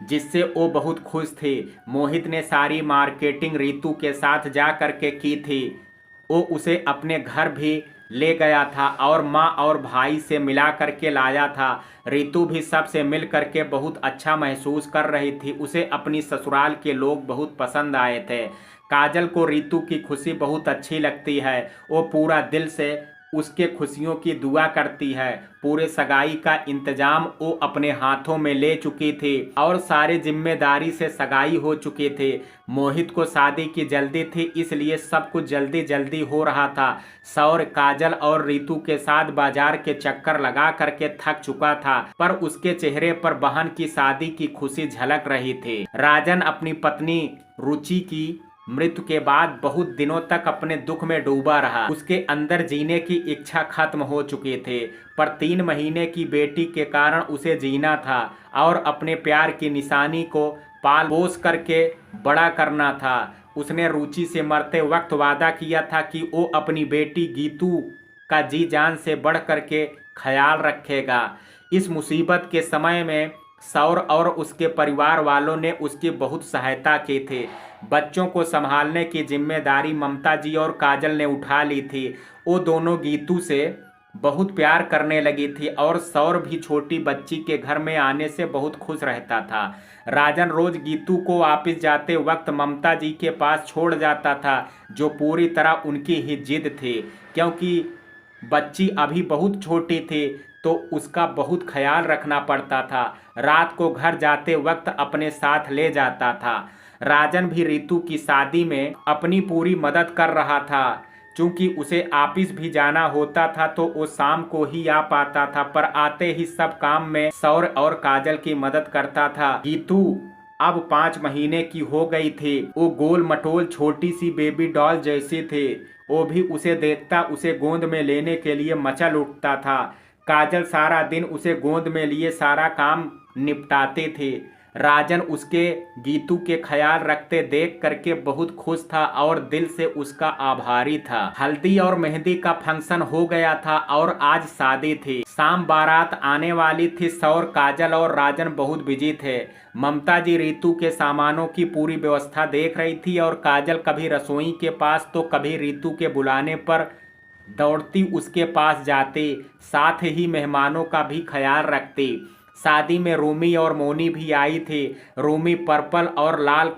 जिससे वो बहुत खुश थी। मोहित ने सारी मार्केटिंग रितु के साथ जा करके की थी। वो उसे अपने घर भी ले गया था और माँ और भाई से मिला करके लाया था। रितु भी सबसे मिल करके बहुत अच्छा महसूस कर रही थी। उसे अपनी ससुराल के लोग बहुत पसंद आए थे। काजल को रितु की खुशी बहुत अच्छी लगती है। वो पूरा दिल से उसके खुशियों की दुआ करती है। पूरे सगाई का इंतजाम वो अपने हाथों में ले चुकी थी और सारी जिम्मेदारी से सगाई हो चुकी थी। मोहित को शादी की जल्दी थी, इसलिए सब कुछ जल्दी जल्दी हो रहा था। सौर काजल और रितु के साथ बाजार के चक्कर लगा करके थक चुका था, पर उसके चेहरे पर बहन की शादी की खुशी झलक रही थी। राजन अपनी पत्नी रुचि की मृत्यु के बाद बहुत दिनों तक अपने दुख में डूबा रहा। उसके अंदर जीने की इच्छा खत्म हो चुकी थी, पर 3 महीने की बेटी के कारण उसे जीना था और अपने प्यार की निशानी को पाल पोस करके बड़ा करना था। उसने रुचि से मरते वक्त वादा किया था कि वो अपनी बेटी गीतू का जी जान से बढ़ करके ख्याल रखेगा। इस मुसीबत के समय में सौर और उसके परिवार वालों ने उसकी बहुत सहायता की थी। बच्चों को संभालने की जिम्मेदारी ममता जी और काजल ने उठा ली थी। वो दोनों गीतू से बहुत प्यार करने लगी थी और सौर भी छोटी बच्ची के घर में आने से बहुत खुश रहता था। राजन रोज गीतू को वापस जाते वक्त ममता जी के पास छोड़ जाता था, जो पूरी तरह उनकी ही जिद थी, क्योंकि बच्ची अभी बहुत छोटी थी तो उसका बहुत ख्याल रखना पड़ता था। रात को घर जाते वक्त अपने साथ ले जाता था। राजन भी रितु की शादी में अपनी पूरी मदद कर रहा था। चूंकि उसे ऑफिस भी जाना होता था तो वो शाम को ही आ पाता था, पर आते ही सब काम में सौर और काजल की मदद करता था। गीतू अब 5 महीने की हो गई थी। वो गोल मटोल छोटी सी बेबी डॉल जैसी थी। वो भी उसे देखता उसे गोद में लेने के लिए मचल उठता था। काजल सारा दिन उसे गोद में लिए सारा काम निपटाती थी। राजन उसके गीतू के ख्याल रखते देख करके बहुत खुश था और दिल से उसका आभारी था। हल्दी और मेहंदी का फंक्शन हो गया था और आज शादी थी। शाम बारात आने वाली थी। सौर, काजल और राजन बहुत बिजी थे। ममता जी रीतू के सामानों की पूरी व्यवस्था देख रही थी और काजल कभी रसोई के पास तो कभी रीतू के बुलाने पर दौड़ती उसके पास जाती, साथ ही मेहमानों का भी ख्याल रखती। शादी में रूमी और मोनी भी आई थी। रूमी पर्पल और लाल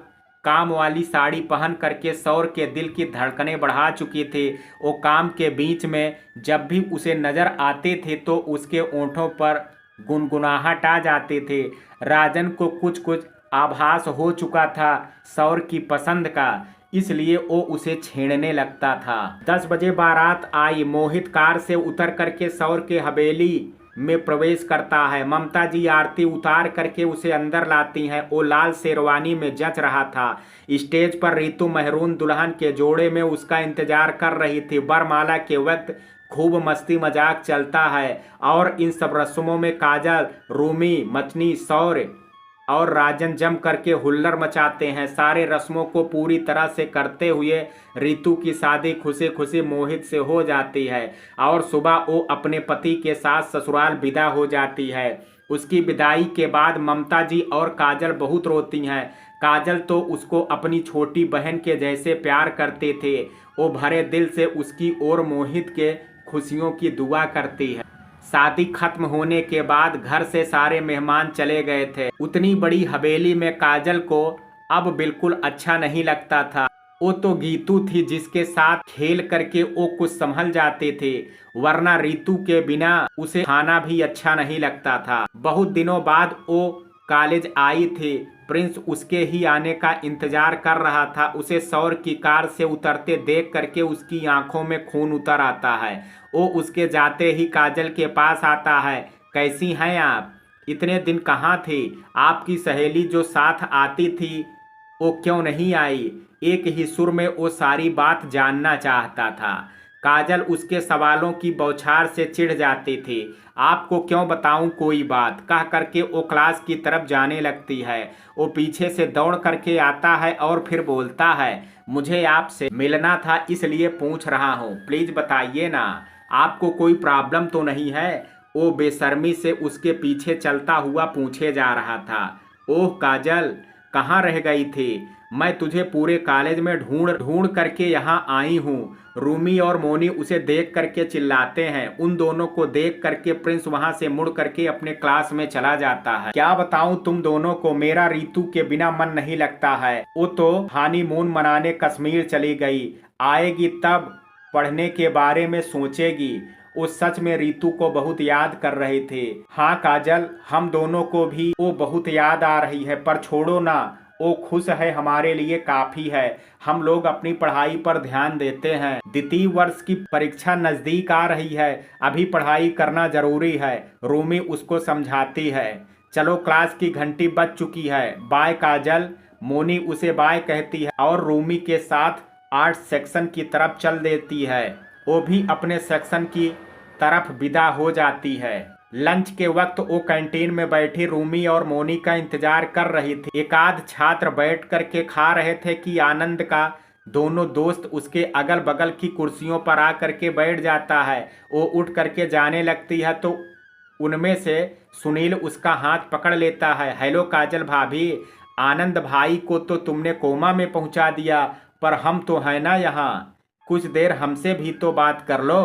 काम वाली साड़ी पहन करके सौर के दिल की धड़कनें बढ़ा चुकी थी। वो काम के बीच में जब भी उसे नजर आते थे तो उसके ओंठों पर गुनगुनाहट आ जाती थी। राजन को कुछ कुछ आभास हो चुका था सौर की पसंद का, इसलिए वो उसे छेड़ने लगता था। 10 बजे बारात आई। मोहित कार से उतर करके सौर के हवेली में प्रवेश करता है। ममता जी आरती उतार करके उसे अंदर लाती हैं। वो लाल शेरवानी में जच रहा था। स्टेज पर रीतू मेहरून दुल्हन के जोड़े में उसका इंतजार कर रही थी। वरमाला के वक्त खूब मस्ती मजाक चलता है और इन सब रस्मों में काजल, रूमी, मचनी, सौर और राजन जम करके हुल्लड़ मचाते हैं। सारे रस्मों को पूरी तरह से करते हुए रीतू की शादी खुशी खुशी मोहित से हो जाती है और सुबह वो अपने पति के साथ ससुराल विदा हो जाती है। उसकी विदाई के बाद ममता जी और काजल बहुत रोती हैं। काजल तो उसको अपनी छोटी बहन के जैसे प्यार करते थे। वो भरे दिल से उसकी और मोहित के खुशियों की दुआ करती है। शादी खत्म होने के बाद घर से सारे मेहमान चले गए थे। उतनी बड़ी हवेली में काजल को अब बिल्कुल अच्छा नहीं लगता था। वो तो गीतू थी जिसके साथ खेल करके वो कुछ संभल जाते थे, वरना रीतू के बिना उसे खाना भी अच्छा नहीं लगता था। बहुत दिनों बाद वो कॉलेज आई थी। प्रिंस उसके ही आने का इंतजार कर रहा था। उसे सौर की कार से उतरते देख करके उसकी आंखों में खून उतर आता है। वो उसके जाते ही काजल के पास आता है। कैसी हैं आप? इतने दिन कहाँ थी? आपकी सहेली जो साथ आती थी वो क्यों नहीं आई? एक ही सुर में वो सारी बात जानना चाहता था। काजल उसके सवालों की बौछार से चिढ़ जाती थी। आपको क्यों बताऊं कोई बात, कह करके वो क्लास की तरफ जाने लगती है। वो पीछे से दौड़ करके आता है और फिर बोलता है, मुझे आपसे मिलना था इसलिए पूछ रहा हूँ, प्लीज बताइए ना, आपको कोई प्रॉब्लम तो नहीं है? वो बेशर्मी से उसके पीछे चलता हुआ पूछे जा रहा था। ओह काजल, कहाँ रह गई थी? मैं तुझे पूरे कॉलेज में ढूंढ ढूंढ करके यहाँ आई हूँ। रूमी और मोनी उसे देख करके चिल्लाते हैं। उन दोनों को देख करके प्रिंस वहां से मुड़ करके अपने क्लास में चला जाता है। क्या बताऊं तुम दोनों को, मेरा रीतू के बिना मन नहीं लगता है। वो तो हनीमून मनाने कश्मीर चली गई, आएगी तब पढ़ने के बारे में सोचेगी। वो सच में रीतू को बहुत याद कर रहे थे। हाँ काजल, हम दोनों को भी वो बहुत याद आ रही है, पर छोड़ो ना, वो खुश है हमारे लिए काफी है। हम लोग अपनी पढ़ाई पर ध्यान देते हैं। द्वितीय वर्ष की परीक्षा नजदीक आ रही है, अभी पढ़ाई करना जरूरी है। रूमी उसको समझाती है। चलो क्लास की घंटी बज चुकी है, बाय काजल। मोनी उसे बाय कहती है और रूमी के साथ आर्ट सेक्शन की तरफ चल देती है। वो भी अपने सेक्शन की तरफ विदा हो जाती है। लंच के वक्त वो कैंटीन में बैठी रूमी और मोनी का इंतजार कर रही थी। एक आध छात्र बैठ करके खा रहे थे कि आनंद का दोनों दोस्त उसके अगल बगल की कुर्सियों पर आ करके बैठ जाता है। वो उठ करके जाने लगती है तो उनमें से सुनील उसका हाथ पकड़ लेता है। हेलो काजल भाभी, आनंद भाई को तो तुमने कोमा में पहुंचा दिया, पर हम तो है ना यहाँ, कुछ देर हमसे भी तो बात कर लो।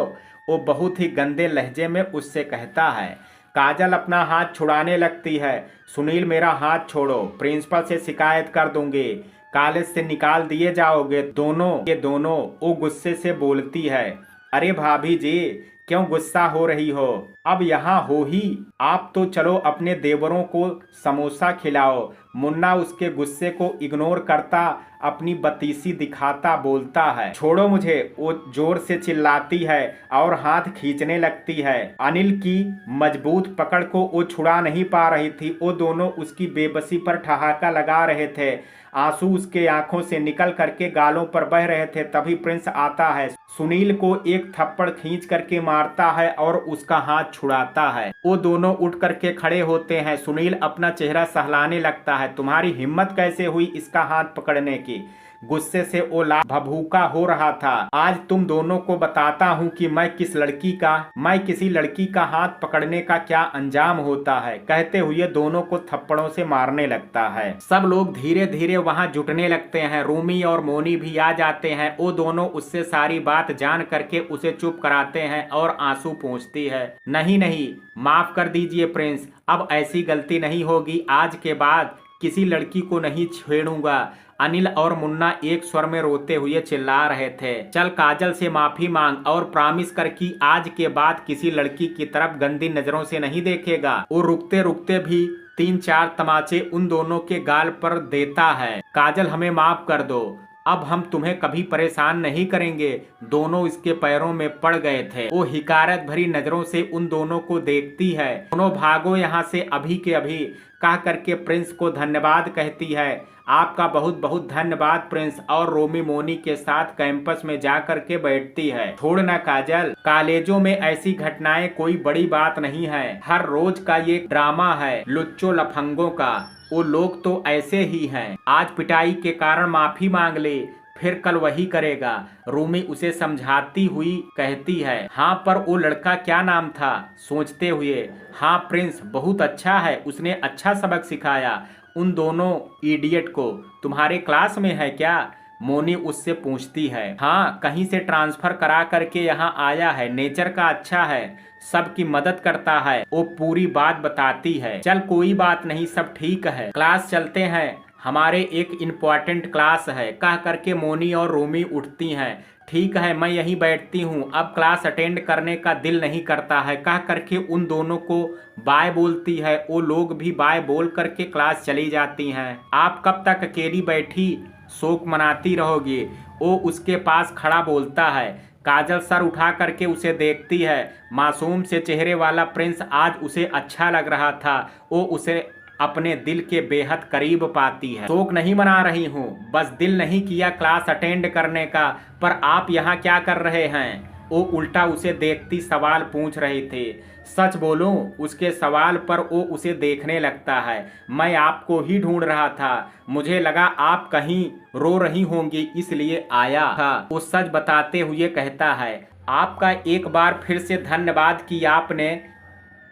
वो बहुत ही गंदे लहजे में उससे कहता है। काजल अपना हाथ छुड़ाने लगती है। सुनील मेरा हाथ छोड़ो, प्रिंसिपल से शिकायत कर दूंगी, कॉलेज से निकाल दिए जाओगे दोनों के दोनों। वो गुस्से से बोलती है। अरे भाभी जी, क्यों गुस्सा हो रही हो? अब यहाँ हो ही, आप तो चलो अपने देवरों को समोसा खिलाओ। मुन्ना उसके गुस्से को इग्नोर करता अपनी बतीसी दिखाता बोलता है। छोड़ो मुझे, वो जोर से चिल्लाती है और हाथ खींचने लगती है। अनिल की मजबूत पकड़ को वो छुड़ा नहीं पा रही थी। वो दोनों उसकी बेबसी पर ठहाका लगा रहे थे। आंसू उसके आंखों से निकल करके गालों पर बह रहे थे। तभी प्रिंस आता है, सुनील को एक थप्पड़ खींच करके मारता है और उसका हाथ छुड़ाता है। वो दोनों उठ करके खड़े होते हैं। सुनील अपना चेहरा सहलाने लगता है। तुम्हारी हिम्मत कैसे हुई इसका हाथ पकड़ने की? गुस्से से वो लाल भभूका हो रहा था। आज तुम दोनों को बताता हूँ कि मैं किसी लड़की का हाथ पकड़ने का क्या अंजाम होता है। कहते हुए दोनों को थप्पड़ों से मारने लगता है। सब लोग धीरे धीरे वहां जुटने लगते हैं। रूमी और मोनी भी आ जाते हैं। वो दोनों उससे सारी बात जान करके उसे चुप कराते हैं और आंसू पोंछती है। नहीं नहीं, माफ कर दीजिए प्रिंस, अब ऐसी गलती नहीं होगी। आज के बाद किसी लड़की को नहीं छेड़ूंगा। अनिल और मुन्ना एक स्वर में रोते हुए चिल्ला रहे थे। चल काजल से माफी मांग और प्रॉमिस कर कि आज के बाद किसी लड़की की तरफ गंदी नजरों से नहीं देखेगा। वो रुकते रुकते भी 3-4 तमाचे उन दोनों के गाल पर देता है। काजल हमें माफ कर दो, अब हम तुम्हें कभी परेशान नहीं करेंगे। दोनों इसके पैरों में पड़ गए थे। वो हिकारत भरी नजरों से उन दोनों को देखती है। दोनों भागो यहाँ से अभी के अभी, कह करके प्रिंस को धन्यवाद कहती है। आपका बहुत बहुत धन्यवाद प्रिंस, और रोमी मोनी के साथ कैंपस में जा करके बैठती है। छोड़ ना काजल, कॉलेजों में ऐसी घटनाएं कोई बड़ी बात नहीं है। हर रोज का ये ड्रामा है लुच्चों लफंगों का। वो लोग तो ऐसे ही हैं। आज पिटाई के कारण माफी मांग ले, फिर कल वही करेगा। रूमी उसे समझाती हुई कहती है। हाँ पर वो लड़का क्या नाम था? सोचते हुए, हाँ प्रिंस बहुत अच्छा है, उसने अच्छा सबक सिखाया उन दोनों इडियट को। तुम्हारे क्लास में है क्या? मोनी उससे पूछती है। हाँ, कहीं से ट्रांसफर करा करके यहाँ आया है। नेचर का अच्छा है, सबकी मदद करता है। वो पूरी बात बताती है। चल कोई बात नहीं, सब ठीक है, क्लास चलते हैं, हमारे एक इम्पोर्टेंट क्लास है। कह करके मोनी और रोमी उठती हैं। ठीक है, मैं यहीं बैठती हूँ, अब क्लास अटेंड करने का दिल नहीं करता है। कह करके उन दोनों को बाय बोलती है। वो लोग भी बाय बोल करके क्लास चली जाती हैं। आप कब तक अकेली बैठी शोक मनाती रहोगी? वो उसके पास खड़ा बोलता है। काजल सर उठा करके उसे देखती है। मासूम से चेहरे वाला प्रिंस आज उसे अच्छा लग रहा था। वो उसे अपने दिल के बेहद करीब पाती है। शोक नहीं मना रही हूँ, बस दिल नहीं किया क्लास अटेंड करने का। पर आप यहाँ क्या कर रहे हैं? वो उल्टा उसे देखती सवाल पूछ रही थी। सच बोलूं, उसके सवाल पर वो उसे देखने लगता है। मैं आपको ही ढूंढ रहा था, मुझे लगा आप कहीं रो रही होंगी इसलिए आया था। वो सच बताते हुए कहता है। आपका एक बार फिर से धन्यवाद कि आपने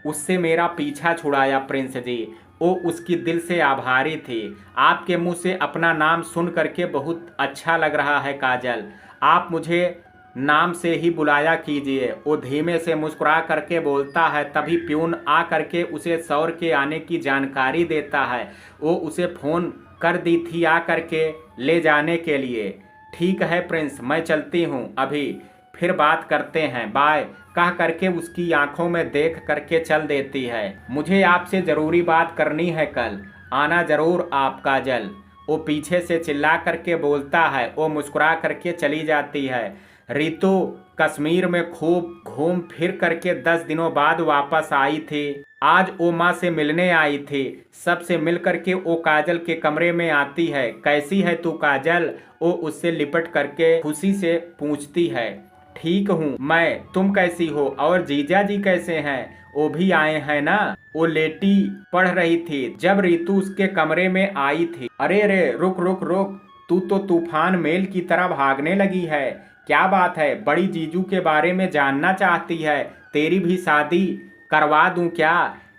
उससे मेरा पीछा छुड़ाया प्रिंस जी। वो उसकी दिल से आभारी थी। आपके मुंह से अपना नाम सुन करके बहुत अच्छा लग रहा है काजल, आप मुझे नाम से ही बुलाया कीजिए। वो धीमे से मुस्कुरा करके बोलता है। तभी प्यून आ करके उसे सौर के आने की जानकारी देता है। वो उसे फ़ोन कर दी थी आ करके ले जाने के लिए। ठीक है प्रिंस, मैं चलती हूँ अभी, फिर बात करते हैं, बाय। कह करके उसकी आंखों में देख करके चल देती है। मुझे आपसे ज़रूरी बात करनी है, कल आना ज़रूर आप काजल। वो पीछे से चिल्ला करके बोलता है। वो मुस्कुरा करके चली जाती है। रितु कश्मीर में खूब घूम फिर करके 10 दिनों बाद वापस आई थी। आज वो माँ से मिलने आई थी। सबसे मिल करके वो काजल के कमरे में आती है। कैसी है तू काजल? वो उससे लिपट करके खुशी से पूछती है। ठीक हूँ मैं, तुम कैसी हो? और जीजा जी कैसे हैं? वो भी आए हैं ना? वो लेटी पढ़ रही थी जब रितु उसके कमरे में आई थी। अरे रे, रुक रुक रुक, तू तो तूफान मेल की तरह भागने लगी है। क्या बात है? बड़ी जीजू के बारे में जानना चाहती है? तेरी भी शादी करवा दूं क्या?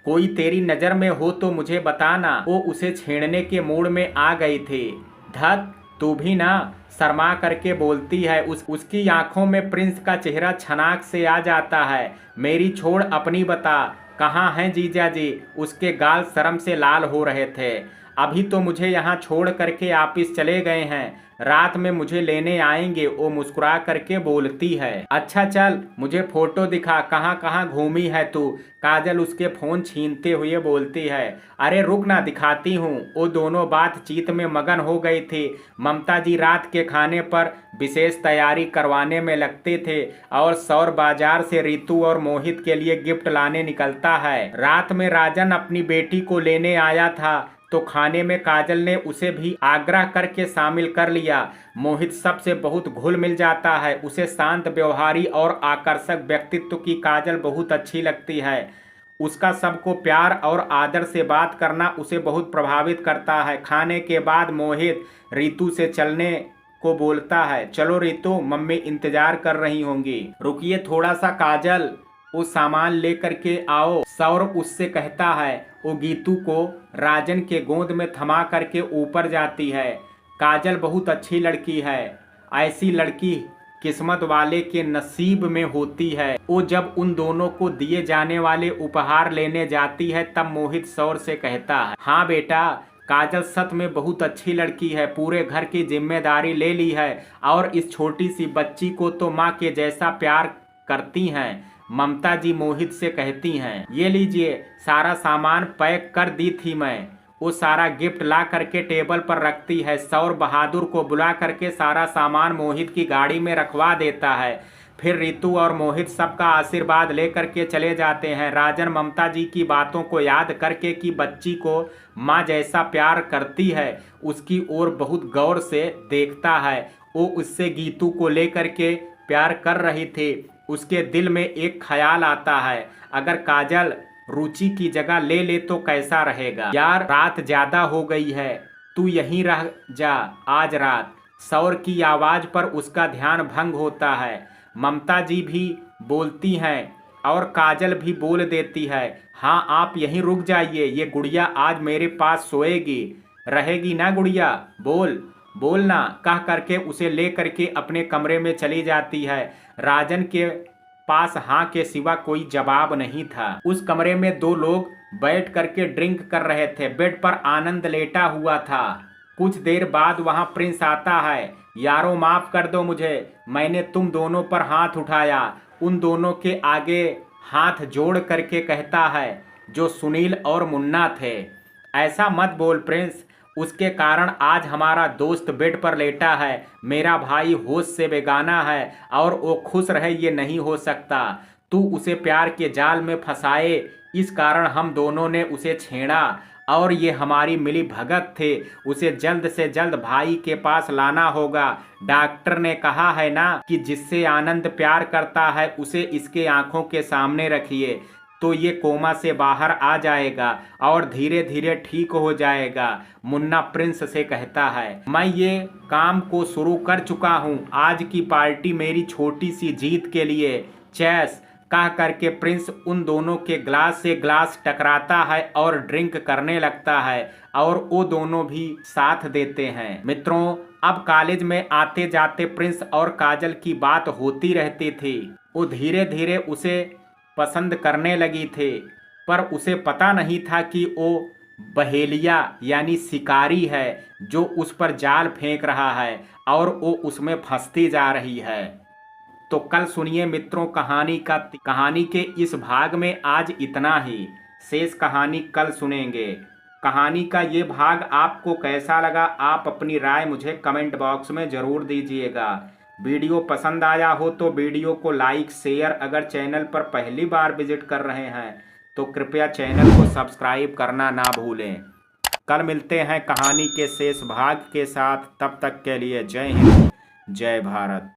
कोई तेरी नज़र में हो तो मुझे बताना। वो उसे छेड़ने के मूड में आ गई थी। धत, तू भी ना, शर्मा करके बोलती है। उसकी आंखों में प्रिंस का चेहरा छनाक से आ जाता है। मेरी छोड़, अपनी बता, कहाँ हैं जीजा जी? उसके गाल शर्म से लाल हो रहे थे। अभी तो मुझे यहाँ छोड़ करके ऑफिस चले गए हैं, रात में मुझे लेने आएंगे। वो मुस्कुरा करके बोलती है। अच्छा चल, मुझे फोटो दिखा, कहाँ कहाँ घूमी है तू? काजल उसके फोन छीनते हुए बोलती है। अरे रुक ना, दिखाती हूँ। वो दोनों बातचीत में मगन हो गई थी। ममता जी रात के खाने पर विशेष तैयारी करवाने में लगते थे और सौर बाजार से रितु और मोहित के लिए गिफ्ट लाने निकलता है। रात में राजन अपनी बेटी को लेने आया था। तो खाने में काजल ने उसे भी आग्रह करके शामिल कर लिया। मोहित सबसे बहुत घुल मिल जाता है, उसे शांत व्यवहारी और आकर्षक व्यक्तित्व की काजल बहुत अच्छी लगती है। उसका सबको प्यार और आदर से बात करना उसे बहुत प्रभावित करता है। खाने के बाद मोहित रितु से चलने को बोलता है। चलो रितु, मम्मी इंतजार कर रही होंगी। रुकिए थोड़ा सा काजल, वो सामान लेकर के आओ, सौरभ उससे कहता है। वो गीतू को राजन के गोद में थमा करके ऊपर जाती है। काजल बहुत अच्छी लड़की है, ऐसी लड़की किस्मत वाले के नसीब में होती है। वो जब उन दोनों को दिए जाने वाले उपहार लेने जाती है तब मोहित सौर से कहता है, हाँ बेटा, काजल सच में बहुत अच्छी लड़की है, पूरे घर की जिम्मेदारी ले ली है और इस छोटी सी बच्ची को तो माँ के जैसा प्यार करती हैं। ममता जी मोहित से कहती हैं, ये लीजिए, सारा सामान पैक कर दी थी मैं। वो सारा गिफ्ट ला करके टेबल पर रखती है। सौर बहादुर को बुला करके सारा सामान मोहित की गाड़ी में रखवा देता है। फिर रितु और मोहित सबका आशीर्वाद लेकर के चले जाते हैं। राजन ममता जी की बातों को याद करके कि बच्ची को माँ जैसा प्यार करती है, उसकी ओर बहुत गौर से देखता है। वो उससे गीतू को लेकर के प्यार कर रही थी। उसके दिल में एक ख्याल आता है, अगर काजल रुचि की जगह ले ले तो कैसा रहेगा। यार, रात ज्यादा हो गई है, तू यहीं रह जा आज रात। सौर की आवाज पर उसका ध्यान भंग होता है। ममता जी भी बोलती हैं और काजल भी बोल देती है, हाँ आप यहीं रुक जाइए, ये गुड़िया आज मेरे पास सोएगी, रहेगी ना गुड़िया, बोल बोलना, कह करके उसे ले करके अपने कमरे में चली जाती है। राजन के पास हाँ के सिवा कोई जवाब नहीं था। उस कमरे में दो लोग बैठ करके ड्रिंक कर रहे थे। बेड पर आनंद लेटा हुआ था। कुछ देर बाद वहां प्रिंस आता है। यारों माफ कर दो मुझे, मैंने तुम दोनों पर हाथ उठाया। उन दोनों के आगे हाथ जोड़ करके कहता है, जो सुनील और मुन्ना थे। ऐसा मत बोल प्रिंस, उसके कारण आज हमारा दोस्त बेड पर लेटा है। मेरा भाई होश से बेगाना है और वो खुश रहे ये नहीं हो सकता। तू उसे प्यार के जाल में फंसाए, इस कारण हम दोनों ने उसे छेड़ा और ये हमारी मिली भगत थे। उसे जल्द से जल्द भाई के पास लाना होगा। डॉक्टर ने कहा है ना कि जिससे आनंद प्यार करता है उसे इसके आंखों के सामने रखिए तो ये कोमा से बाहर आ जाएगा और धीरे धीरे ठीक हो जाएगा। मुन्ना प्रिंस से कहता है, मैं ये काम को शुरू कर चुका हूँ, आज की पार्टी मेरी छोटी सी जीत के लिए, चैस। कह करके प्रिंस उन दोनों के ग्लास से ग्लास टकराता है और ड्रिंक करने लगता है और वो दोनों भी साथ देते हैं। मित्रों, अब कॉलेज में आते जाते प्रिंस और काजल की बात होती रहती थी। वो धीरे धीरे उसे पसंद करने लगी थी, पर उसे पता नहीं था कि वो बहेलिया यानी शिकारी है जो उस पर जाल फेंक रहा है और वो उसमें फंसती जा रही है। तो कल सुनिए मित्रों कहानी के इस भाग में आज इतना ही। शेष कहानी कल सुनेंगे। कहानी का ये भाग आपको कैसा लगा, आप अपनी राय मुझे कमेंट बॉक्स में ज़रूर दीजिएगा। वीडियो पसंद आया हो तो वीडियो को लाइक शेयर, अगर चैनल पर पहली बार विजिट कर रहे हैं तो कृपया चैनल को सब्सक्राइब करना ना भूलें। कल मिलते हैं कहानी के शेष भाग के साथ, तब तक के लिए जय हिंद, जय भारत।